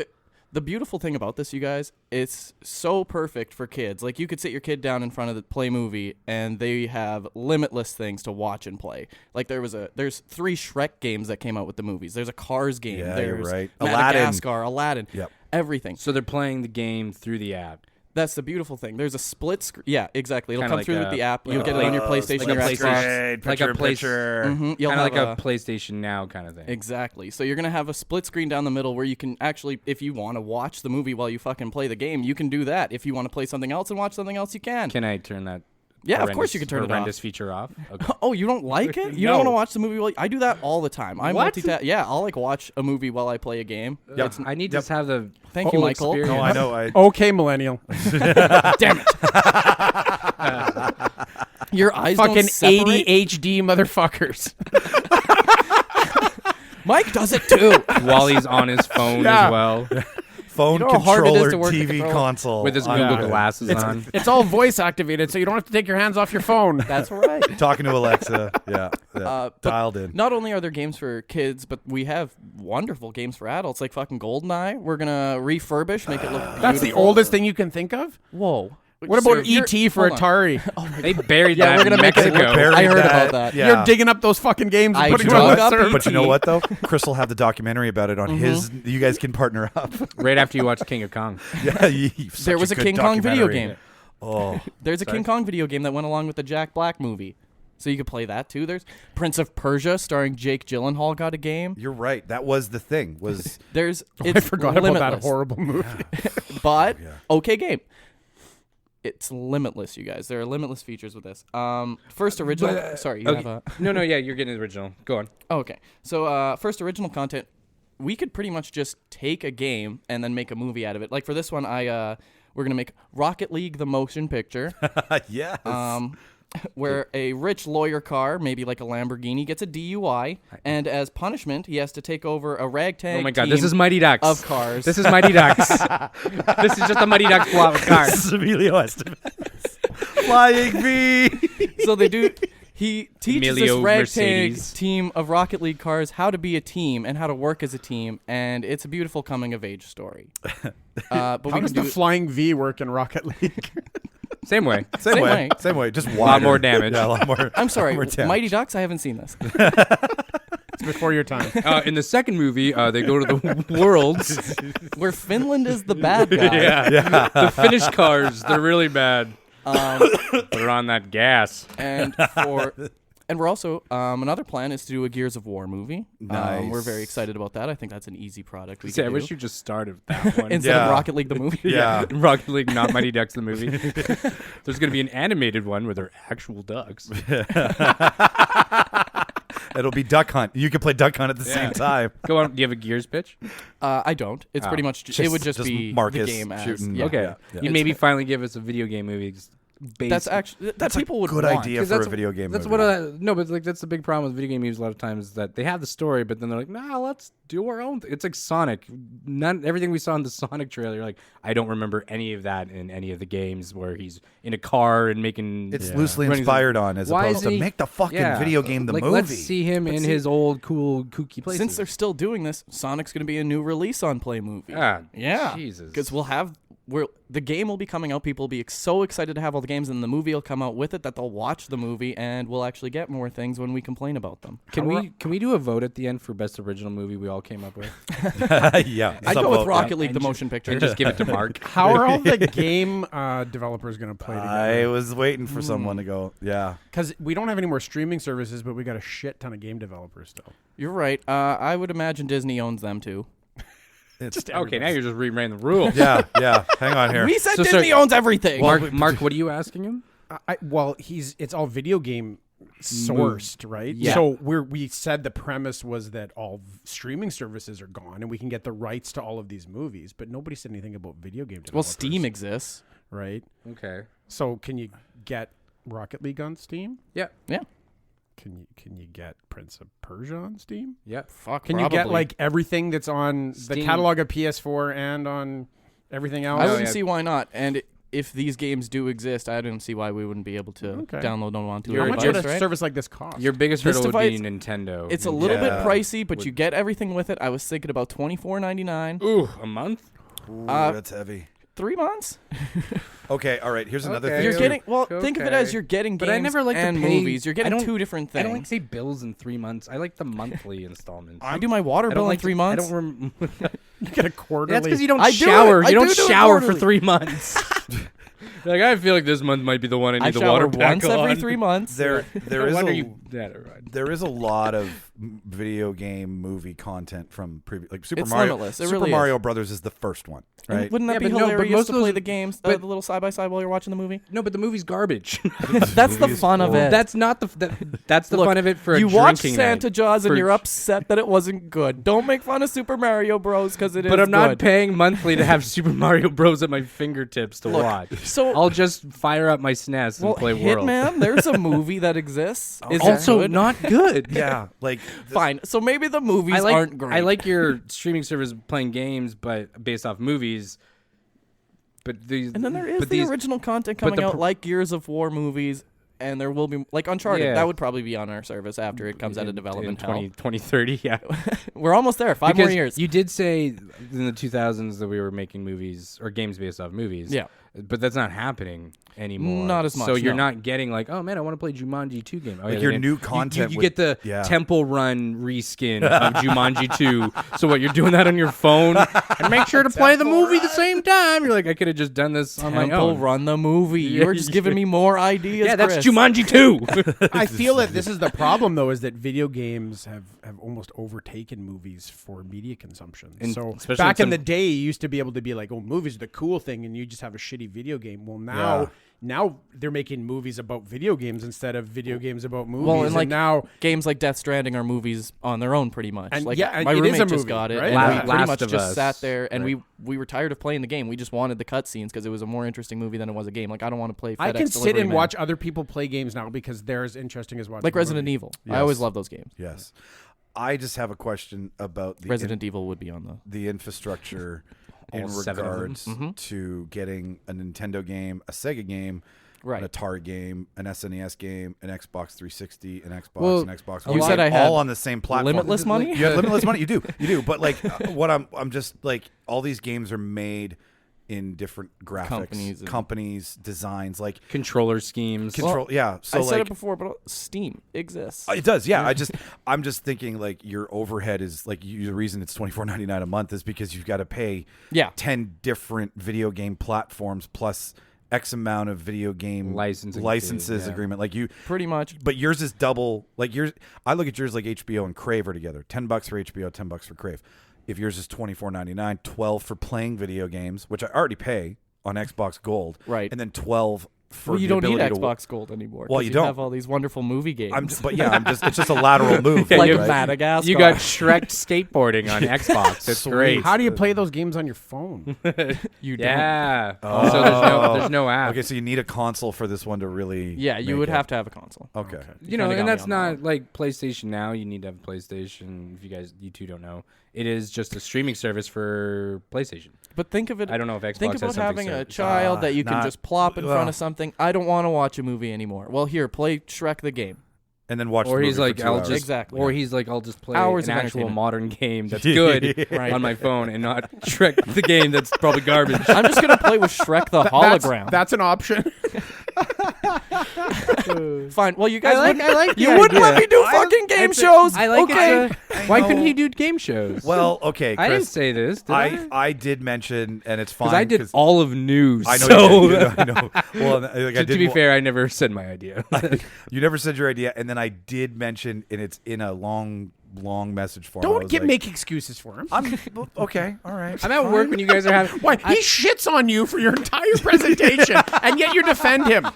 the beautiful thing about this, you guys, it's so perfect for kids. Like you could sit your kid down in front of the Play Movie and they have limitless things to watch and play. Like there's 3 Shrek games that came out with the movies. There's a Cars game. Yeah, there's you're right. Madagascar, Aladdin. Yep. Everything. So they're playing the game through the app. That's the beautiful thing. There's a split screen. Yeah, exactly. It'll Kinda come like through a- with the app. like You'll a get it on your PlayStation, like your a Xbox. PlayStation. Like a place- Mhm. You'll Kind of have like a PlayStation Now kind of thing. Exactly. So you're going to have a split screen down the middle where you can actually, if you want to watch the movie while you fucking play the game, you can do that. If you want to play something else and watch something else, you can. Can I turn that? Yeah, of course you can turn it horrendous off. feature off. Okay. Oh, you don't like it? You No. don't want to watch the movie while I do that all the time. I What? Yeah, I'll like watch a movie while I play a game. Yep. I need to have the Thank you, full Michael. experience. No, I know. I Okay, millennial. Damn it. Your eyes Fucking don't separate. ADHD motherfuckers. Mike does it too. While he's on his phone Yeah. as well, phone You know how hard it is controller to work the TV controller? console with his on Google the- glasses on. It's all voice activated, so you don't have to take your hands off your phone. That's right. talking to Alexa. Yeah, But dialed in. Not only are there games for kids, but we have wonderful games for adults, like fucking GoldenEye. We're gonna refurbish, make it look. That's the beautiful. oldest thing you can think of? Whoa. What about You're- E.T. for hold on. Atari? They buried Yeah, that we're gonna in make it- Mexico. I heard about that. Yeah. You're digging up those fucking games and I putting You them know on dug the up server. But you know E.T.. what though? Chris will have the documentary about it on his. You guys can partner up. Right after you watch King of Kong. Yeah, There was a King Kong video game. Oh, There's a King Kong video game that went along with the Jack Black movie. So you could play that too. There's Prince of Persia starring Jake Gyllenhaal got a game. you're right. That was the thing. Was There's I it's forgot about limitless, that horrible movie. but okay game. It's limitless, you guys. There are limitless features with this. First original. Sorry, you have a. No, yeah, you're getting the original. Go on. Oh, okay. So first original content, we could pretty much just take a game and then make a movie out of it. Like for this one, we're gonna make Rocket League the motion picture. yes. Where a rich lawyer car, maybe like a Lamborghini, gets a DUI, and as punishment, he has to take over a ragtag Oh my God, team this is Mighty Ducks. of cars. This is Mighty Ducks. This is just a Mighty Ducks plot with cars. This is Emilio Estevez. Flying V. So they do. He teaches Emilio this ragtag Mercedes. team of Rocket League cars how to be a team and how to work as a team, and it's a beautiful coming of age story. But How we does can the do flying V work in Rocket League? Same way. Same way. Same way. Just A lot wider. more damage. Yeah, a lot more. I'm sorry, more damage. Mighty Ducks. I haven't seen this. It's before your time. In the second movie, they go to the worlds. Where Finland is the bad guy. Yeah. The Finnish cars, they're really bad. They're on that gas. And we're also another plan is to do a Gears of War movie. Nice. We're very excited about that. I think that's an easy product. We See, I can wish do. you just started with that one. Instead Yeah. of Rocket League the movie. Yeah. Rocket League, not Mighty Ducks the movie. There's going to be an animated one where they're actual ducks. It'll be Duck Hunt. You can play Duck Hunt at the same time. Go on. Do you have a Gears pitch? I don't. It's pretty much. It would just be Marcus the game as. shooting. Yeah. Okay. yeah. You maybe finally give us a video game movie. Based. That's actually that people would Good want. idea 'Cause for a that's- video game That's movie. what. No, but like that's the big problem with video game movies. A lot of times is that they have the story, but then they're like, "Nah, let's do our own." It's like Sonic. None everything we saw in the Sonic trailer. Like I don't remember any of that in any of the games where he's in a car and making. It's loosely running- inspired on as Why opposed isn't to he- make the fucking video game the like, movie. Let's see him in his old cool kooky places. Since they're still doing this, Sonic's going to be a new release on Play Movie. Ah, Yeah, Jesus. because the game will be coming out. People will be so excited to have all the games, and the movie will come out with it that they'll watch the movie, and we'll actually get more things when we complain about them. Can we do a vote at the end for best original movie we all came up with Yeah. I'd Some go with vote, Rocket yeah. League, the motion picture. and just give it to Mark? How are all the game developers going to play I together? was waiting for someone to go. Yeah. Because we don't have any more streaming services, but we got a shit ton of game developers still. You're right. I would imagine Disney owns them too. It's Okay, now you're just rewriting the rules. yeah. Hang on here. We said So, Disney sorry. owns everything. Mark, what are you asking him? Well, it's all video game sourced, right? Yeah. So we said the premise was that all streaming services are gone and we can get the rights to all of these movies, but nobody said anything about video game developers. Well, Steam exists. right? Okay. So can you get Rocket League on Steam? Yeah. Yeah. Can you get Prince of Persia on Steam? Yeah. Fuck. Can you get like everything that's on the Steam. catalog of PS4 and on everything else? I wouldn't see why not. And if these games do exist, I don't see why we wouldn't be able to Okay. download them onto How a much device, would a right? service like this cost? Your biggest This hurdle would be device- Nintendo. It's a little bit Yeah. pricey, but you get everything with it. I was thinking about $24.99. Ooh, a month? Ooh, Uh, that's heavy. 3 months. Okay, all right. Here's another Okay. thing. You're Yeah. getting think of it as Okay. you're getting games But I never like and to pay, movies. You're I getting don't- two different I things. don't like to say bills in 3 months. I like the monthly installments. I do my water I bill don't in like 3 to- months. I don't you get a quarterly. That's because you don't I do shower. it. I You don't do it shower for quarterly. 3 months. Like I feel like this month might be the one I need I the shower water back once every on. 3 months. There No is wonder a you. Yeah, never mind. there is a lot of video game movie content from previous, like Super It's Mario. limitless. It Super really Mario Brothers is the first one, And right? Wouldn't that Yeah, be but no, but hilarious most to of those- play the games, but- the little side by side while you're watching the movie? No, but the movie's garbage. That's the fun of it. That's not that's the Look, fun of it for a you watch drinking Santa night. Jaws and For- you're upset that it wasn't good. Don't make fun of Super Mario Bros. Because it is. But I'm not good. paying monthly to have Super Mario Bros at my fingertips to watch. So I'll just fire up my SNES and play World. Hitman, there's a movie that exists. Is it Also good? not good. Yeah, like Fine. So maybe the movies aren't great. I like your streaming service playing games, but based off movies. But these And then there is but the these, original content but coming the out, pr- like Gears of War movies. and there will be like Uncharted. Yeah. That would probably be on our service after it comes out of in development. 2030, yeah. We're almost there. 5 more Because years. You did say in the 2000s that we were making movies or games based off movies. Yeah. But that's not happening anymore. Not as much, So you're no. not getting like, oh man, I want to play Jumanji 2 game. Oh, Like yeah, your they- new you- content You, would- get the yeah. Temple Run reskin of Jumanji 2. So what, you're doing that on your phone? And make sure to play the movie at the same time. You're like, I could have just done this on my Temple own. Run the movie. You're just giving me more ideas. Yeah, that's Chris. Jumanji 2. I feel that this is the problem, though, is that video games have almost overtaken movies for media consumption. And So especially back in in the some- day, you used to be able to be like, oh, movies are the cool thing, and you just have a shitty video game. Well, now they're making movies about video games instead of video games about movies. Well, and like now games like Death Stranding are movies on their own, pretty much. And Like yeah, my it is roommate a just movie, got it, right? and La- we pretty Last much of just Us. sat there, and Right. we were tired of playing the game. We just wanted the cutscenes because it was a more interesting movie than it was a game. Like I don't want to play. I FedEx can sit Delivery and Man. watch other people play games now because they're as interesting as watching. like a Resident movie. Evil. Yes. I always love those games. Yes. I just have a question about the Resident Evil would be on the infrastructure All in 7 of them. regards Mhm. to getting a Nintendo game, a Sega game, right. an Atari game, an SNES game, an Xbox 360, an Xbox, Well, an Xbox you One, said I had all on the same platform. limitless money? You have limitless money. You do. But like, what I'm just like, all these games are made in different graphics, companies and- designs, like Controller schemes. control. yeah. So I like, said it before, but Steam exists. it does, yeah. I'm just thinking like your overhead is like the reason it's $24.99 a month is because you've got to pay Yeah. 10 different video game platforms plus X amount of video game Licensing licenses fee, yeah. agreement. Like you, Pretty much. but yours is double. Like yours, I look at yours like HBO and Crave are together. $10 for HBO, $10 for Crave. If yours is $24.99, $12 for playing video games, which I already pay on Xbox Gold, Right. and then $12 for Well, you the don't need ability to Xbox Gold anymore. Well, 'cause you don't. have all these wonderful movie games. It's just a lateral move. Yeah, like you- right? Madagascar. You got Shrek skateboarding on Xbox. It's Sweet. great. How do you play those games on your phone? you don't. Yeah. Oh. So there's no app. Okay, so you need a console for this one to really. Yeah, you make would it. have to have a console. Okay. You know, kinda got and me that's on that not like PlayStation now. You need to have a PlayStation. If you two don't know, it is just a streaming service for PlayStation. But think of it. I don't know if Xbox Think has about something having a set. child that you can not- just plop in front well. of something. I don't want to watch a movie anymore. Well, here, play Shrek the game. And then watch. Or the he's movie like, for 2 I'll hours. just, Exactly. or he's like, I'll just play Hours an of actual entertainment. modern game that's good Right. on my phone and not Shrek the game that's probably garbage. I'm just gonna play with Shrek the hologram. That's an option. Fine. Well, you guys wouldn't, I like you wouldn't let me do fucking game shows. I like okay. it. Why know. couldn't he do game shows? Well, okay, I didn't Chris. say this. Did I? I did mention, and it's fine. Because I did all of news. I know. So, You did, I know. Well, like, I to did, be fair, I never said my idea. you never said your idea, and then I did mention, and it's in a long message form. I Don't was like, make excuses for him. I'm okay. All right. I'm at work when you guys are having. Why he shits on you for your entire presentation, and yet you defend him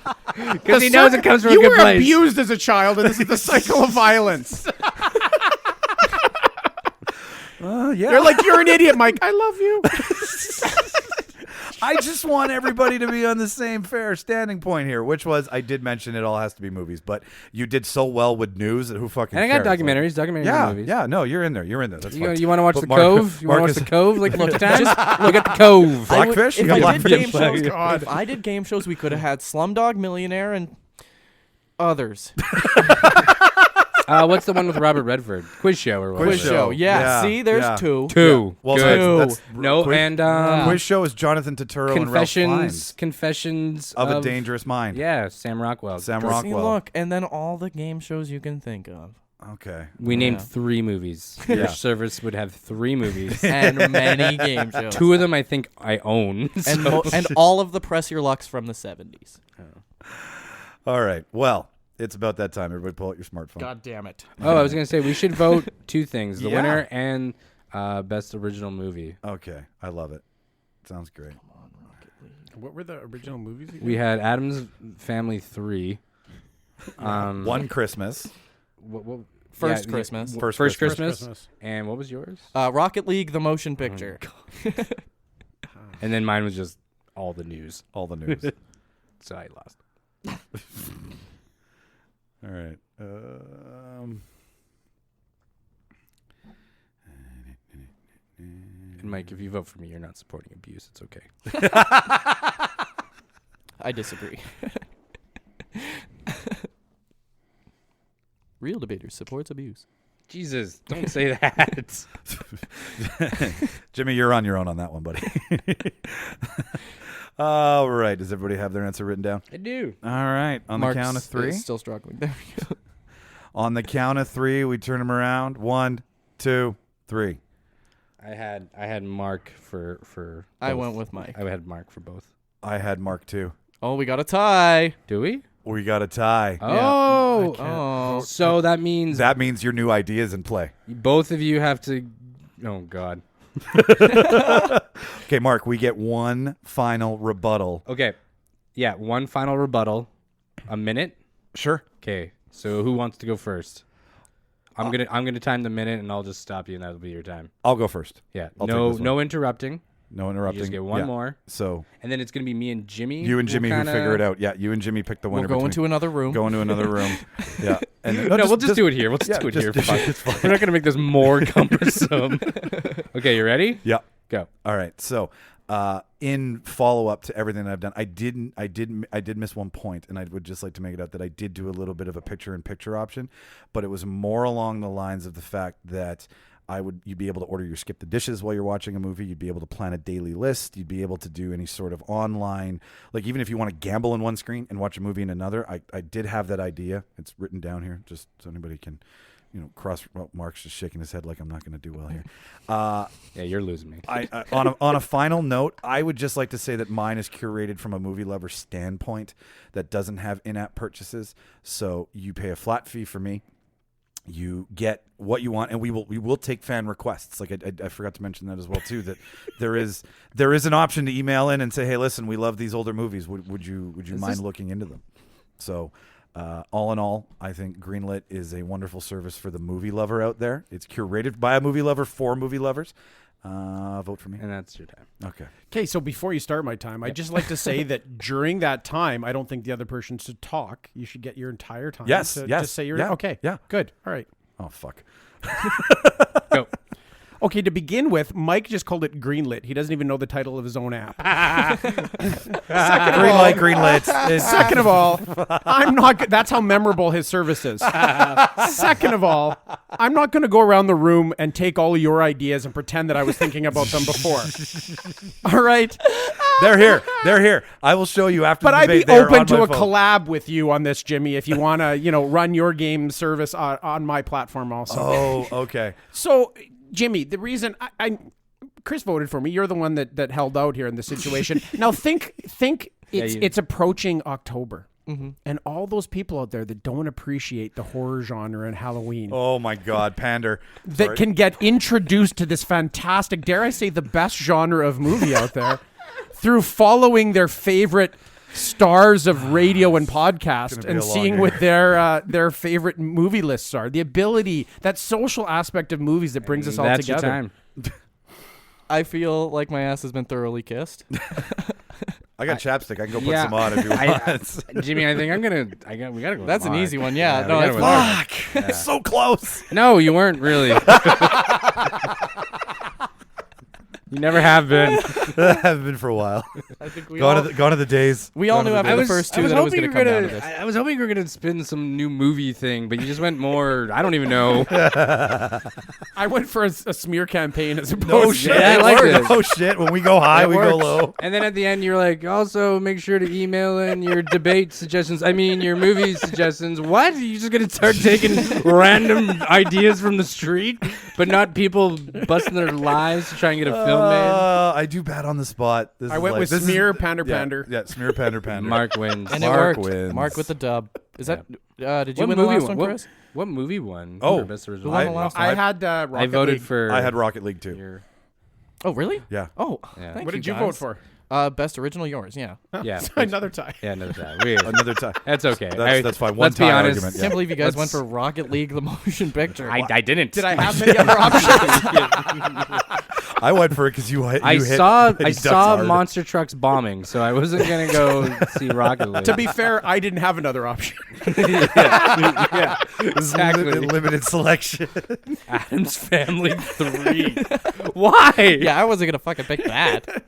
Because he knows it comes from you a good were place. abused as a child, and this is the cycle of violence. Yeah. You're an idiot, Mike. I love you. I just want everybody to be on the same fair standing point here, which was I did mention it all has to be movies, but you did so well with news that who fucking And I got cares? documentaries, yeah, movies. yeah. No, you're in there. That's fine. You want to watch But The Mark- Cove? You want to watch Marcus- The Cove like most of the time? Look at The Cove. I would- Blackfish? You If got I did Blackfish? game shows, God. if I did game shows, we could have had Slumdog Millionaire and others. What's the one with Robert Redford? Quiz show or what? Quiz show. Yeah. Yeah, See, there's yeah. two. Two. Well, Good. that's No, quiz, and quiz show is Jonathan Turturro and Ralph Fiennes Confessions of a Dangerous Mind. Yeah, Sam Rockwell. Sam See, Rockwell. look, and then all the game shows you can think of. Okay. We named Yeah. 3 movies. Yeah. Your service would have 3 movies. And many game shows. 2 of them I think I own. And, so- and all of the Press Your Lucks from the 70s. All right. Well, it's about that time. Everybody pull out your smartphone. God damn it. I was going to say we should vote 2 things. The Yeah. winner and best original movie. Okay. I love it. Sounds great. What were the original movies? again? We had Adam's Family 3. One Christmas. First Christmas. First First Christmas. Christmas. And what was yours? Rocket League, the motion picture. And then mine was just all the news. All the news. So I lost. All right. And Mike, if you vote for me, you're not supporting abuse. It's okay. I disagree. Real Debaters supports abuse. Jesus, don't say that. Jimmy, you're on your own on that one, buddy. All right. Does everybody have their answer written down? I do. All right. On Mark's the count of 3. Still struggling. There we go. On the count of 3, we turn them around. 1, 2, 3. I had Mark for both. I went with Mike. I had Mark for both. I had Mark too. Oh, we got a tie. Do we? We got a tie. Oh. Oh. So that means That means your new idea is in play. both of you have to. Oh God. Okay, Mark, we get one final rebuttal. Okay. Yeah. One final rebuttal. A minute. Sure. Okay. So who wants to go first? I'm gonna time the minute, and I'll just stop you, and that'll be your time. I'll go first. Yeah. I'll take no this one. no interrupting. No interrupting. You just get one Yeah. more, So and then it's gonna be me and Jimmy. you and Jimmy We'll who figure it out. Yeah, you and Jimmy pick the We'll winner. go between- into another room. Go into another room. Yeah. And No, we'll just do it here. We'll just yeah, do it just- here. just- Fuck. it's fine. We're not gonna make this more cumbersome. Okay, you ready? Yeah. Go. All right. So, in follow up to everything that I've done, I did miss one point, and I would just like to make it out that I did do a little bit of a picture-in-picture option, but it was more along the lines of the fact that you'd be able to order your skip the dishes while you're watching a movie. You'd be able to plan a daily list. You'd be able to do any sort of online, like even if you want to gamble in one screen and watch a movie in another. I did have that idea. It's written down here, just so anybody can. Mark's just shaking his head like I'm not going to do well here. Yeah, you're losing me. On a final note, I would just like to say that mine is curated from a movie lover standpoint that doesn't have in-app purchases. So you pay a flat fee for me. You get what you want, and we will take fan requests. Like I forgot to mention that as well too. That there is an option to email in and say, hey, listen, we love these older movies. Would you mind looking into them? So. All in all, I think Greenlit is a wonderful service for the movie lover out there. It's curated by a movie lover for movie lovers. Vote for me. And that's your time. Okay. Okay, so before you start my time, I'd just like to say that during that time, I don't think the other person should talk. You should get your entire time. Yes, to yes, just say your yeah, okay. yeah. Good. All right. Oh, fuck. Go. Okay, to begin with, Mike just called it Greenlit. He doesn't even know the title of his own app. Green light, Greenlit. Second of all, I'm not. That's how memorable his service is. Second of all, I'm not going to go around the room and take all of your ideas and pretend that I was thinking about them before. All right, They're here. They're here. I will show you after but the I'd debate. be They are open on to my a phone. collab with you on this, Jimmy, if you want to, run your game service on my platform also. Oh, okay. So, Jimmy, the reason Chris voted for me. You're the one that held out here in this situation. Now think it's approaching October. Mm-hmm. And all those people out there that don't appreciate the horror genre and Halloween Oh, my God. Pander. that Sorry. can get introduced to this fantastic, dare I say, the best genre of movie out there through following their favorite stars of radio and podcast be and a long seeing year. what their favorite movie lists are. The ability, that social aspect of movies that brings us all That's together. your time. I feel like my ass has been thoroughly kissed. I got chapstick. I can go put Yeah. some on if you want. Jimmy, I think we gotta go. That's with an Mark. easy one. Yeah. Yeah, No, we it's gotta fine. Fuck. So close. No, you weren't really. You never have been. Have been for a while. I think we Gone all, to the days. we all Gone to knew the after days. the first two that it was going to come down to this. I was hoping you were gonna spin some new movie thing, but you just went more. I don't even know. I went for a smear campaign as opposed No to shit. I like this. No shit. When we go high, It we go works. low. And then at the end, you're like, also make sure to email in your debate suggestions. I mean, your movie suggestions. What? You just gonna start taking random ideas from the street, but not people busting their lives to try and get a film made? I do bad on the spot. This I is went like- with this is- smear, pander, yeah, pander. Yeah, smear, pander, pander. Mark wins. And it Mark worked. wins. Mark with the dub. Is that? Did you What win the movie last won? one, Chris? What movie won? Oh, for best original? Who won the last I had Rocket I voted League. for. I had Rocket League too. your- Oh, really? Yeah. Oh, Yeah. thank What did you guys. vote for? Best original, yours. Yeah. Yeah. Another tie. Yeah, another time. Weird. Another time. That's okay. That's fine. One let's be tie honest. argument. Can't believe you guys went Let's- for Rocket League, the motion picture. I didn't. Did I have many other options? I went for it because you hit. I hit saw Mighty Ducks hard. monster trucks bombing, so I wasn't gonna go see Rocket League. To be fair, I didn't have another option. yeah, exactly. Limited selection. Adam's Family 3. Why? Yeah, I wasn't gonna fucking pick that.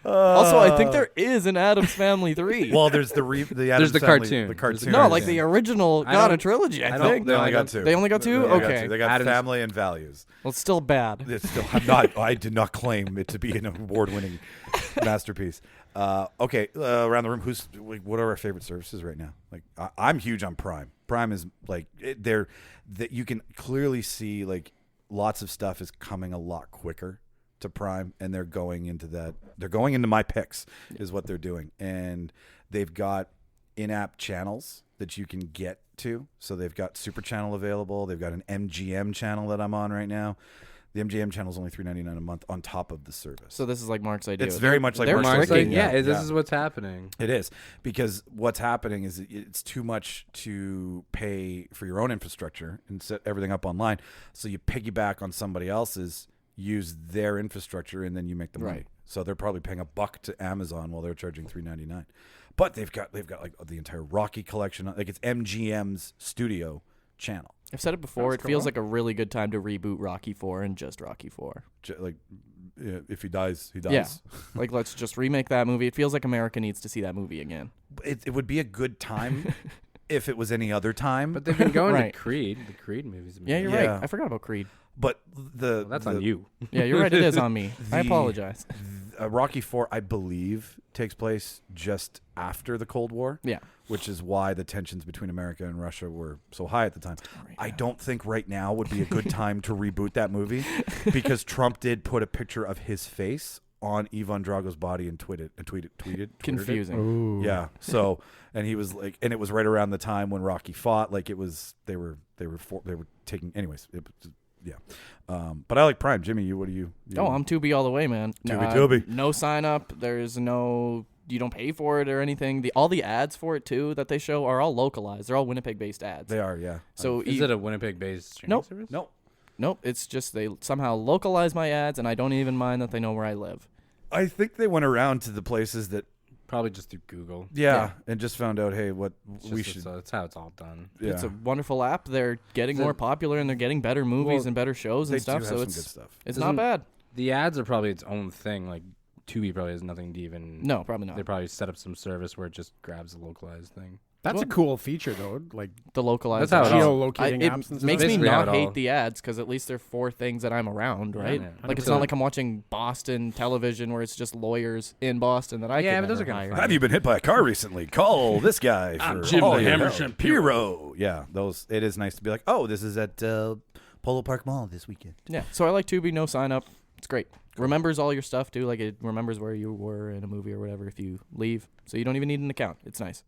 Also, I think there is an Addams Family 3. Well, there's the There's the Family, cartoon. The cartoon. no, like the original I got a don't- trilogy. I I don't- think They only got two. They only got two. They only got Okay, two. They got Adam's- Family and Values. well, it's still bad. It's still. I did not claim it to be an award-winning masterpiece. Okay, around the room. What are our favorite services right now? Like, I'm huge on Prime. Prime is like that you can clearly see like lots of stuff is coming a lot quicker to Prime, and they're going into that. They're going into my picks is what they're doing, and they've got in-app channels that you can get to. So they've got Super Channel available. They've got an MGM channel that I'm on right now. The MGM channel is only $3.99 a month on top of the service. So this is like Mark's idea. It's very much like They're Mark's Mark's idea. like, this is what's happening. It is, because what's happening is it's too much to pay for your own infrastructure and set everything up online. So you piggyback on somebody else's, use their infrastructure, and then you make the money. Right. So they're probably paying $1 to Amazon while they're charging $3.99. But they've got like the entire Rocky collection. Like, it's MGM's studio channel. I've said it before. That's It feels cool. like a really good time to reboot Rocky 4 and just Rocky 4. Like, if he dies, he dies. Yeah. Like, let's just remake that movie. It feels like America needs to see that movie again. It would be a good time if it was any other time. But they've been going Right. to Creed. The Creed movies. have been Yeah, you're Yeah. right. I forgot about Creed. But Well, that's on you. Yeah, you're right. It is on me. I apologize. Rocky 4, I believe, takes place just after the Cold War. Yeah. Which is why the tensions between America and Russia were so high at the time. I don't think right now would be a good time to reboot that movie, because Trump did put a picture of his face on Ivan Drago's body and tweeted it. Confusing. Ooh. Yeah. So, and he was like, and it was right around the time when Rocky fought. Like, it was, they were taking. Anyways, yeah. But I like Prime. Jimmy, what do you? Oh, I'm Tubi all the way, man. Tubi. No sign up. There's no. You don't pay for it or anything. All the ads for it too that they show are all localized. They're all Winnipeg-based ads. They are, yeah. So Is it a Winnipeg-based streaming Nope. service? Nope. It's just they somehow localize my ads, and I don't even mind that they know where I live. I think they went around to the places that, Probably just through Google. yeah. And just found out, hey, what It's we just- should. That's how it's all done. Yeah. It's a wonderful app. They're getting Is it- more popular, and they're getting better movies Well, and better shows they and stuff. do have So some it's good stuff. it's Doesn't- not bad. The ads are probably its own thing. Like Tubi probably has nothing to even. No, probably They not. probably set up some service where it just grabs a localized thing. That's a cool feature, though. Like The localized. That's how it ads. all- geolocating It apps and stuff. makes me Basically how not it hate all- the ads because at least they're for things that I'm around, right? Yeah. Like it's not like I'm watching Boston television where it's just lawyers in Boston that I Yeah, can but those never are kinda hire. fun. Have you been hit by a car recently? Call this guy for Jim all the your Hammer help. Shapiro. Yeah, those. It is nice to be like, oh, this is at Polo Park Mall this weekend. Yeah, so I like Tubi, no sign up. It's great. Remembers all your stuff too. Like it remembers where you were in a movie or whatever if you leave. So you don't even need an account. It's nice.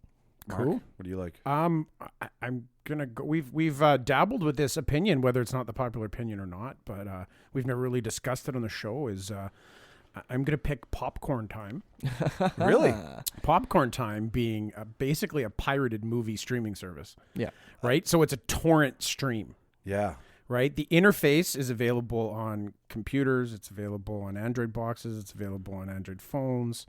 Mark, Cool. what do you like? I'm gonna go. We've dabbled with this opinion, whether it's not the popular opinion or not, but we've never really discussed it on the show. I'm gonna pick Popcorn Time. Really? Popcorn Time being basically a pirated movie streaming service. Yeah. Right. So it's a torrent stream. Yeah. Right. The interface is available on computers. It's available on Android boxes. It's available on Android phones.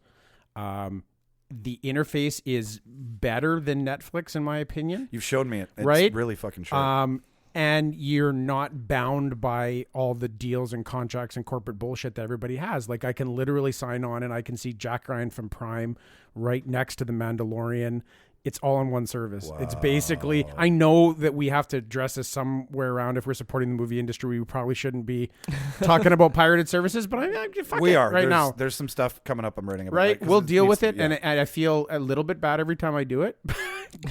The interface is better than Netflix, in my opinion. You've shown me it. It's Right? really fucking sharp. And you're not bound by all the deals and contracts and corporate bullshit that everybody has. Like, I can literally sign on and I can see Jack Ryan from Prime right next to The Mandalorian. It's all in one service. It's basically, I know that we have to address this somewhere around. If we're supporting the movie industry, we probably shouldn't be talking about pirated services, but fuck We it are. right now. There's some stuff coming up I'm writing about. Right? like, 'cause We'll it deal needs with to- it. yeah. And I feel a little bit bad every time I do it.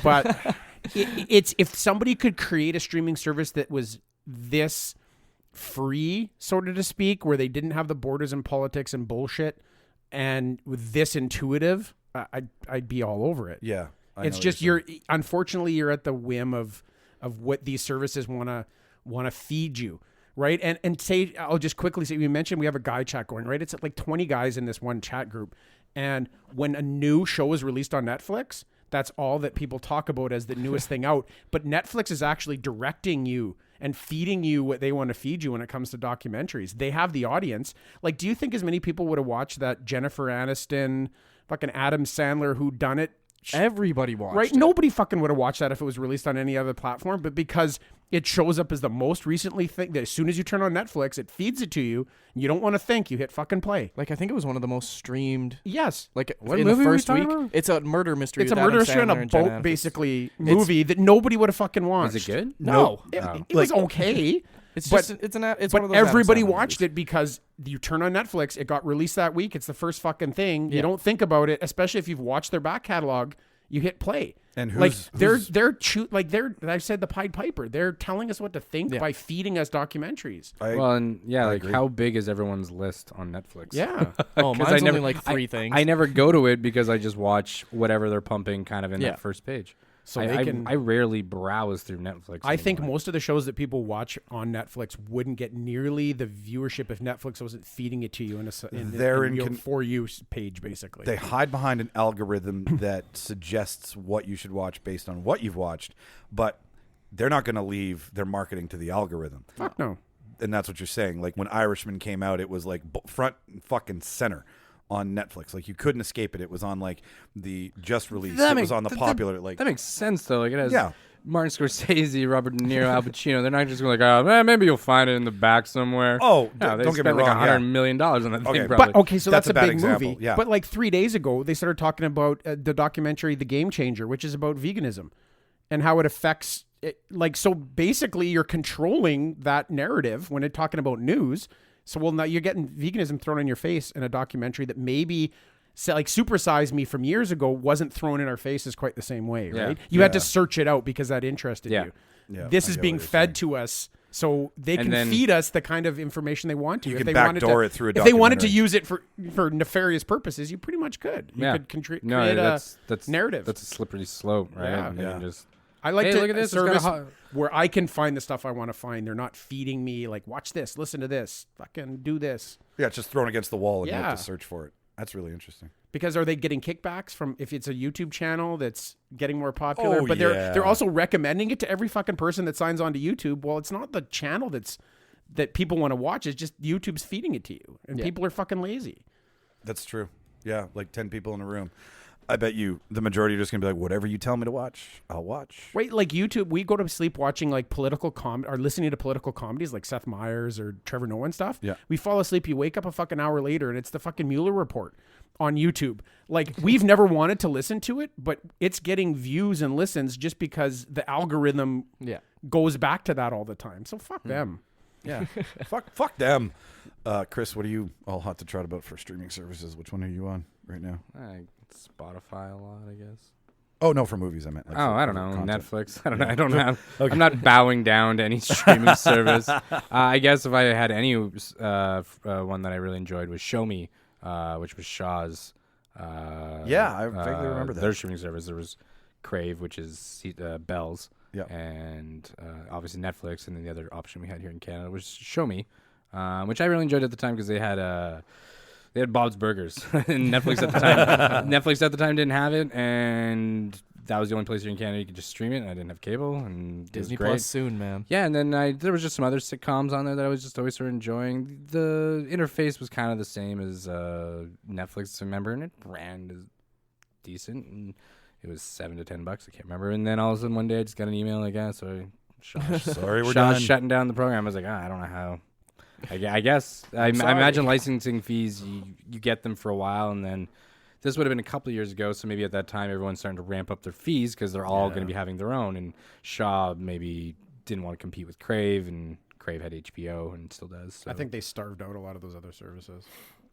But it's if somebody could create a streaming service that was this free, sort of to speak, where they didn't have the borders and politics and bullshit, and with this intuitive, I'd be all over it. Yeah. I know It's what just you're unfortunately you're at the whim of what these services want to feed you, right? And say, I'll just quickly say, we mentioned we have a guy chat going, right? It's like 20 guys in this one chat group, and when a new show is released on Netflix, that's all that people talk about as the newest thing out. But Netflix is actually directing you and feeding you what they want to feed you when it comes to documentaries. They have the audience. Like, do you think as many people would have watched that Jennifer Aniston, fucking Adam Sandler whodunit? Everybody watched Right? it. Nobody fucking would have watched that if it was released on any other platform, but because it shows up as the most recently thing, that as soon as you turn on Netflix, it feeds it to you. And you don't want to think, you hit fucking play. Like, I think it was one of the most streamed. Yes. Like, What in the movie were we first talking week. about? It's a murder mystery. It's a with murder Adam mystery on Sandler a and Jen boat, Aniston. basically, movie that nobody would have fucking watched. Is it good? No. It was okay. It's But- just it's one But of those Adam everybody Sandler watched movies. it because you turn on Netflix, it got released that week. It's the first fucking thing. You Yeah. don't think about it, especially if you've watched their back catalog. You hit play. And like who's- they're I said the Pied Piper. They're telling us what to think Yeah. by feeding us documentaries. Well, and yeah, like agree. how big is everyone's list on Netflix? Yeah. Oh, 'Cause mine's I only never- like 3 things. I never go to it because I just watch whatever they're pumping kind of in Yeah. that first page. So I, they I- can- I rarely browse through Netflix. I think anymore. most of the shows that people watch on Netflix wouldn't get nearly the viewership if Netflix wasn't feeding it to you They're in in your con- For You page, basically. They hide behind an algorithm that suggests what you should watch based on what you've watched, but they're not going to leave their marketing to the algorithm. Fuck no. And that's what you're saying. Like when Irishman came out, it was like front and fucking center on Netflix. Like you couldn't escape it. It was on like the just release. It was on the popular. Like that makes sense though. Like it has Yeah. Martin Scorsese, Robert De Niro, Al Pacino. They're not just going like, oh, maybe you'll find it in the back somewhere. Oh, no, they don't get me spent like wrong, $100 yeah. million on that Okay, thing. but- Probably. But okay, so That's that's, a bad big example, movie. yeah. But like 3 days ago, they started talking about the documentary "The Game Changer," which is about veganism and how it affects. Like, so basically, you're controlling that narrative when it's talking about news. So, well, now you're getting veganism thrown in your face in a documentary that maybe, say, like Super Size Me from years ago, wasn't thrown in our faces quite the same way, Yeah. right? You had to Yeah. search it out because that interested Yeah. you. Yeah, This I is get being what you're fed saying. to us, so they And can then- feed us the kind of information they want to. You If can they wanted backdoor to, it through a if they wanted to documentary. use it for nefarious purposes, you pretty much could. You Yeah. could create no, that's narrative. That's a slippery slope, right? Yeah. And you Yeah. can just I like Hey, to look at this, a it's got a service hot- where I can find the stuff I want to find. They're not feeding me like, watch this, listen to this, fucking do this. Yeah, it's just thrown against the wall and you Yeah. have to search for it. That's really interesting. Because are they getting kickbacks from if it's a YouTube channel that's getting more popular? Oh, but yeah. they're also recommending it to every fucking person that signs on to YouTube. Well, it's not the channel that people want to watch. It's just YouTube's feeding it to you, and people are fucking lazy. That's true. Yeah, like 10 people in a room. I bet you the majority are just going to be like, whatever you tell me to watch, I'll watch. Right, like YouTube, we go to sleep watching like political or listening to political comedies like Seth Meyers or Trevor Noah and stuff. Yeah. We fall asleep, you wake up a fucking hour later and it's the fucking Mueller report on YouTube. Like we've never wanted to listen to it, but it's getting views and listens just because the algorithm Yeah. goes back to that all the time. So fuck them. Yeah. fuck them. Chris, what are you all hot to trot about for streaming services? Which one are you on right now? Spotify a lot, I guess. Oh, no, for movies I meant. Like Oh, for I don't know. content. Netflix. I don't know. I don't have. I'm not bowing down to any streaming service. I guess if I had any one that I really enjoyed was Show Me, which was Shaw's. Yeah, I vaguely remember that. Their streaming service. There was Crave, which is Bell's. Yeah. And obviously Netflix, and then the other option we had here in Canada was Show Me, which I really enjoyed at the time because they had Bob's Burgers. And Netflix at the time didn't have it, and that was the only place here in Canada you could just stream it. And I didn't have cable, and Disney it was great. Plus soon, man. Yeah, and then there was just some other sitcoms on there that I was just always sort of enjoying. The interface was kind of the same as Netflix, I remember, and it ran as decent, and it was $7 to $10. I can't remember. And then all of a sudden one day I just got an email like, sorry, Sorry, we're Shaw's done. shutting down the program. I was like, I don't know how. I guess I imagine licensing fees you get them for a while, and then this would have been a couple of years ago, so maybe at that time everyone's starting to ramp up their fees because they're all going to be having their own, and Shaw maybe didn't want to compete with Crave, and Crave had HBO and still does. So. I think they starved out a lot of those other services.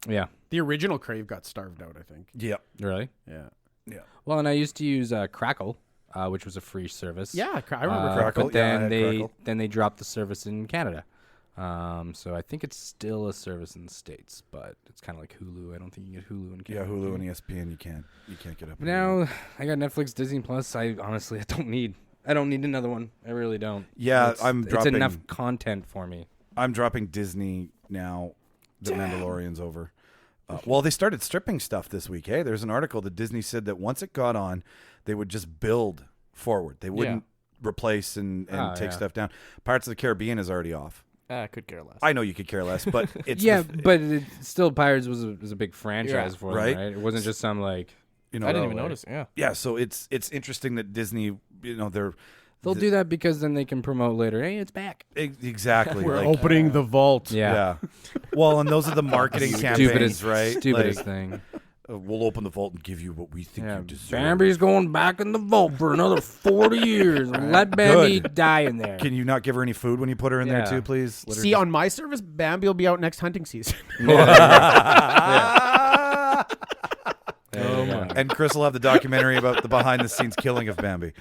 Yeah. The original Crave got starved out, I think. Yeah. Really? Yeah. Yeah. Well, and I used to use Crackle, which was a free service. Yeah, I remember Crackle. But Yeah, I then had Crackle. then they dropped the service in Canada. So I think it's still a service in the States, but it's kind of like Hulu. I don't think you get Hulu in Yeah, Canada. Hulu and ESPN, you can't get up. But now I got Netflix, Disney Plus. I don't need another one. I really don't. Yeah, it's, I'm it's dropping- enough content for me. I'm dropping Disney now. The Mandalorian's over. Well, they started stripping stuff this week. Hey, there's an article that Disney said that once it got on, they would just build forward. They wouldn't replace and take stuff down. Pirates of the Caribbean is already off. I could care less. I know you could care less, but it's but still Pirates was a big franchise for them, right? right? It wasn't just some like you know. I didn't even notice. Yeah. Yeah, so it's interesting that Disney, they'll do that because then they can promote later. Hey, it's back. Exactly. We're opening the vault. Yeah. Well, and those are the marketing campaigns, right? Stupidest Like, thing. We'll open the vault and give you what we think you deserve. Bambi's going back in the vault for another 40 years. Let Bambi die in there. Can you not give her any food when you put her in there too, please? Let her See, on my service, Bambi will be out next hunting season. And Chris will have the documentary about the behind-the-scenes killing of Bambi.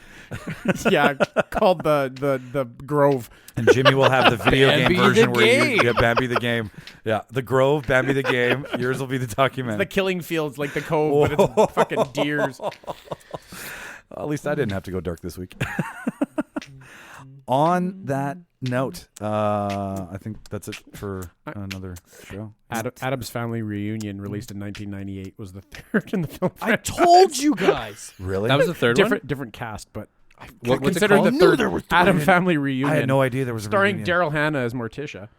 Yeah, called the Grove. And Jimmy will have the video Bambi game version the where game. you get Bambi the game. Yeah, the Grove, Bambi the game. Yours will be the documentary. The killing fields, like the Cove, but it's fucking deers. At least I didn't have to go dark this week. On that note, I think that's it for another show. Adam's Family Reunion, released in 1998, was the third in the film. I told you guys. Really? That was the third one? Different cast, but What's it considered called? the third Adam Family Reunion. I had no idea there was a starring reunion. Daryl Hannah as Morticia.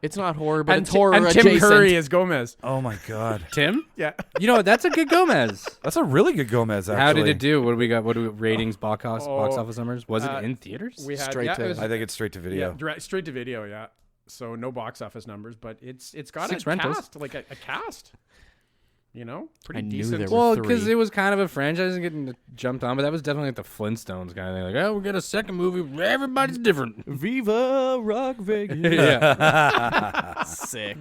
It's not horror, but And, it's horror and adjacent. Tim Curry as Gomez. Oh my god, Tim? Yeah. You know what? That's a good Gomez. that's a really good Gomez. Actually, How did it do? What do we got? What do we, ratings, box office numbers? Was it in theaters? We had Straight to- it was- I think it's straight to video. straight to video. Yeah. So no box office numbers, but it's got 6 a rentals. cast, like a cast. You know, pretty I knew decent. there were Well, 3. because it was kind of a franchise and getting jumped on, but that was definitely like the Flintstones kind of thing. Like, oh, we got a second movie where everybody's different. Viva Rock Vegas. Yeah. Sick.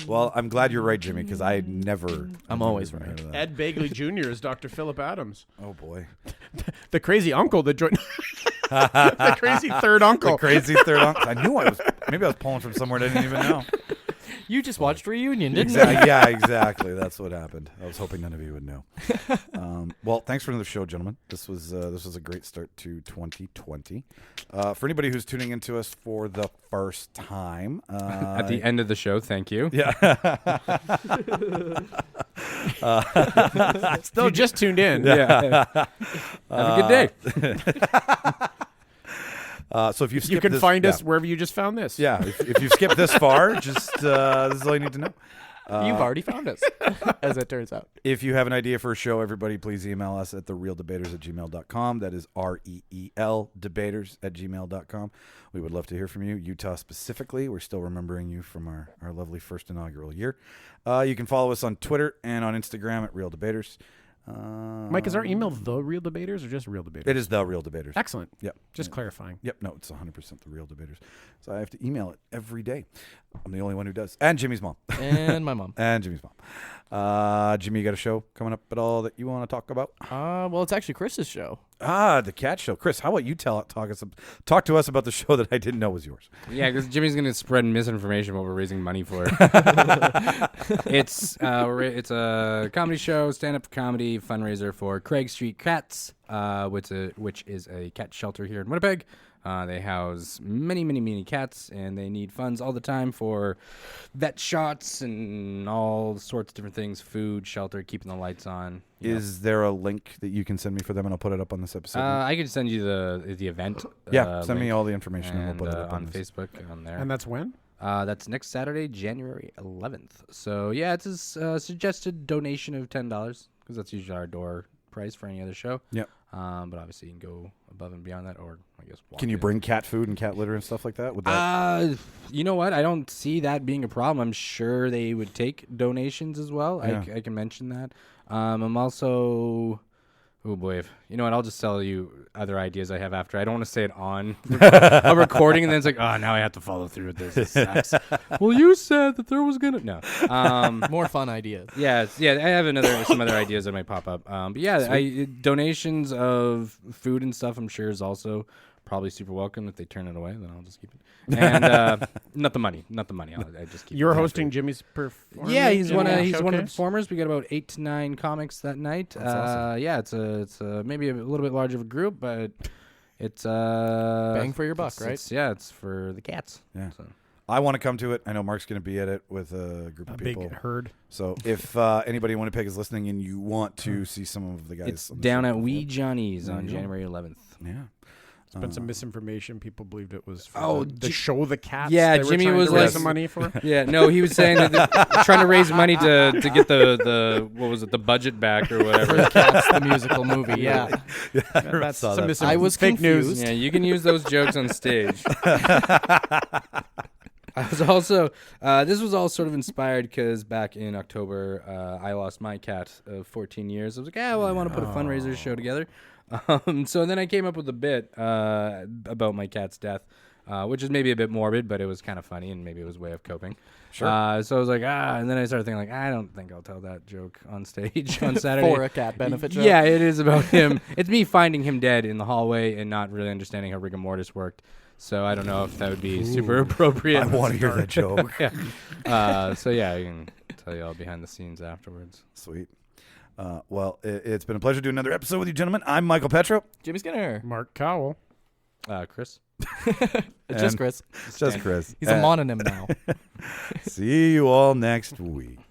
Well, I'm glad you're right, Jimmy, because I never. I'm always never right. heard of that. Ed Begley Jr. is Dr. Philip Adams, Oh boy, the crazy uncle that joined. The crazy third uncle. the crazy third uncle. I knew I was. Maybe I was pulling from somewhere I didn't even know. You just watched Reunion, didn't you? Exactly. Yeah, exactly. That's what happened. I was hoping none of you would know. Well, thanks for another show, gentlemen. This was a great start to 2020. For anybody who's tuning into us for the first time, At the end of the show, thank you. yeah. If you just tuned in. Yeah. Have a good day. So if you've You skipped can this, find yeah. us wherever you just found this. Yeah, if you've skipped this far, just this is all you need to know. You've already found us, as it turns out. If you have an idea for a show, everybody, please email us at thereeldebaters@gmail.com. That is REEL debaters@gmail.com. We would love to hear from you. Utah specifically, we're still remembering you from our lovely first inaugural year. You can follow us on Twitter and on Instagram at Real Debaters. Mike, is our email The Real Debaters or just Real Debaters? It is The Real Debaters. Excellent. Yep. Just clarifying. Yep. No, it's 100% The Real Debaters. So I have to email it every day. I'm the only one who does. And Jimmy's mom. And my mom. And Jimmy's mom. Jimmy, you got a show coming up at all that you want to talk about? Well, it's actually Chris's show. The cat show. Chris, how about you talk to us about the show that I didn't know was yours? Yeah, because Jimmy's going to spread misinformation about what we're raising money for. It's a comedy show, stand-up comedy fundraiser for Craig Street Cats, which is a cat shelter here in Winnipeg. They house many cats, and they need funds all the time for vet shots and all sorts of different things, food, shelter, keeping the lights on. Is there a link that you can send me for them, and I'll put it up on this episode? I could send you the event. Send me link, all the information, and and we'll put it up on this. Facebook on there. And that's when? That's next Saturday, January 11th. So yeah, it's a suggested donation of $10 because that's usually our door price for any other show. Yep. But obviously you can go above and beyond that, or I guess. Can you bring cat food and cat litter and stuff like that? Would that? You know what? I don't see that being a problem. I'm sure they would take donations as well. Yeah. I can mention that. I'm also. Oh boy! You know what? I'll just tell you other ideas I have after. I don't want to say it on a recording, and then it's like, oh, now I have to follow through with this. This sucks. Well, you said that there was gonna no. More fun ideas. Yeah. I have some other ideas that might pop up. But yeah, donations of food and stuff, I'm sure, is also probably super welcome. If they turn it away, then I'll just keep it. And not the money. I just keep. You're it hosting Jimmy's performance. Yeah, he's one of the showcase? performers. We got about 8 to 9 comics that night. That's awesome. Yeah, it's maybe a little bit larger of a group, but it's Bang for your buck, right? It's for the cats. Yeah. So. I want to come to it. I know Mark's going to be at it with a group of A people. big herd. So if anybody in Winnipeg is listening and you want to see some of the guys, It's on the down show at before- Wee Johnny's There on you go. January 11th. Yeah. It's been some misinformation. People believed it was for Oh, the show The Cats. Yeah, they were Jimmy trying was to raise like- some money for. Yeah, no, he was saying that trying to raise money to get the what was it, the budget back or For whatever. the Cats, the musical movie. Yeah. That's saw some that. I was fake confused. news. Yeah, you can use those jokes on stage. I was also, this was all sort of inspired because back in October, I lost my cat of 14 years. I was like, I want to put a fundraiser show together. So then I came up with a bit about my cat's death, which is maybe a bit morbid, but it was kind of funny and maybe it was a way of coping. Sure. So I was like, and then I started thinking, like, I don't think I'll tell that joke on stage on Saturday. For a cat benefit joke. Yeah, it is about him. It's me finding him dead in the hallway and not really understanding how rigor mortis worked. So I don't know if that would be super appropriate. I want to hear that joke. So yeah, I can tell you all behind the scenes afterwards. Sweet. Well, it's been a pleasure doing another episode with you, gentlemen. I'm Michael Petrow. Jimmy Skinner. Mark Cowell. Chris. Just Chris. Just Chris. He's a mononym now. See you all next week.